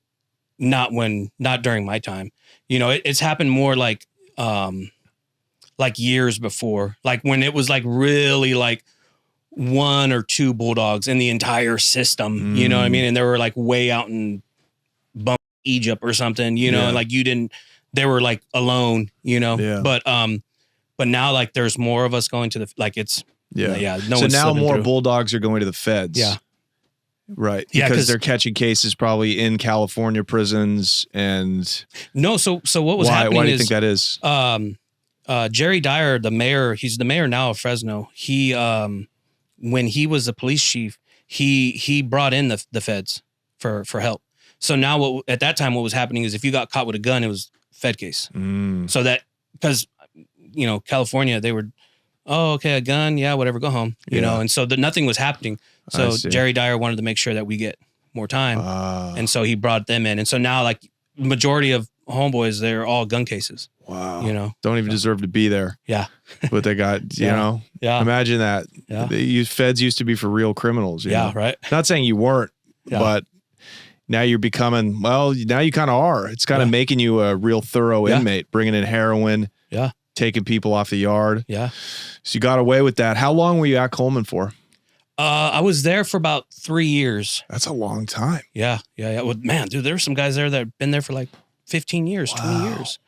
not during my time. You know, it's happened more like years before, like when it was like really like 1 or 2 Bulldogs in the entire system, you know what I mean? And they were like way out in Egypt or something, you know, and like they were like alone, you know, but now like there's more of us going to the, like it's, no so now more through. Bulldogs are going to the feds. Yeah. Right. Because they're catching cases probably in California prisons and. No. So what was happening why do you think that is? Jerry Dyer, the mayor, he's the mayor now of Fresno. He, when he was the police chief, he brought in the feds for help. So now at that time, what was happening is if you got caught with a gun, it was Fed case. So that, because, you know, California, they were, oh, okay, a gun. Yeah, whatever, go home, you know? And so nothing was happening. So Jerry Dyer wanted to make sure that we get more time. And so he brought them in. And so now like majority of homeboys, they're all gun cases. Wow. You know, don't even deserve to be there. Yeah. But they got, you know, imagine that. Yeah. Feds used to be for real criminals. You know? Right. Not saying you weren't, but now you're becoming, well, now you kind of are. It's kind of making you a real thorough inmate, bringing in heroin, taking people off the yard. Yeah. So you got away with that. How long were you at Coleman for? I was there for about 3 years. That's a long time. Yeah. Well, man, dude, there were some guys there that have been there for like 15 years, 20 years.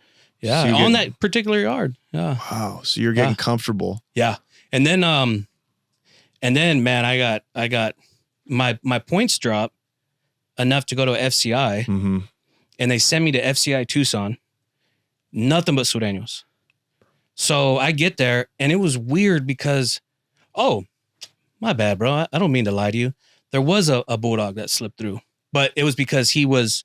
Yeah. So on that particular yard. Yeah. Wow. So you're getting comfortable. Yeah. And then, man, I got my points dropped enough to go to FCI, and they sent me to FCI Tucson, nothing but Sureños. So I get there, and it was weird because, oh, my bad, bro. I don't mean to lie to you. There was a Bulldog that slipped through, but it was because he was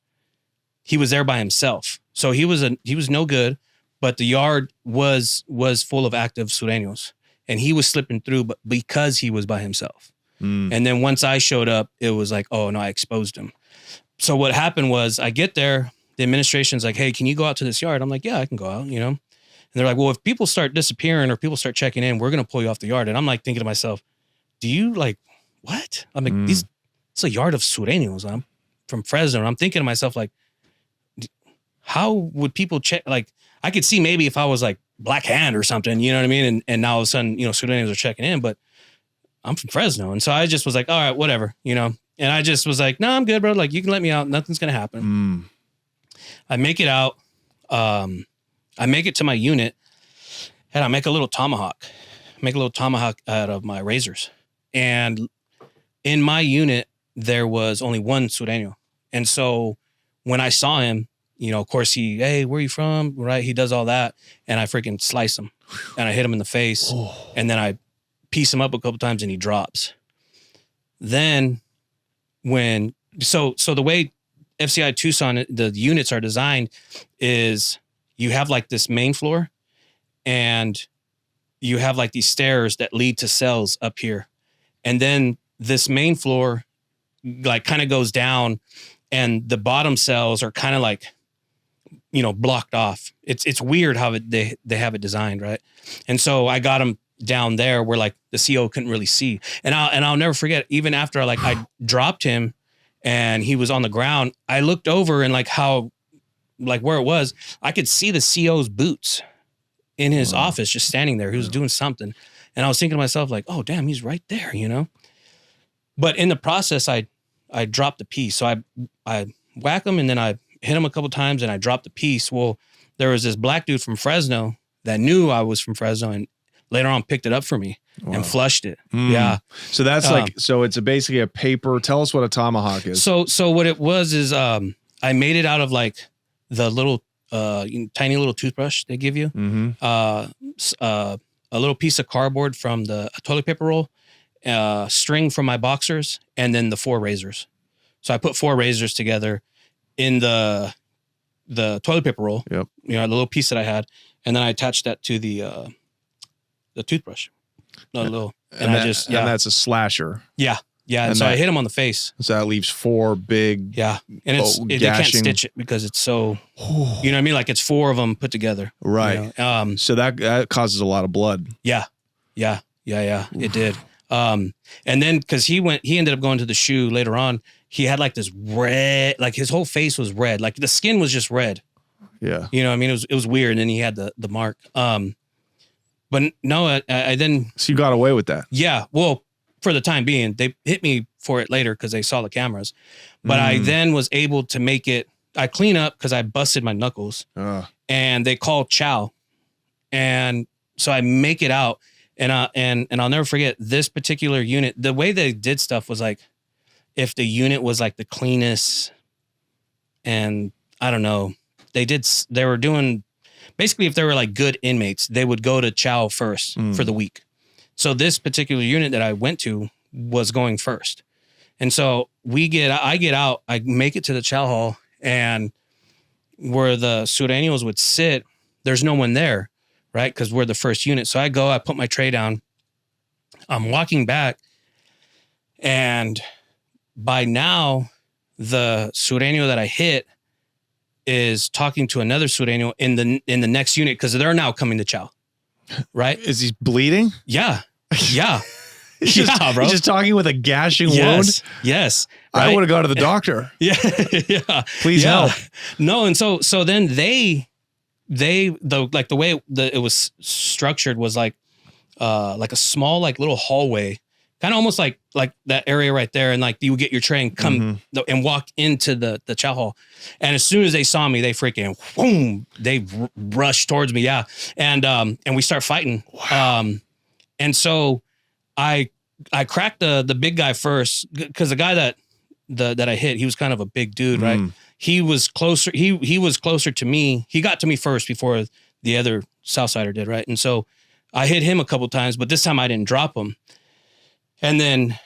there by himself. So he was no good, but the yard was full of active Sureños, and he was slipping through, but because he was by himself. And then once I showed up, it was like, oh no, I exposed him. So what happened was I get there, the administration's like, hey, can you go out to this yard? I'm like, yeah, I can go out, you know? And they're like, well, if people start disappearing or people start checking in, we're going to pull you off the yard. And I'm like thinking to myself, do you like, what? I'm like, it's a yard of Sureños. I'm from Fresno. And I'm thinking to myself, like, how would people check? Like, I could see maybe if I was like Black Hand or something, you know what I mean? And now all of a sudden, Sudanese are checking in, but I'm from Fresno. And so I just was like, all right, whatever, And I just was like, no, I'm good, bro. Like, you can let me out. Nothing's going to happen. I make it out. I make it to my unit and I make a little tomahawk. Out of my razors. And in my unit, there was only one Sureño. And so when I saw him, of course hey, where are you from? Right. He does all that. And I freaking slice him and I hit him in the face. And then I piece him up a couple times and he drops. Then so the way FCI Tucson, the units are designed is you have like this main floor and you have like these stairs that lead to cells up here. And then this main floor like kind of goes down and the bottom cells are kind of like, blocked off. It's weird how they have it designed. Right. And so I got them down there where like the CO couldn't really see. And I'll never forget, even after I dropped him and he was on the ground, I looked over and where it was, I could see the CO's boots in his office, just standing there. He was doing something. And I was thinking to myself like, oh damn, he's right there, But in the process, I dropped the piece. So I whack him and then I hit him a couple times and I dropped the piece. Well, there was this black dude from Fresno that knew I was from Fresno and later on picked it up for me and flushed it. Yeah. So that's so it's basically a paper. Tell us what a tomahawk is. So what it was is I made it out of like the little tiny little toothbrush they give you, a little piece of cardboard from the toilet paper roll, string from my boxers, and then the 4 razors. So I put 4 razors together in the toilet paper roll, the little piece that I had, and then I attached that to the toothbrush. And that's a slasher. Yeah. Yeah, and so I hit him on the face. So that leaves 4 big. Yeah, and they can't stitch it because it's so. You know what I mean? Like it's 4 of them put together. Right. So that causes a lot of blood. Yeah. It did. And then because he ended up going to the shoe later on. He had like this red, like his whole face was red, like the skin was just red. Yeah. You know what I mean? It was weird, and then he had the mark. But no, I then. So you got away with that? Yeah. Well. For the time being, they hit me for it later because they saw the cameras. But I then was able to make it. I clean up because I busted my knuckles, and they called chow, and so I make it out, and I'll never forget this particular unit. The way they did stuff was like, if the unit was like the cleanest, and I don't know, they were doing basically if they were like good inmates, they would go to chow first for the week. So this particular unit that I went to was going first. And so I get out, I make it to the chow hall, and where the Sureños would sit, there's no one there, right? Because we're the first unit. So I go, I put my tray down, I'm walking back, and by now, the Sureño that I hit is talking to another Sureño in the next unit because they're now coming to chow. Right? Is he bleeding? Yeah. Yeah. Bro. He's just talking with a gashing wound? Yes. Right? I would have gone to the doctor. Yeah. Please help. No, and so then the way it was structured was like a small like little hallway, kind of almost like that area right there, and like you would get your tray and come and walk into the chow hall. And as soon as they saw me, they freaking boom, they rushed towards me. Yeah. And we start fighting. Wow. And so I cracked the big guy first because the guy that I hit, he was kind of a big dude, right? He was closer. He was closer to me. He got to me first before the other Southsider did, right? And so I hit him a couple times, but this time I didn't drop him. And then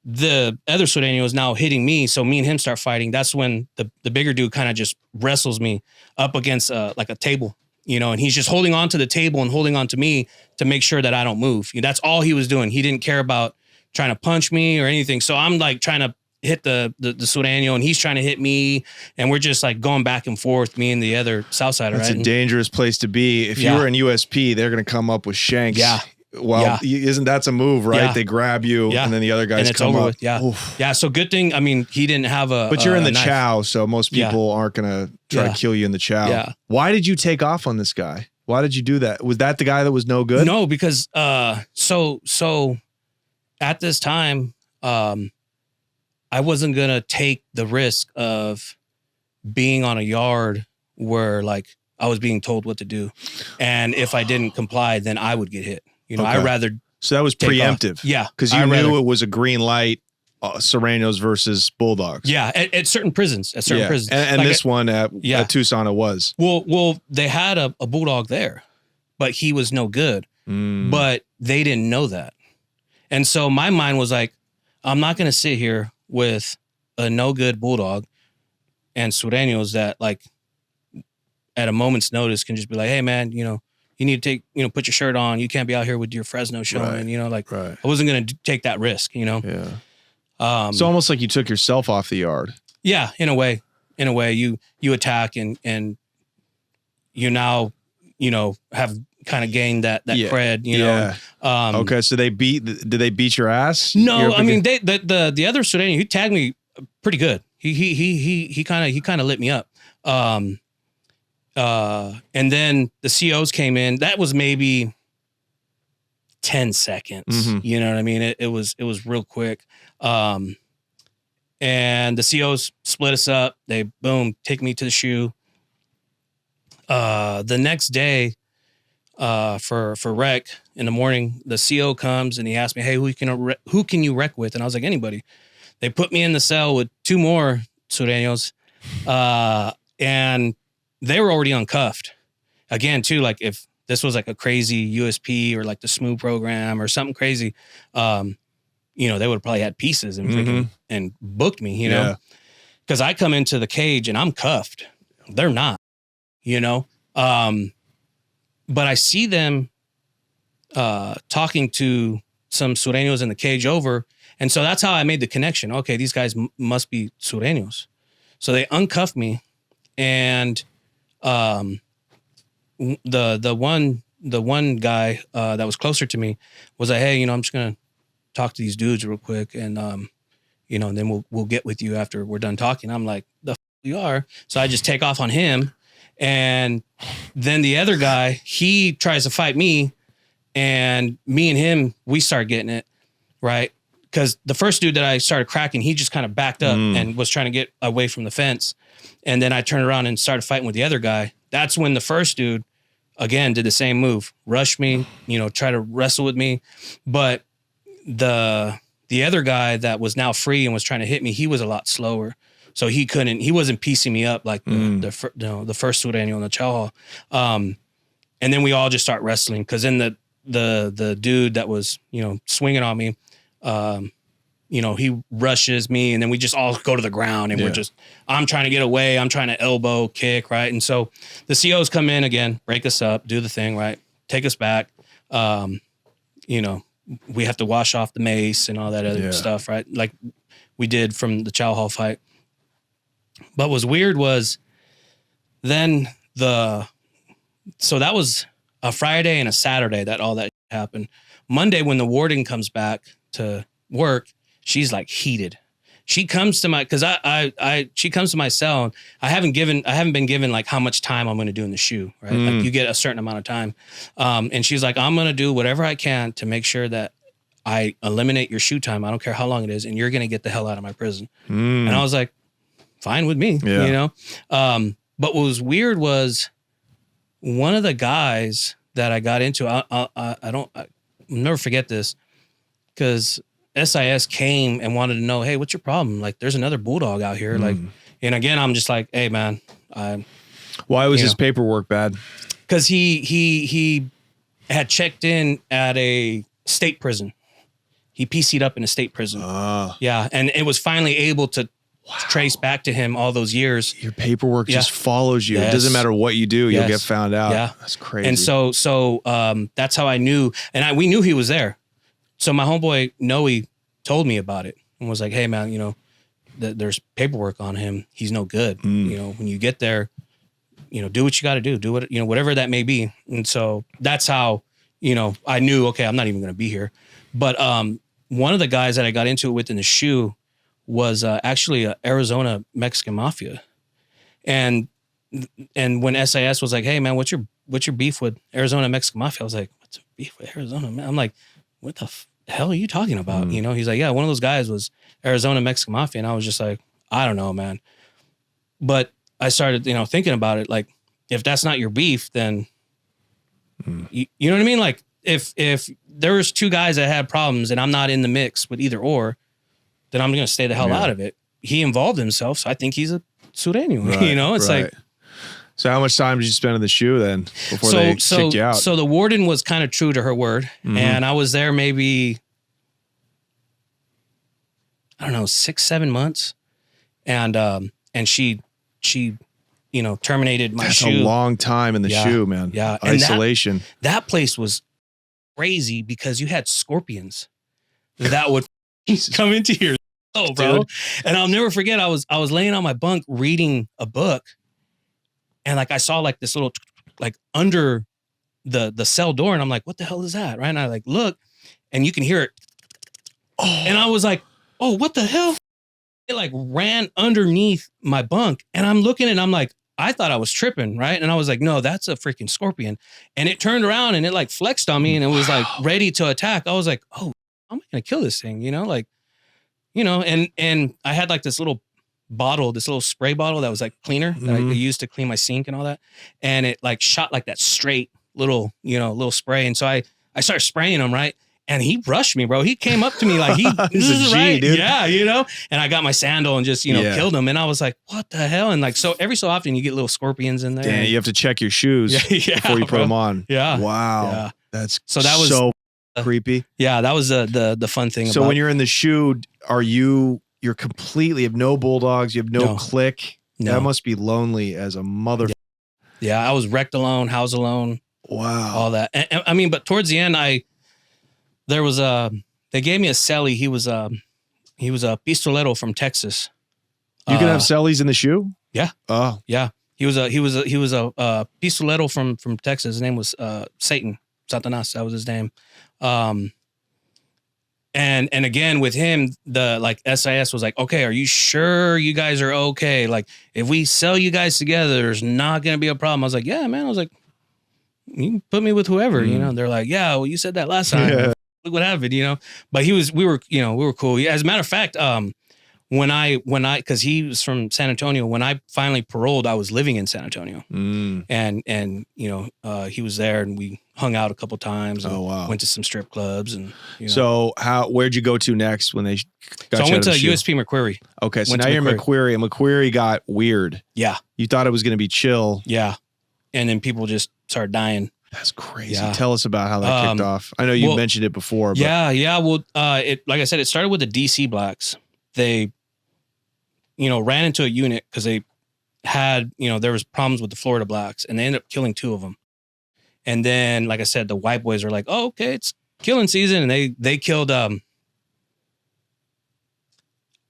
the other Sureño is now hitting me. So me and him start fighting. That's when the bigger dude kind of just wrestles me up against like a table, and he's just holding on to the table and holding on to me to make sure that I don't move. That's all he was doing. He didn't care about trying to punch me or anything. So I'm like trying to hit the Sureño and he's trying to hit me. And we're just like going back and forth, me and the other Southsider. That's right? a dangerous place to be. If you were in USP, they're going to come up with shanks. Yeah. Well, that's a move, right? Yeah. They grab you, and then the other guys come up. Yeah, Oof. Yeah. So good thing. I mean, he didn't have a. But you're in the chow, so most people aren't gonna try to kill you in the chow. Yeah. Why did you take off on this guy? Why did you do that? Was that the guy that was no good? No, because so at this time, I wasn't gonna take the risk of being on a yard where like I was being told what to do, and if I didn't comply, then I would get hit. You know, Okay. I'd rather. So that was preemptive. Yeah, because you knew it was a green light. Sureños versus Bulldogs. Yeah, at certain prisons. At certain prisons, and like this one at Tucson, it was. Well, they had a Bulldog there, but he was no good. But they didn't know that, and so my mind was like, I'm not going to sit here with a no good Bulldog and Sureños that like at a moment's notice can just be like, hey man, you know, you need to take, you know, put your shirt on. You can't be out here with your Fresno showing, you know, like I wasn't going to take that risk, you know? Yeah. It's almost like you took yourself off the yard. Yeah. In a way, you attack and you now, you know, have kind of gained that cred, you know? Okay. So did they beat your ass? No, I mean, the other Sureño, he tagged me pretty good. He kind of lit me up. And then the COs came in. That was maybe 10 seconds. You know what I mean? It was real quick. And the COs split us up. They boom, take me to the shoe. The next day, for rec in the morning, the CO comes and he asked me, hey, who can you rec with? And I was like, anybody. They put me in the cell with two more Sureños. And they were already uncuffed. Again, too, like if this was like a crazy USP or like the Smooth program or something crazy, you know, they would have probably had pieces and freaking and booked me, you know, because I come into the cage and I'm cuffed. They're not, you know, but I see them talking to some Sureños in the cage over. And so that's how I made the connection. Okay, these guys must be Sureños. So they uncuffed me, and the one guy that was closer to me was like, hey, you know, I'm just gonna talk to these dudes real quick, and you know, and then we'll get with you after we're done talking. I'm like, the f you are. So I just take off on him, and then the other guy, he tries to fight me, and me and him, we start getting it, right? Because the first dude that I started cracking, he just kind of backed up and was trying to get away from the fence. And then I turned around and started fighting with the other guy. That's when the first dude, again, did the same move. Rushed me, you know, try to wrestle with me. But the other guy that was now free and was trying to hit me, he was a lot slower. So he wasn't piecing me up like the first Sureño in the chow hall. And then we all just start wrestling. Because then the dude that was, you know, swinging on me, you know, he rushes me, and then we just all go to the ground, and I'm trying to get away. I'm trying to elbow kick, right? And so the COs come in again, break us up, do the thing, right? Take us back. You know, we have to wash off the mace and all that other stuff, right? Like we did from the chow hall fight. But what was weird was then so that was a Friday and a Saturday that all that happened. Monday, when the warden comes back to work, she's like heated. She comes to my, cause she comes to my cell, and I haven't been given like how much time I'm going to do in the shoe, right? Like you get a certain amount of time. And she's like, I'm going to do whatever I can to make sure that I eliminate your shoe time. I don't care how long it is. And you're going to get the hell out of my prison. And I was like, fine with me, you know? But what was weird was one of the guys that I got into, I'll never forget this, because SIS came and wanted to know, hey, what's your problem? Like, there's another Bulldog out here. Like, and again, I'm just like, hey, man. Why was his paperwork bad? Because he had checked in at a state prison. He PC'd up in a state prison. Yeah, and it was finally able to trace back to him all those years. Your paperwork just follows you. It doesn't matter what you do, you'll get found out. Yeah, that's crazy. And so that's how I knew, and we knew he was there. So my homeboy Noe told me about it and was like, hey man, you know, there's paperwork on him. He's no good. You know, when you get there, you know, do what you got to do. Do what, you know, whatever that may be. And so that's how, you know, I knew, okay, I'm not even going to be here. But one of the guys that I got into it with in the shoe was actually a Arizona Mexican mafia. And when SIS was like, hey man, what's your what's your beef with Arizona Mexican Mafia? I was like, what's a beef with Arizona? I'm like, what the hell are you talking about? You know, he's like, yeah, one of those guys was Arizona Mexican Mafia. And I was just like, I don't know, man. But I started, you know, thinking about it. Like, if that's not your beef, then you know what I mean? Like, if there's two guys that had problems and I'm not in the mix with either or, then I'm going to stay the hell out of it. He involved himself, so I think he's a sureño. Right, you know, it's like. So how much time did you spend in the shoe then before they kicked you out? So the warden was kind of true to her word, and I was there maybe, I don't know, 6-7 months, and she, you know, terminated my shoe. That's a long time in the shoe, man. Yeah, Isolation. And that place was crazy because you had scorpions that would come into your bro. And I'll never forget. I was laying on my bunk reading a book. And like, I saw like this little, like under the cell door. And I'm like, what the hell is that? Right. And I like, look, and you can hear it. And I was like, oh, what the hell? It like ran underneath my bunk. And I'm looking and I'm like, I thought I was tripping. Right. And I was like, no, that's a freaking scorpion. And it turned around and it like flexed on me and it was like ready to attack. I was like, oh, how am I going to kill this thing? You know, like, you know, and I had like this little bottle, this little spray bottle that was like cleaner that I used to clean my sink and all that. And it like shot like that straight little, you know, little spray. And so I started spraying him, right? And he rushed me, bro. He came up to me like, this is right. Dude. Yeah, you know? And I got my sandal and just, you know, killed him. And I was like, what the hell? And like, so every so often you get little scorpions in there. Damn, you have to check your shoes before you put them on. Yeah. Wow. Yeah. That's so creepy. Yeah, that was the fun thing. So when you're in the shoe, you're completely, you have no Bulldogs, you have no clique. No. That must be lonely as a mother. Yeah, I was wrecked alone, housed alone. Wow. All that. And, I mean, but towards the end, they gave me a celly. He was a pistolero from Texas. You can have cellies in the shoe? Yeah. Oh. Yeah. He was a pistolero from Texas. His name was Satan. Satanas, that was his name. And again with him, the like SIS was like, okay, are you sure you guys are okay? Like, if we sell you guys together, there's not gonna be a problem. I was like, yeah, man. I was like, you can put me with whoever, you know. They're like, yeah, well, you said that last time. Yeah. Look what happened, you know. But we were cool. As a matter of fact, when I, because he was from San Antonio, when I finally paroled, I was living in San Antonio, and you know, he was there, and we hung out a couple times. And went to some strip clubs, and you know. So where'd you go to next when they got you? So I went to USP McQuarrie. Okay, so now you're McQuarrie, and McQuarrie got weird. Yeah, you thought it was going to be chill. Yeah, and then people just started dying. That's crazy. Yeah. Tell us about how that kicked off. I know you mentioned it before. But. Yeah. Well, it, like I said, it started with the DC blacks. They, you know, ran into a unit because they had, you know, there was problems with the Florida blacks, and they ended up killing 2 of them. And then, like I said, the white boys were like, oh, okay, it's killing season. And they killed, I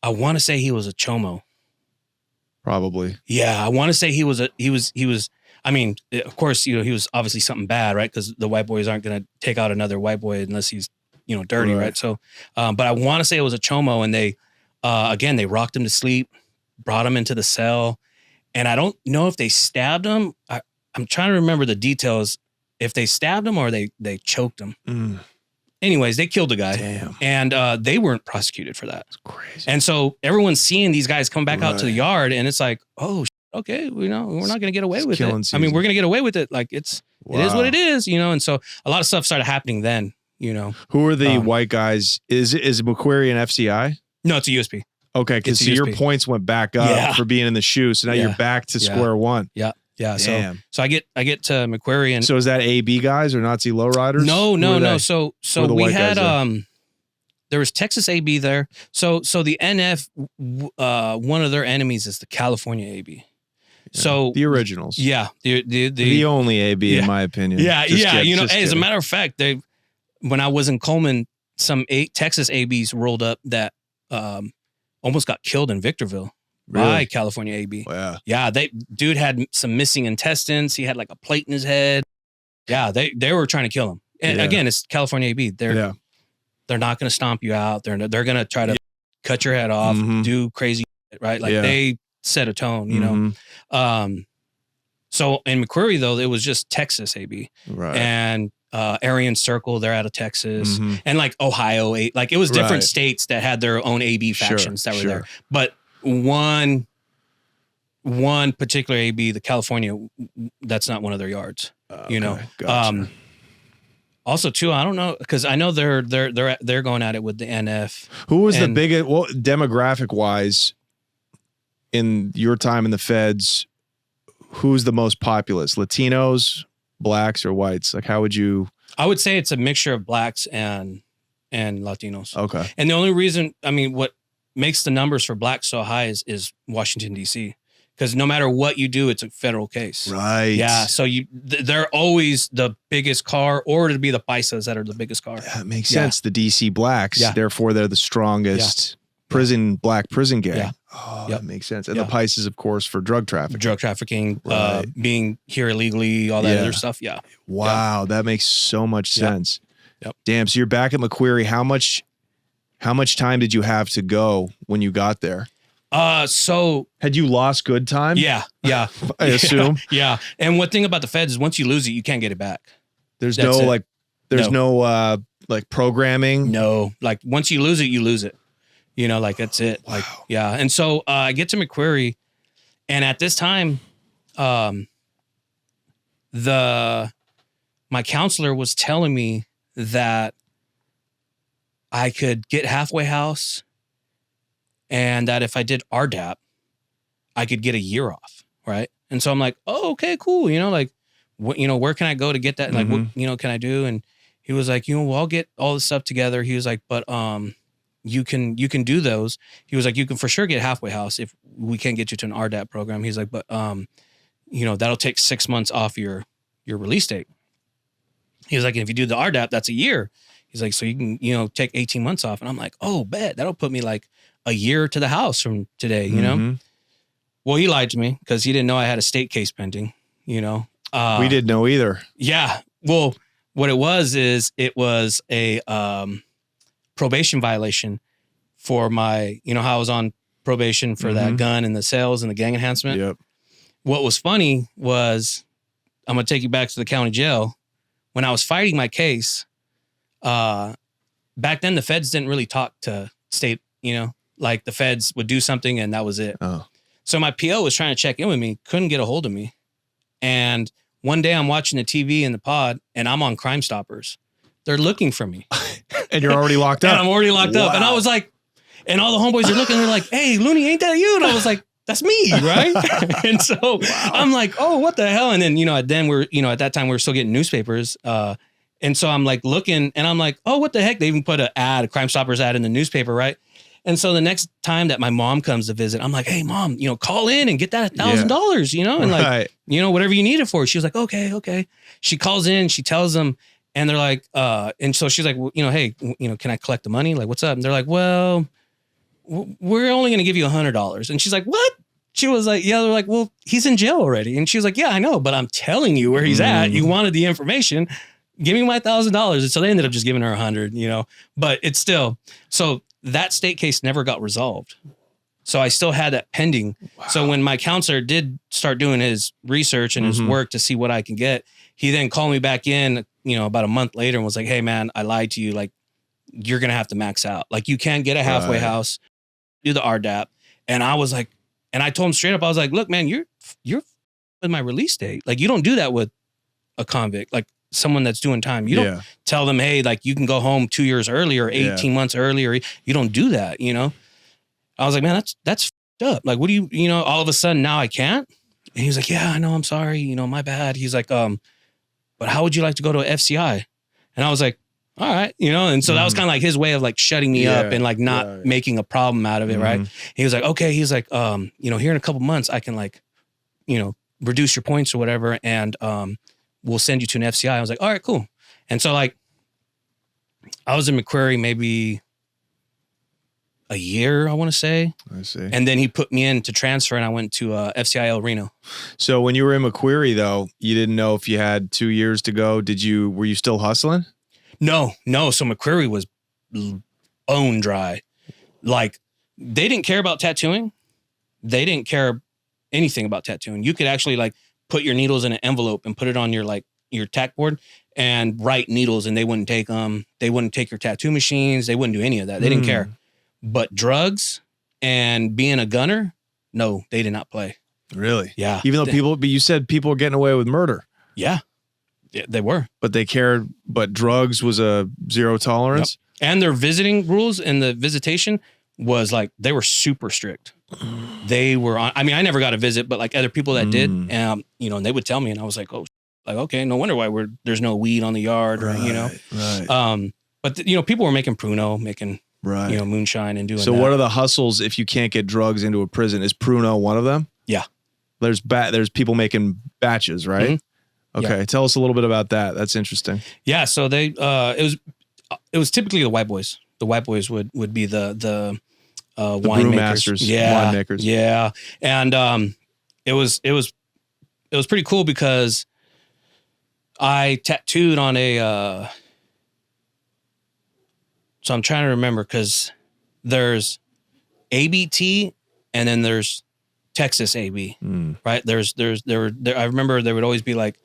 want to say he was a chomo. Probably. Yeah. I want to say he was, I mean, of course, you know, he was obviously something bad, right? Because the white boys aren't going to take out another white boy unless he's, you know, dirty, right? So, but I want to say it was a chomo, and they, again, they rocked him to sleep, brought him into the cell, and I don't know if they stabbed him. I'm trying to remember the details, if they stabbed him or they choked him. Anyways, they killed the guy. Damn. And they weren't prosecuted for that. That's crazy. And so everyone's seeing these guys come back out to the yard, and it's like, oh, okay, you know, we're not going to get away with it. Season. I mean, we're going to get away with it. Like, it is what it is, you know? And so a lot of stuff started happening then, you know. Who are the white guys? Is McQuarrie an FCI? No, it's a USP. Okay, because so your points went back up for being in the shoe, so now you're back to square one. Yeah. Damn. So I get to McQuarrie, and so is that AB guys or Nazi lowriders? No. So we had there was Texas AB there. So the NF, one of their enemies is the California AB. Yeah, So the originals. Yeah, the only AB in my opinion. Yeah. You know, as a matter of fact, when I was in Coleman, some Texas ABs rolled up that almost got killed in Victorville by California AB. Wow. Yeah, dude had some missing intestines. He had like a plate in his head. Yeah, they were trying to kill him. And again, it's California AB. They're not going to stomp you out. They're going to try to cut your head off, do crazy shit, right? Like they set a tone, you know. So in McQuarrie though, it was just Texas AB. Right. And Aryan Circle, they're out of Texas. And like Ohio, like it was different states that had their own AB factions that were there. But one particular AB, the California, that's not one of their yards. You know. Gotcha. Also, too, I don't know, because I know they're going at it with the NF. Who was the biggest, well, demographic wise, in your time in the feds? Who's the most populous? Latinos, blacks, or whites? Like, how would you? I would say it's a mixture of blacks and Latinos. Okay. And the only reason, I mean, what makes the numbers for blacks so high is Washington D.C. Because no matter what you do, it's a federal case. Right. Yeah. So they're always the biggest car, or to be the paisas that are the biggest car. That makes sense. The DC blacks, therefore they're the strongest black prison gang. Yeah. Oh, that makes sense. And the paisas, of course, for drug trafficking. Drug trafficking, being here illegally, all that other stuff. Yeah. Wow. That makes so much sense. Yep. Damn. So you're back at McQuarrie. How much time did you have to go when you got there? So had you lost good time? Yeah. I assume. Yeah. And one thing about the feds is once you lose it, you can't get it back. There's no programming. No, like once you lose it, you lose it. You know, like that's it. Wow. Like, yeah. And so I get to McQuarrie, and at this time, my counselor was telling me that I could get halfway house, and that if I did RDAP, I could get a year off, right? And so I'm like, oh, okay, cool. You know, like, what, you know, where can I go to get that? Like, what, you know, can I do? And he was like, you know, well, I'll get all this stuff together. He was like, but you can do those. He was like, you can for sure get halfway house if we can't get you to an RDAP program. He's like, but you know, that'll take 6 months off your release date. He was like, and if you do the RDAP, that's a year. He's like, so you can, you know, take 18 months off. And I'm like, oh, bet that'll put me like a year to the house from today, you know? Well, he lied to me because he didn't know I had a state case pending, you know? We didn't know either. Yeah. Well, what it was is it was a probation violation for my, you know, how I was on probation for that gun and the sales and the gang enhancement. Yep. What was funny was, I'm going to take you back to the county jail. When I was fighting my case, back then the feds didn't really talk to state, you know, like the feds would do something and that was it. Oh. So my PO was trying to check in with me, couldn't get a hold of me. And one day I'm watching the TV in the pod and I'm on Crime Stoppers. They're looking for me. And you're already locked up. And I'm already locked up. And I was like, and all the homeboys are looking, they're like, hey, Looney, ain't that you? And I was like, that's me, right? And so I'm like, oh, what the hell? And then, you know, at that time we were still getting newspapers. And so I'm like looking and I'm like, oh, what the heck? They even put a Crime Stoppers ad in the newspaper, right? And so the next time that my mom comes to visit, I'm like, hey, Mom, you know, call in and get that $1,000, you know, and like, you know, whatever you need it for. She was like, okay. She calls in, she tells them, and they're like, and so she's like, well, you know, hey, you know, can I collect the money? Like, what's up? And they're like, well, we're only going to give you $100. And she's like, what? She was like, yeah, they're like, well, he's in jail already. And she was like, yeah, I know, but I'm telling you where he's at. You wanted the information. Give me my $1,000. And so they ended up just giving her $100, you know, but it's still, so that state case never got resolved. So I still had that pending. Wow. So when my counselor did start doing his research and his work to see what I can get, he then called me back in, you know, about a month later and was like, hey man, I lied to you. Like, you're going to have to max out. Like, you can't get a halfway house, do the RDAP. And I was like, and I told him straight up, I was like, look, man, you're with my release date. Like, you don't do that with a convict, like someone that's doing time. You don't tell them, hey, like you can go home 2 years early or 18 months earlier. You don't do that, you know? I was like, man, that's f***ed up. Like, what do you know, all of a sudden now I can't? And he was like, yeah, I know, I'm sorry. You know, my bad. He's like, but how would you like to go to FCI? And I was like, all right, you know? And so that was kind of like his way of like shutting me up and like not making a problem out of it. Right. He was like, okay. He's like, you know, here in a couple months, I can like, you know, reduce your points or whatever. And, we'll send you to an FCI. I was like, all right, cool. And so like, I was in McQuarrie maybe a year, I want to say. I see. And then he put me in to transfer and I went to FCI El Reno. So when you were in McQuarrie though, you didn't know if you had 2 years to go. Were you still hustling? No. So McQuarrie was bone dry. Like, they didn't care about tattooing. They didn't care anything about tattooing. You could actually like put your needles in an envelope and put it on your tack board and write needles, and they wouldn't take them. They wouldn't take your tattoo machines. They wouldn't do any of that. They didn't care. But drugs and being a gunner, no, they did not play. Really? Yeah. Even though but you said people were getting away with murder. Yeah, they were. But they cared, but drugs was a zero tolerance? Yep. And their visiting rules and the visitation was like, they were super strict. They were on, I mean, I never got a visit, but like other people that did, and they would tell me, and I was like, oh, like, okay, no wonder why there's no weed on the yard, or, Right. But people were making Pruno, making, moonshine and doing So that. what are the hustles if you can't get drugs into a prison? Is Pruno one of them? Yeah. There's people making batches, right? Mm-hmm. Okay. Yeah. Tell us a little bit about that. That's interesting. Yeah. So they, it was typically the white boys. The white boys would be the brewmasters, winemakers. Yeah. And, it was pretty cool because I tattooed on so I'm trying to remember, because there's ABT and then there's Texas AB, right? I remember there would always be like,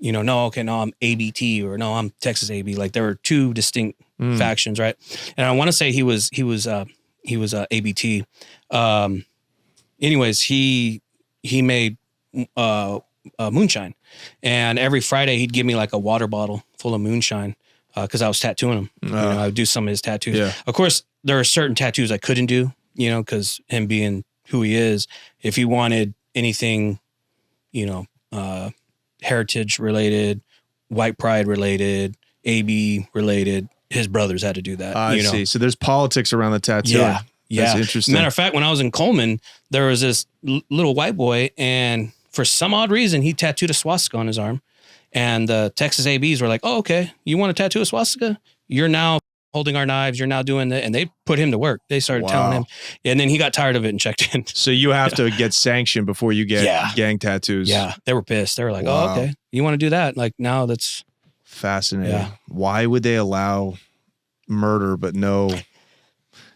no, I'm ABT, or no, I'm Texas AB. Like there were two distinct factions, right? And I want to say he was ABT. Anyways, he made moonshine, and every Friday he'd give me like a water bottle full of moonshine because I was tattooing him. I would do some of his tattoos. Yeah. Of course, there are certain tattoos I couldn't do, because him being who he is, if he wanted anything, heritage related, white pride related, AB related, his brothers had to do that. I see. So there's politics around the tattoo. Yeah. That's interesting. Matter of fact, when I was in Coleman, there was this little white boy, and for some odd reason, he tattooed a swastika on his arm. And the Texas ABs were like, "Oh, okay, you want to tattoo a swastika? You're now holding our knives. You're now doing that." And they put him to work. They started telling him, and then he got tired of it and checked in. So you have to get sanctioned before you get gang tattoos. Yeah, they were pissed. They were like, "Oh, okay, you want to do that? Like now, that's fascinating." Yeah. Why would they allow murder but no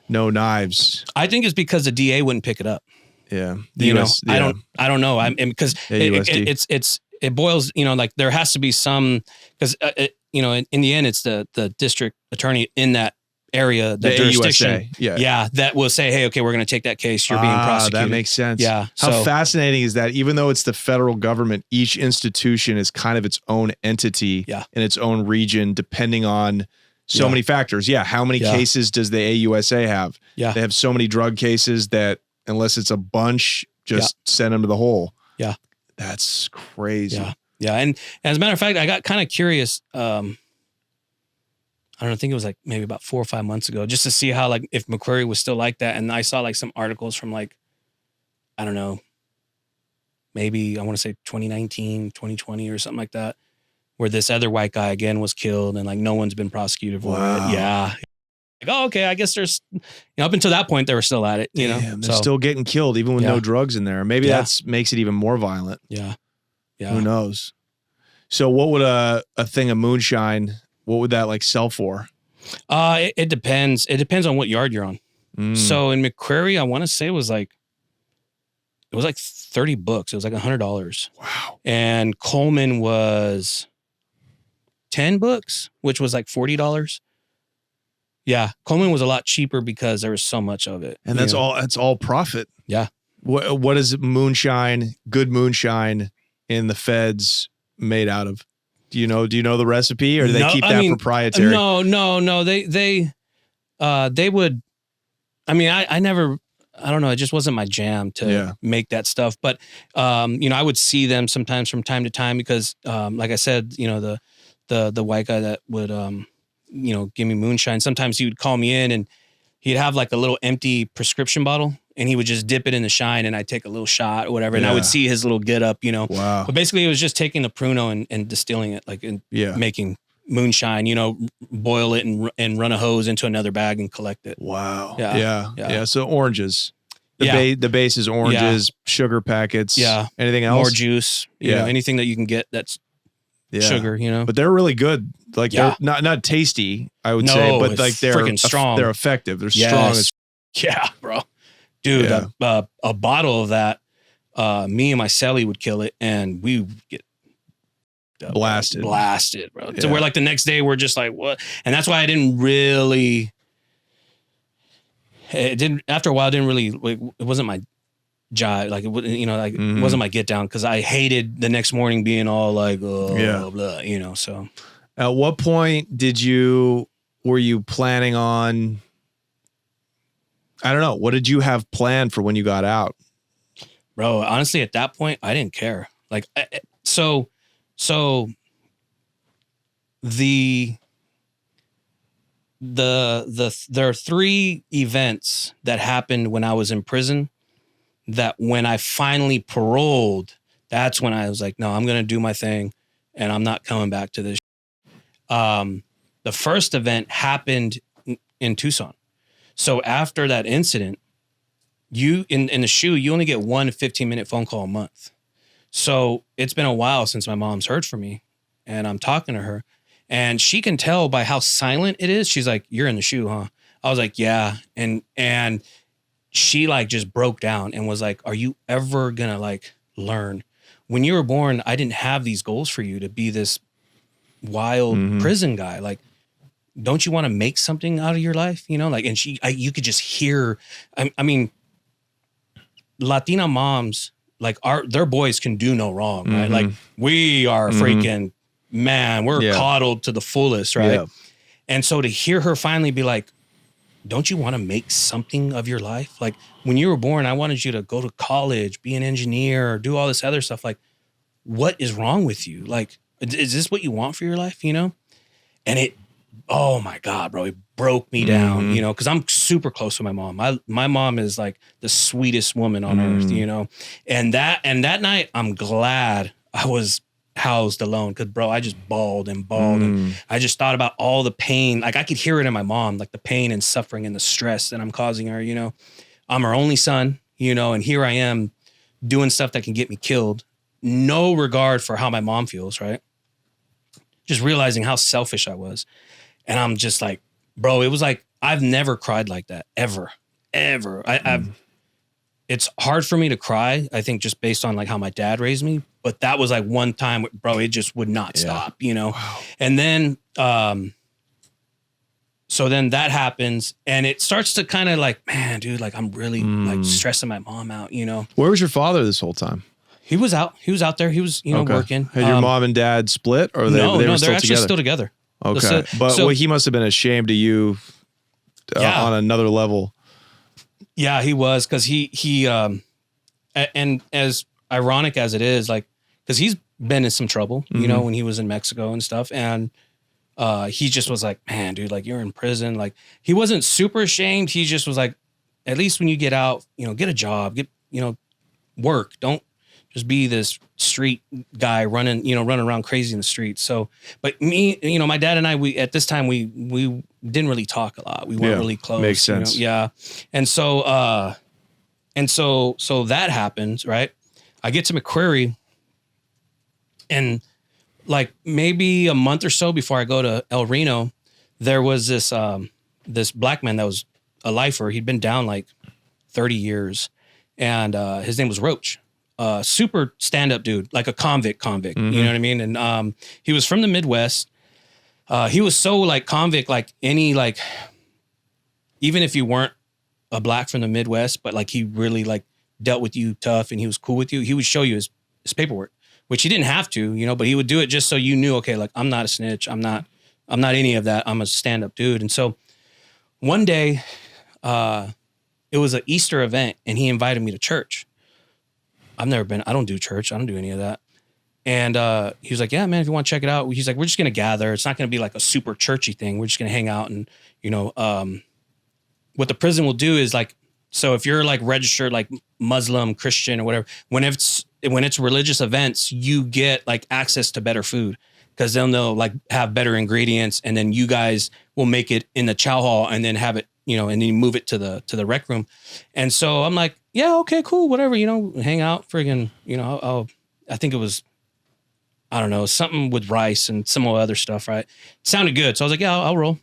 knives? I think it's because the DA wouldn't pick it up. Yeah, I don't know. Because it boils. Like there has to be some, because in the end, it's the district attorney in that area, the jurisdiction. Yeah, that will say, hey, okay, we're going to take that case. You're being prosecuted. That makes sense. Yeah. How fascinating is that? Even though it's the federal government, each institution is kind of its own entity in its own region, depending on so many factors. Yeah. How many cases does the AUSA have? Yeah. They have so many drug cases that unless it's a bunch, just send them to the hole. Yeah. That's crazy. Yeah. Yeah. And as a matter of fact, I got kind of curious. I don't know, I think it was like maybe about 4 or 5 months ago, just to see how, like, if McQuarrie was still like that. And I saw like some articles from like, I don't know, maybe I want to say 2019, 2020 or something like that, where this other white guy again was killed and like no one's been prosecuted for it. Yeah. Like, oh, okay. I guess there's, up until that point, they were still at it, They're still getting killed even with no drugs in there. Maybe that's makes it even more violent. Yeah. Yeah. Who knows? So what would a thing of moonshine, what would that like sell for? It depends. It depends on what yard you're on. So in McQuarrie, I want to say it was like $30. It was like $100. Wow. And Coleman was $10, which was like $40. Yeah. Coleman was a lot cheaper because there was so much of it. And that's all profit. Yeah. What is moonshine, good moonshine in the feds made out of? Do you know the recipe, or do they keep that proprietary? No. They would, I never, I don't know. It just wasn't my jam to make that stuff. But, I would see them sometimes from time to time because, like I said, the white guy that would, give me moonshine. Sometimes he would call me in and he'd have like a little empty prescription bottle and he would just dip it in the shine and I'd take a little shot or whatever. And I would see his little get up, Wow. But basically it was just taking the Pruno and distilling it, like making moonshine, boil it and run a hose into another bag and collect it. Wow. Yeah. So oranges. The base is oranges, sugar packets. Yeah. Anything else? More juice. Anything that you can get that's sugar, But they're really good. Like they're not tasty, I would say, but like they're freaking strong. They're effective. They're strong as bro. Dude, a bottle of that me and my celly would kill it, and we would get blasted, bro. Yeah. To where like the next day we're just like, what? And that's why I didn't really. It didn't. After a while, it didn't really. Like, it wasn't my jive. Like it wasn't. It wasn't my get down because I hated the next morning being all like, blah, blah. So, at what point were you planning on? I don't know. What did you have planned for when you got out? Bro, honestly, at that point, I didn't care. Like, so there are 3 events that happened when I was in prison that when I finally paroled, that's when I was like, no, I'm going to do my thing and I'm not coming back to this. The first event happened in Tucson. So after that incident, you in the SHU, you only get 1 15-minute phone call a month. So it's been a while since my mom's heard from me, and I'm talking to her, and she can tell by how silent it is. She's like, "You're in the SHU, huh?" I was like, "Yeah," and she like just broke down and was like, "Are you ever gonna like learn? When you were born, I didn't have these goals for you to be this wild prison guy. Like, don't you want to make something out of your life? Like, and you could just hear, I mean, Latina moms, like their boys can do no wrong, right? Like we are freaking, man, we're coddled to the fullest, right? Yeah. And so to hear her finally be like, don't you want to make something of your life? Like when you were born, I wanted you to go to college, be an engineer, do all this other stuff. Like, what is wrong with you? Like, is this what you want for your life? And it, oh my God, bro, it broke me down, because I'm super close to my mom. My mom is like the sweetest woman on earth, and that night I'm glad I was housed alone because, bro, I just bawled and I just thought about all the pain. Like I could hear it in my mom, like the pain and suffering and the stress that I'm causing her, I'm her only son, and here I am doing stuff that can get me killed. No regard for how my mom feels, right? Just realizing how selfish I was. And I'm just like, bro, it was like, I've never cried like that, ever. It's hard for me to cry, I think just based on like how my dad raised me. But that was like one time, bro, it just would not stop, Wow. And then, so then that happens and it starts to kind of like, man, dude, like I'm really like stressing my mom out, Where was your father this whole time? He was out there. He was, working. Had your mom and dad split or no, they're actually still together. Okay. But he must have been ashamed of you on another level. Yeah, he was. Cause he and as ironic as it is, like, cause he's been in some trouble, when he was in Mexico and stuff. And he just was like, man, dude, like you're in prison. Like he wasn't super ashamed. He just was like, at least when you get out, get a job, get, work. Don't just be this street guy running around crazy in the streets. So, but me, my dad and I, at this time, we didn't really talk a lot. We weren't really close. Makes sense. Yeah. And so that happens, right? I get to McQuarrie and like maybe a month or so before I go to El Reno, there was this black man that was a lifer. He'd been down like 30 years and his name was Roach. Super stand-up dude, like a convict, you know what I mean? And he was from the Midwest. He was so like convict, like any, like, even if you weren't a black from the Midwest, but like he really like dealt with you tough and he was cool with you, he would show you his paperwork, which he didn't have to, but he would do it just so you knew, okay, like I'm not a snitch. I'm not any of that. I'm a stand-up dude. And so one day, it was an Easter event and he invited me to church. I've never been, I don't do church. I don't do any of that. And he was like, yeah, man, if you want to check it out. He's like, we're just going to gather. It's not going to be like a super churchy thing. We're just going to hang out. And, what the prison will do is like, so if you're like registered like Muslim, Christian or whatever, when it's religious events, you get like access to better food because they'll like have better ingredients. And then you guys will make it in the chow hall and then have it, and then you move it to the rec room. And so I'm like, yeah, okay, cool, whatever, hang out, friggin', I think it was, I don't know, something with rice and some other stuff, right? It sounded good. So I was like, yeah, I'll roll.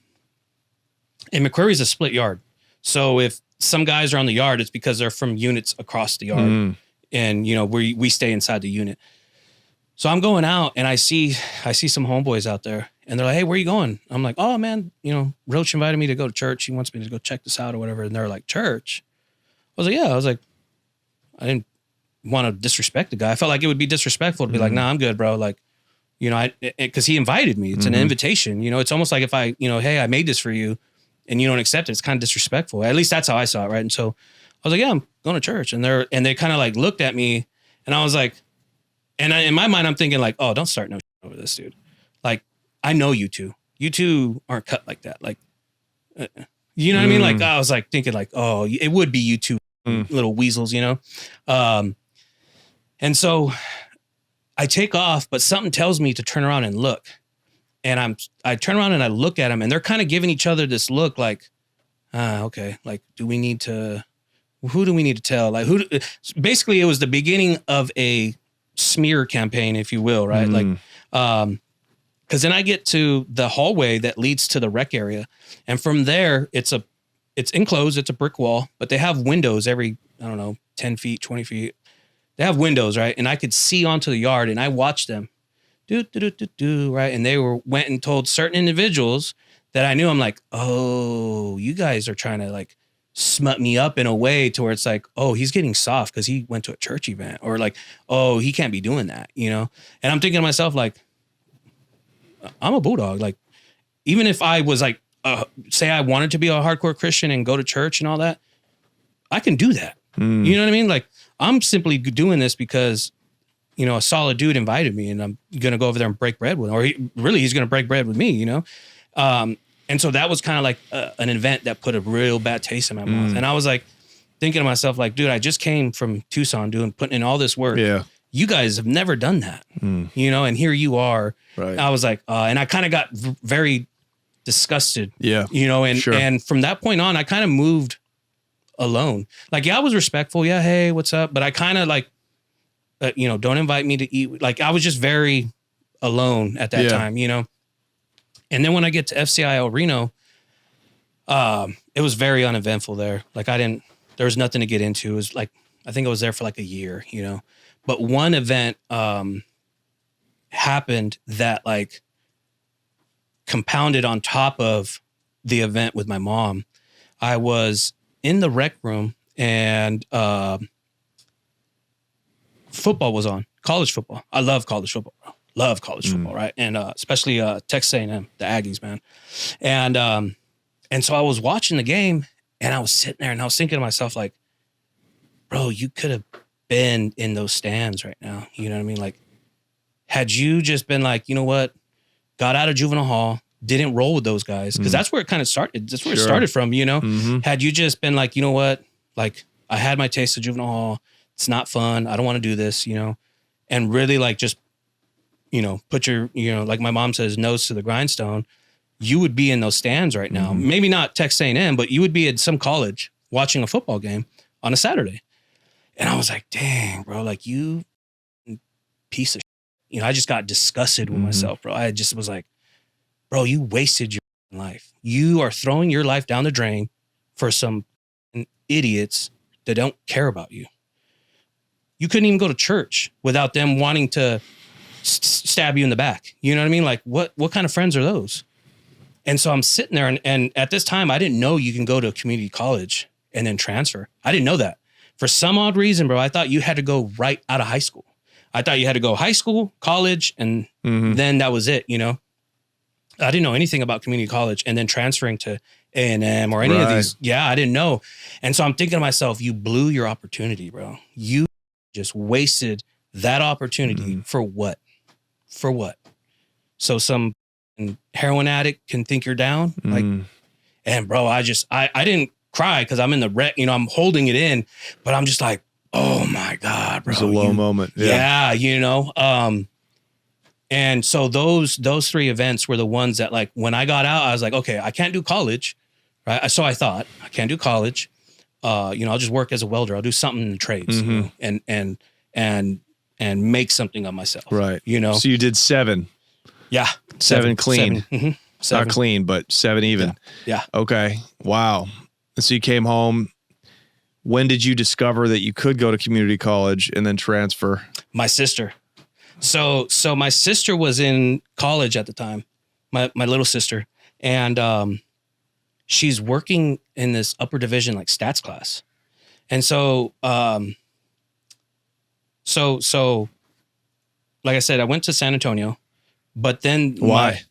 And McQuarrie's a split yard. So if some guys are on the yard, it's because they're from units across the yard. and we stay inside the unit. So I'm going out and I see some homeboys out there and they're like, hey, where you going? I'm like, oh man, Roach invited me to go to church. He wants me to go check this out or whatever. And they're like, church? I was like, yeah. I was like, I didn't want to disrespect the guy. I felt like it would be disrespectful to be like, nah, I'm good, bro. Like, because he invited me. It's an invitation. It's almost like if I, hey, I made this for you and you don't accept it, it's kind of disrespectful. At least that's how I saw it, right? And so I was like, yeah, I'm going to church. And they kind of like looked at me and I was like, in my mind, I'm thinking like, oh, don't start no shit over this, dude. Like, I know you two. You two aren't cut like that. Like, you know what I mean? Like, I was like thinking like, oh, it would be you two little weasels, And so I take off, but something tells me to turn around and look. And I turn around and I look at them and they're kind of giving each other this look like, okay, like, who do we need to tell? Like, basically it was the beginning of a smear campaign, if you will, right? Like, because then I get to the hallway that leads to the rec area. And from there, it's enclosed, it's a brick wall, but they have windows every, 10 feet, 20 feet. They have windows, right? And I could see onto the yard and I watched them right? And they went and told certain individuals that I knew. I'm like, oh, you guys are trying to like smut me up in a way to where it's like, oh, he's getting soft because he went to a church event, or like, oh, he can't be doing that, And I'm thinking to myself, like, I'm a Bulldog. Like, even if I was like, say I wanted to be a hardcore Christian and go to church and all that, I can do that. You know what I mean? Like, I'm simply doing this because, a solid dude invited me and I'm going to go over there and break bread with him, or he's going to break bread with me, And so that was kind of like an event that put a real bad taste in my mouth. And I was like thinking to myself, like, dude, I just came from Tucson putting in all this work. Yeah. You guys have never done that, and here you are. Right. I was like, and I kind of got very disgusted. Yeah. And from that point on, I kind of moved alone. Like, yeah, I was respectful. Yeah. Hey, what's up? But I kind of like, don't invite me to eat. Like, I was just very alone at that time, And then when I get to FCI El Reno, it was very uneventful there. Like, there was nothing to get into. It was like, I think I was there for like a year, But one event happened that like compounded on top of the event with my mom. I was in the rec room and football was on, college football. I love college football, bro. Love college football, right? And especially Texas A&M, the Aggies, man. And so I was watching the game and I was sitting there and I was thinking to myself, like, bro, you could have been in those stands right now. You know what I mean? Like, had you just been like, you know what, got out of juvenile hall, didn't roll with those guys, because that's where it kind of started. That's where it started from, Had you just been like, you know what, like, I had my taste of juvenile hall. It's not fun. I don't want to do this, and really like just, put your, like my mom says, nose to the grindstone. You would be in those stands right now. Maybe not Texas A&M, but you would be at some college watching a football game on a Saturday. And I was like, dang, bro, like, you piece of shit. I just got disgusted with myself, bro. I just was like, bro, you wasted your life. You are throwing your life down the drain for some idiots that don't care about you. You couldn't even go to church without them wanting to stab you in the back. You know what I mean? Like, what kind of friends are those? And so I'm sitting there and at this time, I didn't know you can go to a community college and then transfer. I didn't know that. For some odd reason, bro, I thought you had to go right out of high school. I thought you had to go high school, college, and then that was it, I didn't know anything about community college and then transferring to A&M or any of these. Yeah, I didn't know. And so I'm thinking to myself, you blew your opportunity, bro. You just wasted that opportunity for what? For what? So some heroin addict can think you're down? Like, and bro, I didn't cry because I'm in the rec, I'm holding it in, but I'm just like, oh my God, bro. It's a low moment. Yeah. And so those three events were the ones that, like, when I got out, I was like, okay, I can't do college. Right. So I thought, I can't do college. I'll just work as a welder. I'll do something in the trades, and make something of myself. Right. So you did 7. Yeah. 7 clean. 7. Not clean, but 7 even. Yeah. Okay. Wow. And so you came home. When did you discover that you could go to community college and then transfer? My sister. So my sister was in college at the time, my little sister, and she's working in this upper division like stats class, and so like I said, I went to San Antonio, but then why?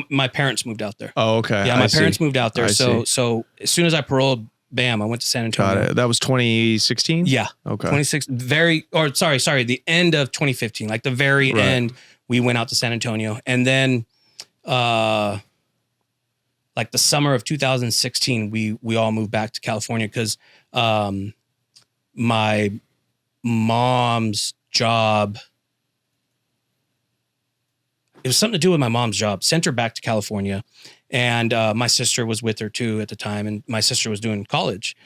My parents moved out there. Oh, okay. Yeah, my parents moved out there. I see. So as soon as I paroled, bam, I went to San Antonio. Got it. That was 2016? Yeah. Okay. 26, sorry, the end of 2015, like the very end, we went out to San Antonio. And then, like the summer of 2016, we all moved back to California because my mom's job, it was something to do with my mom's job, sent her back to California. And my sister was with her too at the time. And my sister was doing college.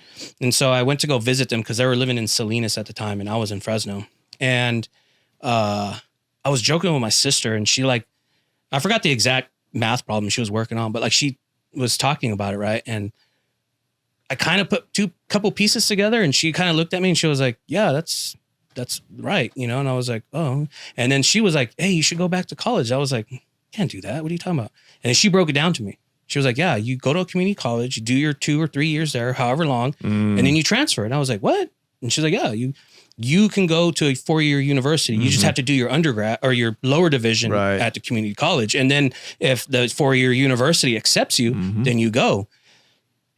And so I went to go visit them because they were living in Salinas at the time and I was in Fresno. And I was joking with my sister and she I forgot the exact math problem she was working on, but like she was talking about it, right? And I kind of put couple pieces together and she kind of looked at me and she was like, yeah, that's right. And I was like, oh. And then she was like, hey, you should go back to college. I was like, can't do that. What are you talking about? And then she broke it down to me. She was like, yeah, you go to a community college, you do your 2 or 3 years there, however long, and then you transfer. And I was like, what? And she's like, yeah, you can go to a 4-year university. You just have to do your undergrad or your lower division at the community college. And then if the 4-year university accepts you, then you go.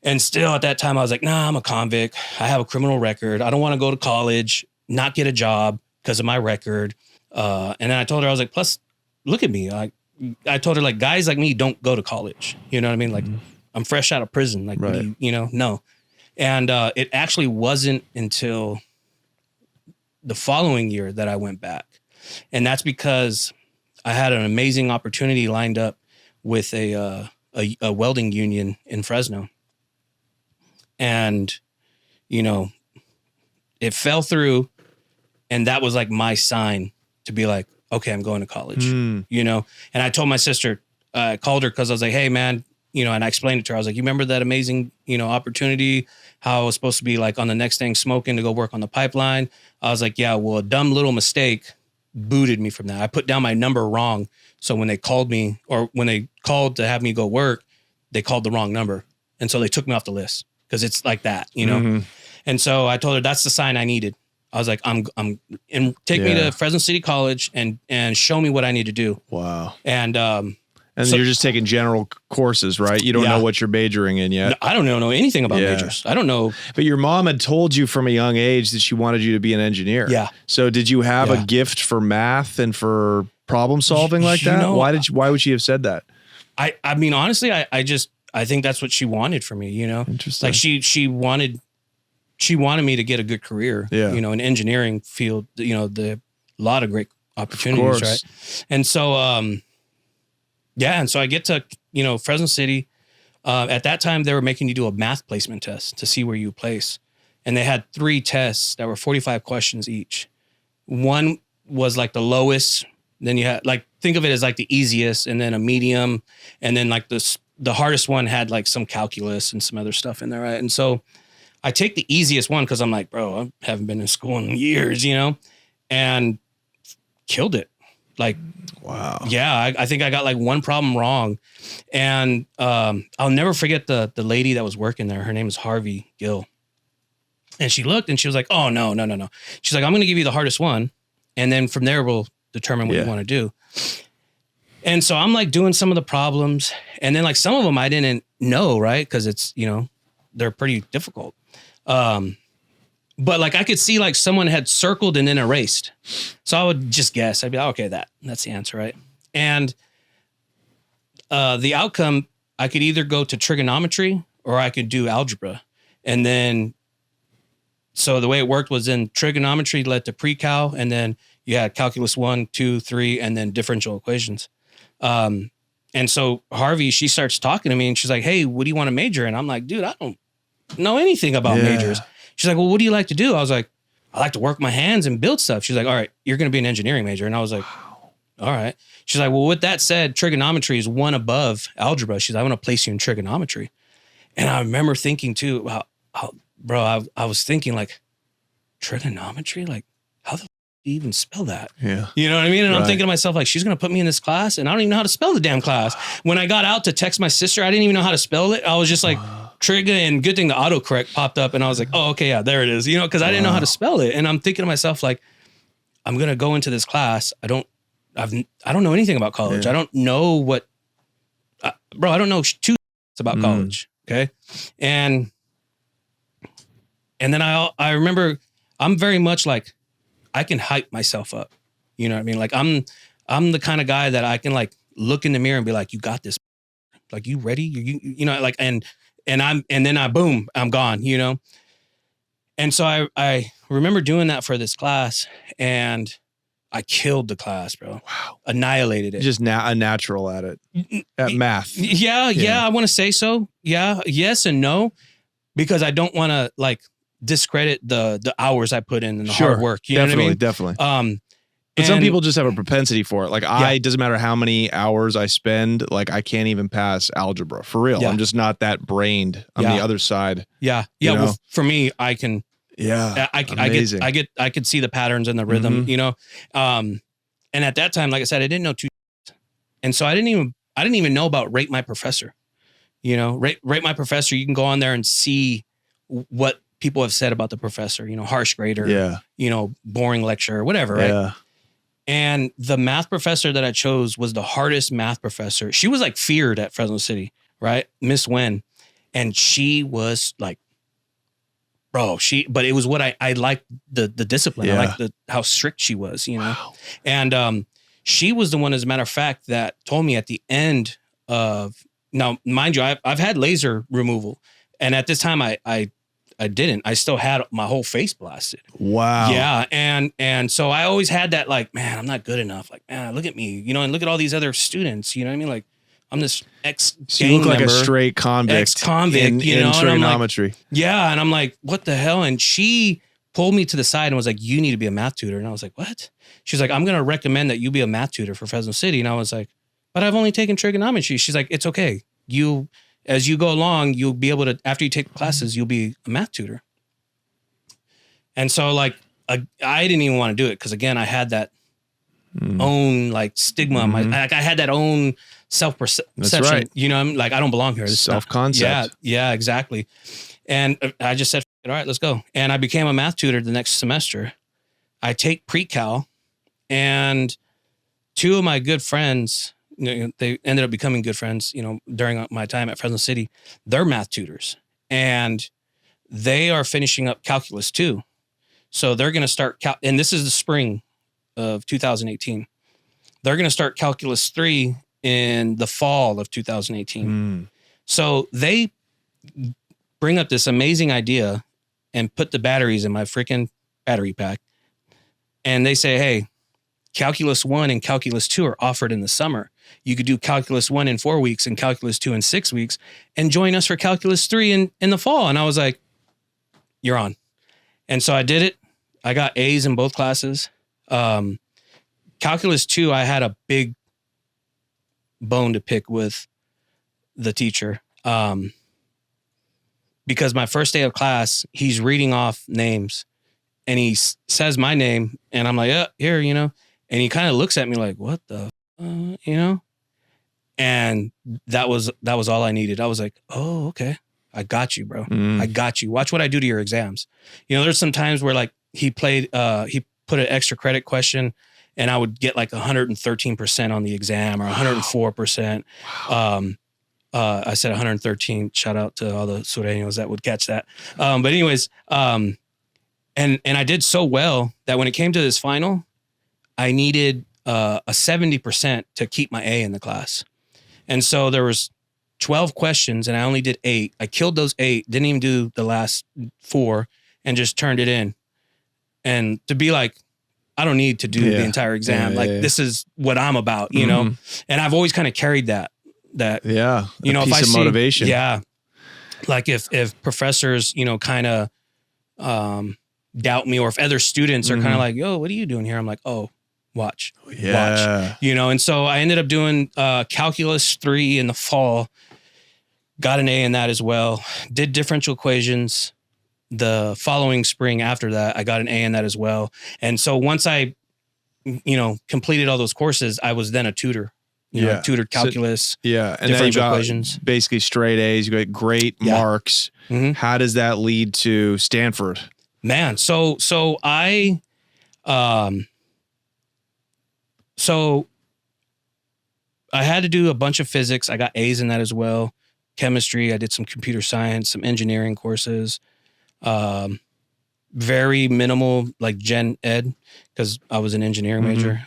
And still at that time, I was like, nah, I'm a convict. I have a criminal record. I don't want to go to college, not get a job because of my record. And then I told her, I was like, plus, look at me. I told her, like, guys like me don't go to college. You know what I mean? Like, I'm fresh out of prison. Like, no. And it actually wasn't until the following year that I went back. And that's because I had an amazing opportunity lined up with a welding union in Fresno. And, it fell through. And that was like my sign to be like, okay, I'm going to college, And I told my sister, I called her because I was like, hey, man, and I explained it to her. I was like, you remember that amazing, opportunity, how I was supposed to be like on the next thing smoking to go work on the pipeline. I was like, yeah, well, a dumb little mistake booted me from that. I put down my number wrong. So when they called me or when they called to have me go work, they called the wrong number. And so they took me off the list because it's like that, And so I told her that's the sign I needed. I was like, take me to Fresno City College and show me what I need to do. Wow. And so you're just taking general courses, right? You don't know what you're majoring in yet. No, I don't know anything about majors. I don't know. But your mom had told you from a young age that she wanted you to be an engineer. Yeah. So did you have a gift for math and for problem solving like that? Why would she have said that? I mean, honestly, I think that's what she wanted for me, Interesting. Like she wanted me to get a good career, in engineering field, a lot of great opportunities, right? And so, and so I get to, Fresno City. At that time, they were making you do a math placement test to see where you place. And they had 3 tests that were 45 questions each. One was like the lowest. Then you had think of it as like the easiest and then a medium. And then like the hardest one had like some calculus and some other stuff in there, right? And so I take the easiest one because I'm like, bro, I haven't been in school in years, and killed it. Like, wow. Yeah, I think I got like one problem wrong. And I'll never forget the lady that was working there. Her name is Harvey Gill. And she looked and she was like, oh, no. She's like, I'm going to give you the hardest one. And then from there, we'll determine what you want to do. And so I'm like doing some of the problems. And then like some of them I didn't know, right? Because it's, they're pretty difficult. But like I could see like someone had circled and then erased. So I would just guess. I'd be like, okay, that's the answer, right? And the outcome, I could either go to trigonometry or I could do algebra. And then, so the way it worked was in trigonometry led to pre-cal, and then you had calculus 1, 2, 3, and then differential equations. And so Harvey, she starts talking to me and she's like, hey, what do you want to major in? I'm like, dude, I don't know anything about majors. She's like, well, what do you like to do? I was like, I like to work my hands and build stuff. She's like, all right, you're going to be an engineering major. And I was like, all right. She's like, well, with that said, trigonometry is one above algebra. She's like, I want to place you in trigonometry. And I remember thinking too, how bro, I was thinking like trigonometry, like how the do you even spell that? Yeah. You know what I mean? And I'm thinking to myself, like, she's going to put me in this class and I don't even know how to spell the damn class. When I got out to text my sister, I didn't even know how to spell it. I was just like, trigger, and good thing the autocorrect popped up and I was like, oh, okay, yeah, there it is. You know, because I didn't know how to spell it. And I'm thinking to myself, like, I'm going to go into this class. I don't know anything about college. I don't know what, bro, I don't know two about college. Okay. And then I remember I'm very much like, I can hype myself up. You know what I mean? Like I'm the kind of guy that I can like look in the mirror and be like, you got this. Like, you ready? You know, like, and then boom, I'm gone, you know? And so I remember doing that for this class and I killed the class, bro. Wow. Annihilated it. Just a natural at it. At math. Yeah, I want to say so. Yeah, yes and no. Because I don't want to like discredit the hours I put in and the hard work. You know what I mean? Definitely. But some people just have a propensity for it. Like doesn't matter how many hours I spend, like I can't even pass algebra for real. I'm just not that brained on the other side. Yeah. Well, for me, I can. Yeah. I could see the patterns and the rhythm, you know? And at that time, like I said, I didn't know and so I didn't even know about Rate My Professor. You know, Rate My Professor, you can go on there and see what people have said about the professor, you know, harsh grader, you know, boring lecture, whatever, right? Yeah. And the math professor that I chose was the hardest math professor. She was like feared at Fresno City, right? Miss Wen. And she was like, bro, but it was what I liked the discipline. I liked how strict she was, you know? Wow. And she was the one, as a matter of fact, that told me at the end of, now, mind you, I've had laser removal. And at this time I didn't. I still had my whole face blasted. Wow. Yeah. And so I always had that like, man, I'm not good enough. Like, man, look at me, you know, and look at all these other students, you know what I mean? Like, I'm this so you look like a straight convict. Ex-convict, you know? In trigonometry. Like, yeah. And I'm like, what the hell? And she pulled me to the side and was like, you need to be a math tutor. And I was like, what? She's like, I'm going to recommend that you be a math tutor for Fresno City. And I was like, but I've only taken trigonometry. She's like, it's okay. As you go along, you'll be able to, after you take classes, you'll be a math tutor. And so like, I didn't even want to do it. Cause again, I had that own like stigma. I had that own self-perception, right. You know, I'm like, I don't belong here. Self-concept. Yeah, exactly. And I just said, all right, let's go. And I became a math tutor the next semester. I take pre-cal and two of my good friends, you know, they ended up becoming good friends, you know, during my time at Fresno City. They're math tutors and they are finishing up calculus 2. So they're going to start, and this is the spring of 2018. They're going to start calculus 3 in the fall of 2018. So they bring up this amazing idea and put the batteries in my freaking battery pack. And they say, hey, calculus 1 and calculus 2 are offered in the summer. You could do calculus 1 in 4 weeks and calculus 2 in 6 weeks and join us for calculus 3 in the fall. And I was like, you're on. And so I did it. I got A's in both classes. Calculus 2, I had a big bone to pick with the teacher. Because my first day of class, he's reading off names and he says my name and I'm like, yeah, here, you know, and he kind of looks at me like, what the, you know, and that was all I needed. I was like, oh, okay. I got you, bro. I got you. Watch what I do to your exams. You know, there's some times where like he put an extra credit question and I would get like 113% on the exam or 104%. Wow. I said 113. Shout out to all the Sureños that would catch that. But anyways, and I did so well that when it came to this final, I needed a 70% to keep my A in the class. And so there was 12 questions and I only did 8. I killed those 8, didn't even do the last 4 and just turned it in. And to be like, I don't need to do the entire exam. This is what I'm about, you know? And I've always kind of carried that, you know, if I see motivation. Yeah. Like if professors, you know, kind of doubt me or if other students are kind of like, yo, what are you doing here? I'm like, oh, watch, you know? And so I ended up doing calculus 3 in the fall, got an A in that as well, did differential equations, the following spring after that, I got an A in that as well. And so once I, completed all those courses, I was then a tutor. I tutored calculus. And then you differential got equations. basically straight A's. You got great marks. Mm-hmm. How does that lead to Stanford? Man, so I had to do a bunch of physics. I got A's in that as well. Chemistry. I did some computer science, some engineering courses. Very minimal, like gen ed, because I was an engineering major.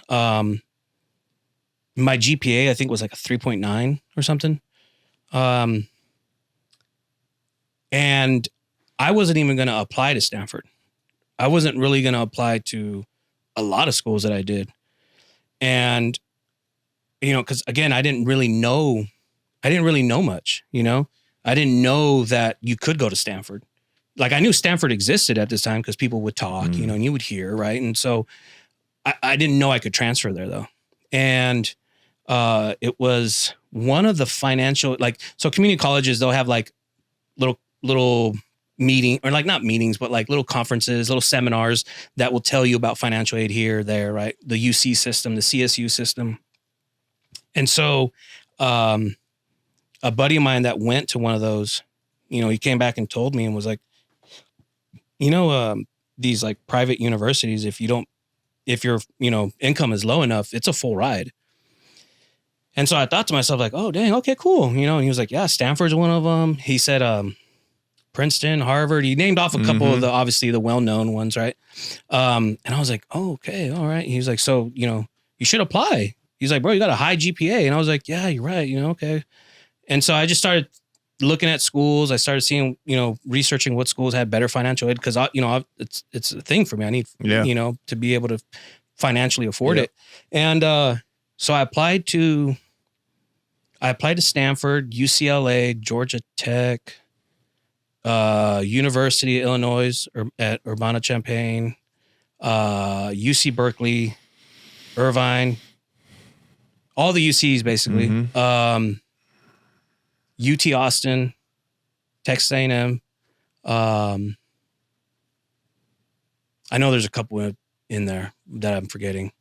My GPA, I think, was like a 3.9 or something. And I wasn't even going to apply to Stanford. I wasn't really going to apply to a lot of schools that I did. And, because again, I didn't really know much, I didn't know that you could go to Stanford. Like I knew Stanford existed at this time because people would talk, and you would hear, right? And so I didn't know I could transfer there though. And it was one of the financial, so community colleges, they'll have like little meeting, or like not meetings, but like little conferences, little seminars that will tell you about financial aid here, there, right? The UC system, the CSU system. And so a buddy of mine that went to one of those, he came back and told me and was like, these like private universities, if your income is low enough, it's a full ride. And so I thought to myself like, oh, dang, okay, cool. And he was like, yeah, Stanford's one of them. He said, Princeton, Harvard. He named off a couple of obviously the well-known ones. Right. And I was like, oh, okay. All right. He was like, so, you should apply. He's like, bro, you got a high GPA. And I was like, yeah, you're right. Okay. And so I just started looking at schools. I started seeing, researching what schools had better financial aid. Cause it's a thing for me. I need, to be able to financially afford it. And, so I applied to Stanford, UCLA, Georgia Tech, University of Illinois at Urbana-Champaign, UC Berkeley, Irvine, all the UCs basically, UT Austin, Texas A&M. I know there's a couple in there that I'm forgetting.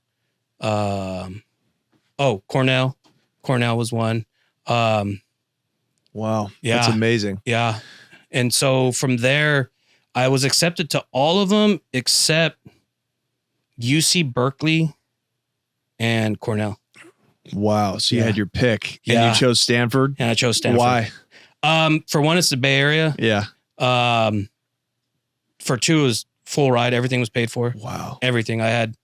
Cornell. Cornell was one. Wow. Yeah. That's amazing. Yeah. And so from there, I was accepted to all of them except UC Berkeley and Cornell. Wow. So you had your pick and you chose Stanford? And I chose Stanford. Why? For one, it's the Bay Area. Yeah. For two, it was full ride. Everything was paid for. Wow. Everything. I had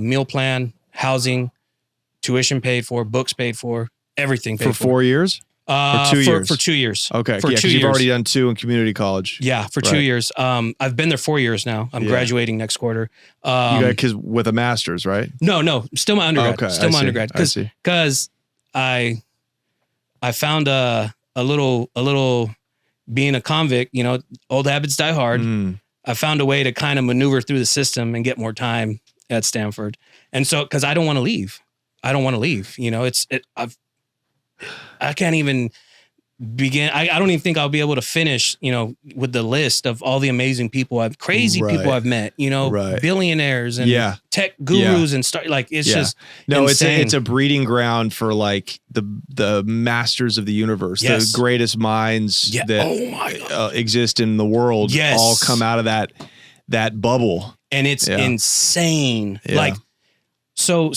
meal plan, housing, tuition paid for, books paid for, everything paid for. For 4 years? For 2 years? For 2 years. Okay. For 2 years. You've already done 2 in community college. Yeah, for 2 years. I've been there 4 years now. I'm graduating next quarter. You got kids with a master's, right? No, still my undergrad. Okay, Still my undergrad. Because I found a little being a convict, old habits die hard. I found a way to kind of maneuver through the system and get more time at Stanford. And so, because I don't want to leave. I can't even begin. I don't even think I'll be able to finish, with the list of all the amazing people people I've met, billionaires and tech gurus and stuff. Like it's just insane. It's a breeding ground for like the masters of the universe, the greatest minds that exist in the world. All come out of that bubble, and it's insane. Yeah. Like so,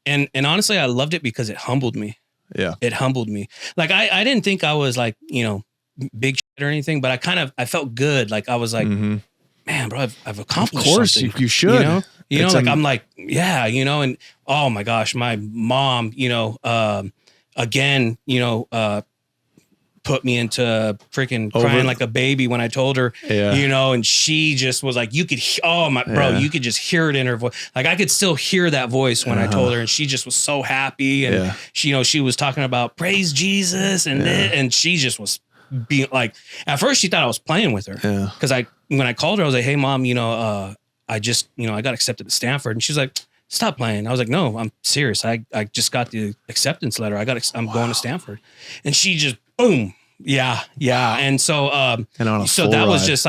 and honestly, I loved it because it humbled me. Yeah. It humbled me. Like I didn't think I was like, big shit or anything, but I felt good. Like I was like, man, bro, I've accomplished something. Of course, something. you should. I'm like, yeah, and oh my gosh, my mom, again, put me into freaking crying like a baby when I told her, and she just was like, you could could just hear it in her voice. Like I could still hear that voice when I told her, and she just was so happy. And she was talking about praise Jesus and she just was being like, at first she thought I was playing with her. Yeah. Cause when I called her, I was like, hey mom, I just, I got accepted to Stanford. And she's like, stop playing. I was like, no, I'm serious. I just got the acceptance letter. I'm going to Stanford. And she just, boom, Yeah. And so, And on a so full that was ride. just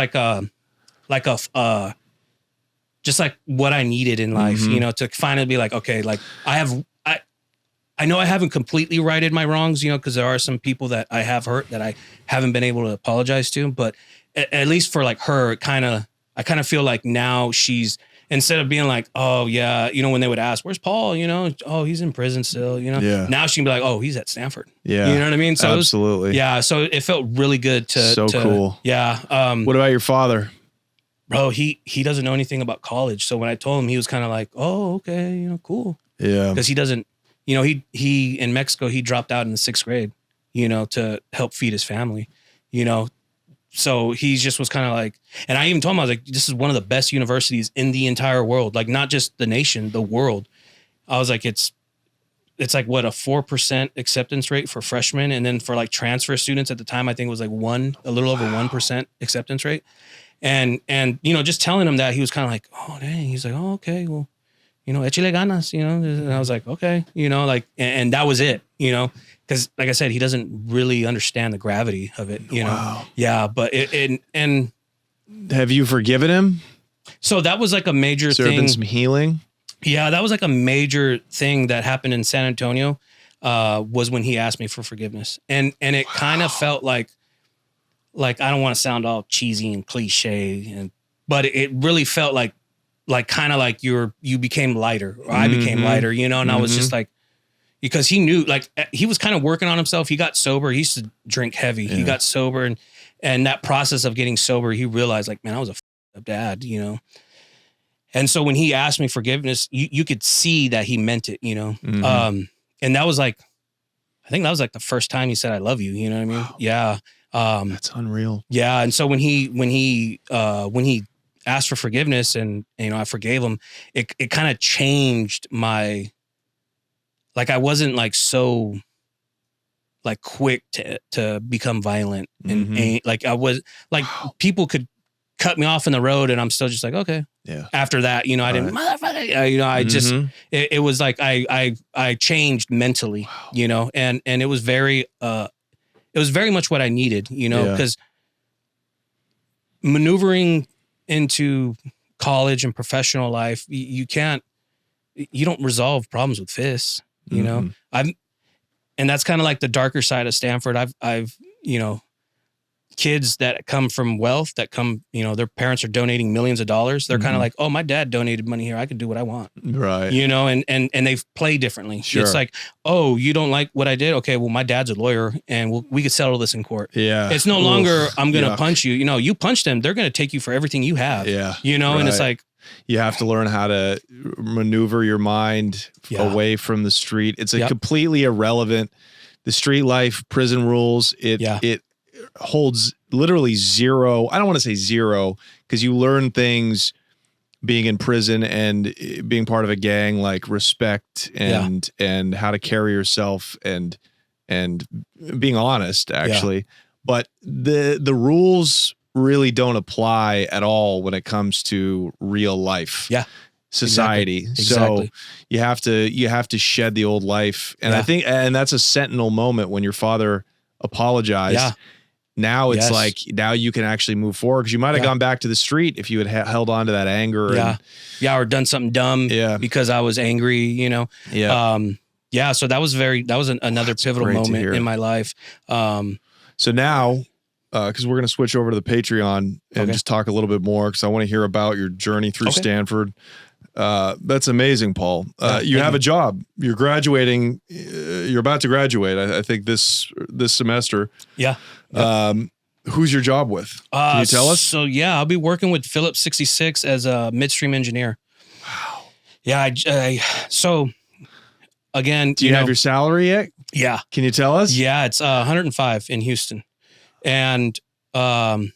just like what I needed in life, Mm-hmm. you know, to finally be like, okay, like I know I haven't completely righted my wrongs, you know, because there are some people that I have hurt that I haven't been able to apologize to, but at least for like her, I kind of feel like now she's, instead of being like, oh yeah, you know, when they would ask, where's Paul? You know, oh, he's in prison still, you know, Yeah. now she can be like, oh, he's at Stanford. Yeah. You know what I mean? So Absolutely. yeah. So it felt really good to Cool. Yeah. What about your father? Bro, he doesn't know anything about college. So when I told him, he was kind of like, oh, okay, you know, cool. Yeah. Because he doesn't, you know, he in Mexico, he dropped out in the 6th grade, you know, to help feed his family, you know. So he just was kind of like, and I even told him, I was like, this is one of the best universities in the entire world. Like not just the nation, the world. I was like, it's like what, a 4% acceptance rate for freshmen. And then for like transfer students at the time, I think it was like a little over 1% acceptance rate. And, you know, just telling him that, he was kind of like, oh, dang. He's like, oh, okay, well, you know, échale ganas, you know? And I was like, okay, you know, like, and that was it, you know? Because like I said, he doesn't really understand the gravity of it, you know? Yeah, but and have you forgiven him? So that was like a major Has there been thing. some healing? Yeah, that was like a major thing that happened in San Antonio, was when he asked me for forgiveness. And it kind of felt like I don't want to sound all cheesy and cliche, but it really felt like kind of like you became lighter, or I became lighter, you know? And I was just like, because he knew, like, he was kind of working on himself. He got sober. He used to drink heavy. Yeah. He got sober, and that process of getting sober, he realized, like, man, I was a up dad, you know? And so when he asked me forgiveness, you could see that he meant it, you know? And that was like, I think that was like the first time he said, I love you. You know what I mean? Wow. Yeah. That's unreal. Yeah. And so when he asked for forgiveness and, you know, I forgave him, it kind of changed my, like, I wasn't like so like quick to become violent and like I was like, people could cut me off in the road and I'm still just like, okay. Yeah. After that, you know, I didn't, motherfucker, you know, I just, it was like, I changed mentally, you know, and it was very much what I needed, you know, because maneuvering into college and professional life, you don't resolve problems with fists, you know. And that's kind of like the darker side of Stanford. I've, you know, kids that come from wealth, you know, their parents are donating millions of dollars. They're kind of like, oh, my dad donated money here. I could do what I want. Right. You know, and they play differently. Sure. It's like, oh, you don't like what I did? Okay, well, my dad's a lawyer and we could settle this in court. Yeah. It's no longer, I'm going to punch you. You know, you punch them, they're going to take you for everything you have. Yeah. You know, and it's like, you have to learn how to maneuver your mind away from the street. It's a completely irrelevant. The street life, prison rules, it holds literally zero. I don't want to say zero because you learn things being in prison and being part of a gang, like respect and how to carry yourself and being honest, actually. But the rules really don't apply at all when it comes to real life. Society. Exactly. So you have to shed the old life. And I think, and that's a sentinel moment when your father apologized. Now it's like, now you can actually move forward because you might have gone back to the street if you had held on to that anger. Or done something dumb because I was angry, you know? So that was another pivotal moment in my life. So now, because we're going to switch over to the Patreon and just talk a little bit more because I want to hear about your journey through Stanford. That's amazing, Paul. You have a job. You're graduating. You're about to graduate. I think this semester. Yeah. Who's your job with? Can you tell us? So I'll be working with Phillips 66 as a midstream engineer. Wow. Yeah. So again, do you have your salary yet? Yeah. Can you tell us? Yeah, it's 105 in Houston, and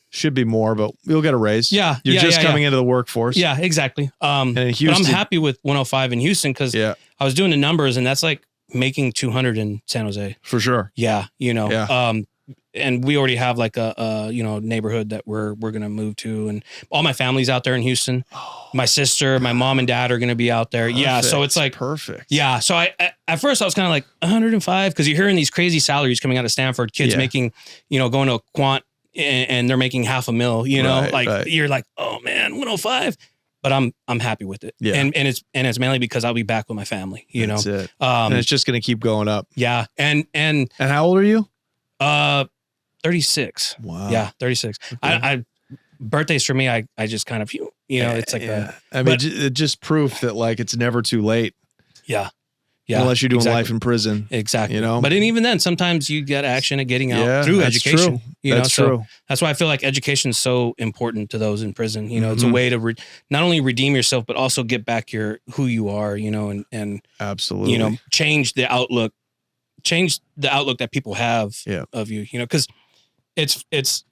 should be more, but you'll get a raise. Yeah, you're just coming into the workforce. Yeah, exactly. And in Houston, but I'm happy with 105 in Houston because I was doing the numbers, and that's like making 200 in San Jose for sure. Yeah, you know. Yeah. and we already have like a neighborhood that we're gonna move to, and all my family's out there in Houston. My sister, my mom and dad are gonna be out there. Perfect. Yeah, so it's like perfect. Yeah, so I at first I was kind of like 105 because you're hearing these crazy salaries coming out of Stanford. Kids making, going to a quant and they're making $500,000. You're like, oh man, 105. But I'm happy with it. Yeah, and it's mainly because I'll be back with my family. That's it. And it's just gonna keep going up. Yeah, and how old are you? 36. Wow. Yeah, 36. Okay. I birthdays for me, I just kind of, it's like it's just proof that like it's never too late. Yeah. Unless you're doing life in prison. Exactly. But even then, sometimes you get action at getting out through education. True. That's true. That's why I feel like education is so important to those in prison. It's a way to not only redeem yourself, but also get back who you are, and absolutely, change the outlook that people have of you, because it's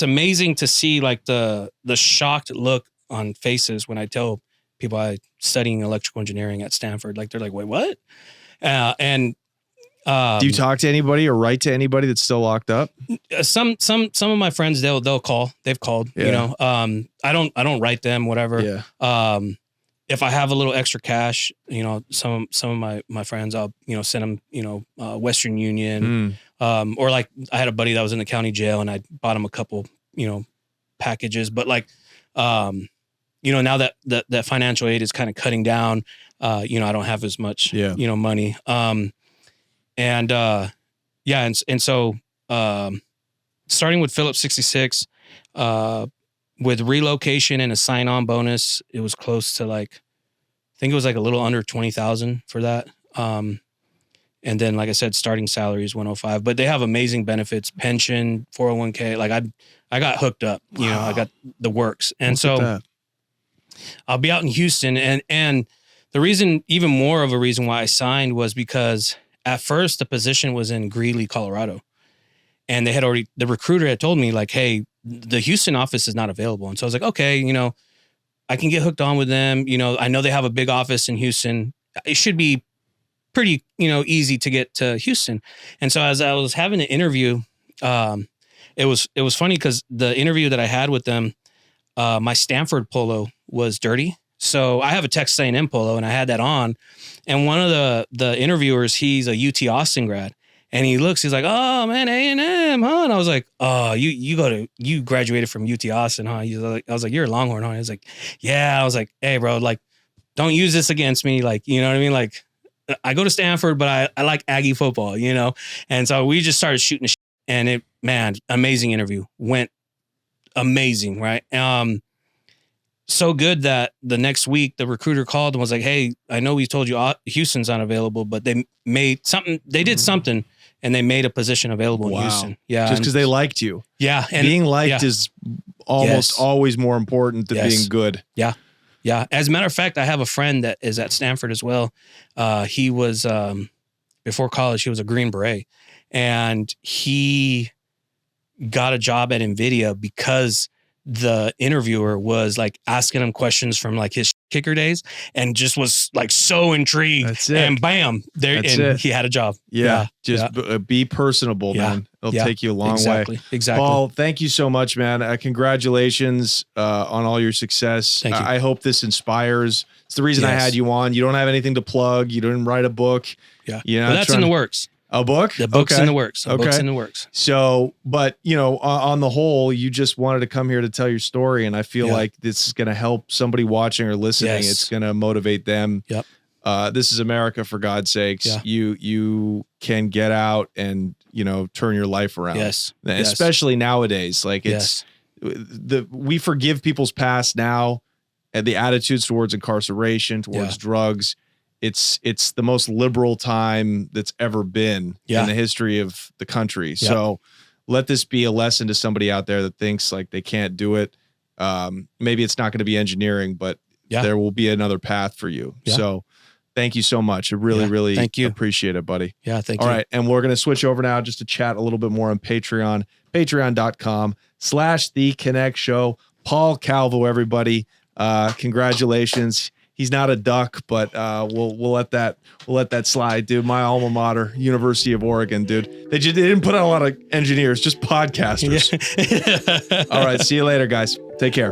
amazing to see like the shocked look on faces when I tell people I studying electrical engineering at Stanford. Like they're like, wait, what? Do you talk to anybody or write to anybody that's still locked up? Some of my friends they'll call. They've called. I don't write them, whatever. Yeah. If I have a little extra cash, some of my friends, I'll send them Western Union, or like I had a buddy that was in the county jail and I bought him a couple packages, but like now that financial aid is kind of cutting down, I don't have as much money, and so starting with Phillips 66, with relocation and a sign-on bonus, it was close to like, I think it was like a little under 20,000 for that. And then, like I said, starting salary is 105, but they have amazing benefits, pension, 401k. Like I got hooked up, I got the works. And so I'll be out in Houston. And the reason, even more of a reason why I signed was because at first the position was in Greeley, Colorado. And the recruiter had told me like, hey, the Houston office is not available. And so I was like, okay, I can get hooked on with them. I know they have a big office in Houston. It should be pretty, easy to get to Houston. And so as I was having an interview, it was funny because the interview that I had with them, my Stanford polo was dirty. So I have a Texas A&M polo and I had that on. And one of the interviewers, he's a UT Austin grad. And he looks, he's like, oh man, A&M, huh? And I was like, oh, you graduated from UT Austin, huh? I was like, you're a Longhorn, huh? He was like, yeah. I was like, hey bro, like, don't use this against me. Like, you know what I mean? Like, I go to Stanford, but I like Aggie football, And so we just started shooting the shit. And amazing interview. Went amazing, right? So good that the next week the recruiter called and was like, hey, I know we told you Houston's unavailable, but they did something and they made a position available in Houston. Yeah. Just because they liked you. Yeah. And being liked is almost always more important than being good. Yeah. Yeah. As a matter of fact, I have a friend that is at Stanford as well. He was, before college, he was a Green Beret and he got a job at NVIDIA because the interviewer was like asking him questions from like his kicker days and just was like so intrigued. That's it. And bam, he had a job. Yeah. Be personable, man. It'll take you a long way. Exactly. Paul, thank you so much, man. Congratulations on all your success. Thank you. I hope this inspires. It's the reason I had you on. You don't have anything to plug. You didn't write a book. Yeah. Well, that's in the works. A book? The book's in the works. Book's in the works. So, but on the whole, you just wanted to come here to tell your story. And I feel like this is going to help somebody watching or listening. Yes. It's going to motivate them. Yep. This is America, for God's sakes. Yeah. You can get out and, turn your life around. Yes. Especially nowadays. Like we forgive people's past now and the attitudes towards incarceration, towards drugs. It's the most liberal time that's ever been in the history of the country. Yep. So let this be a lesson to somebody out there that thinks like they can't do it. Maybe it's not going to be engineering, but there will be another path for you. Yeah. So thank you so much. I really thank you. Appreciate it, buddy. Yeah. Thank you. All right. And we're going to switch over now just to chat a little bit more on Patreon, patreon.com/The Connect Show. Paul Calvo, everybody. Congratulations. He's not a duck, but we'll let that slide, dude. My alma mater, University of Oregon, dude. They didn't put out a lot of engineers, just podcasters. Yeah. All right, see you later, guys. Take care.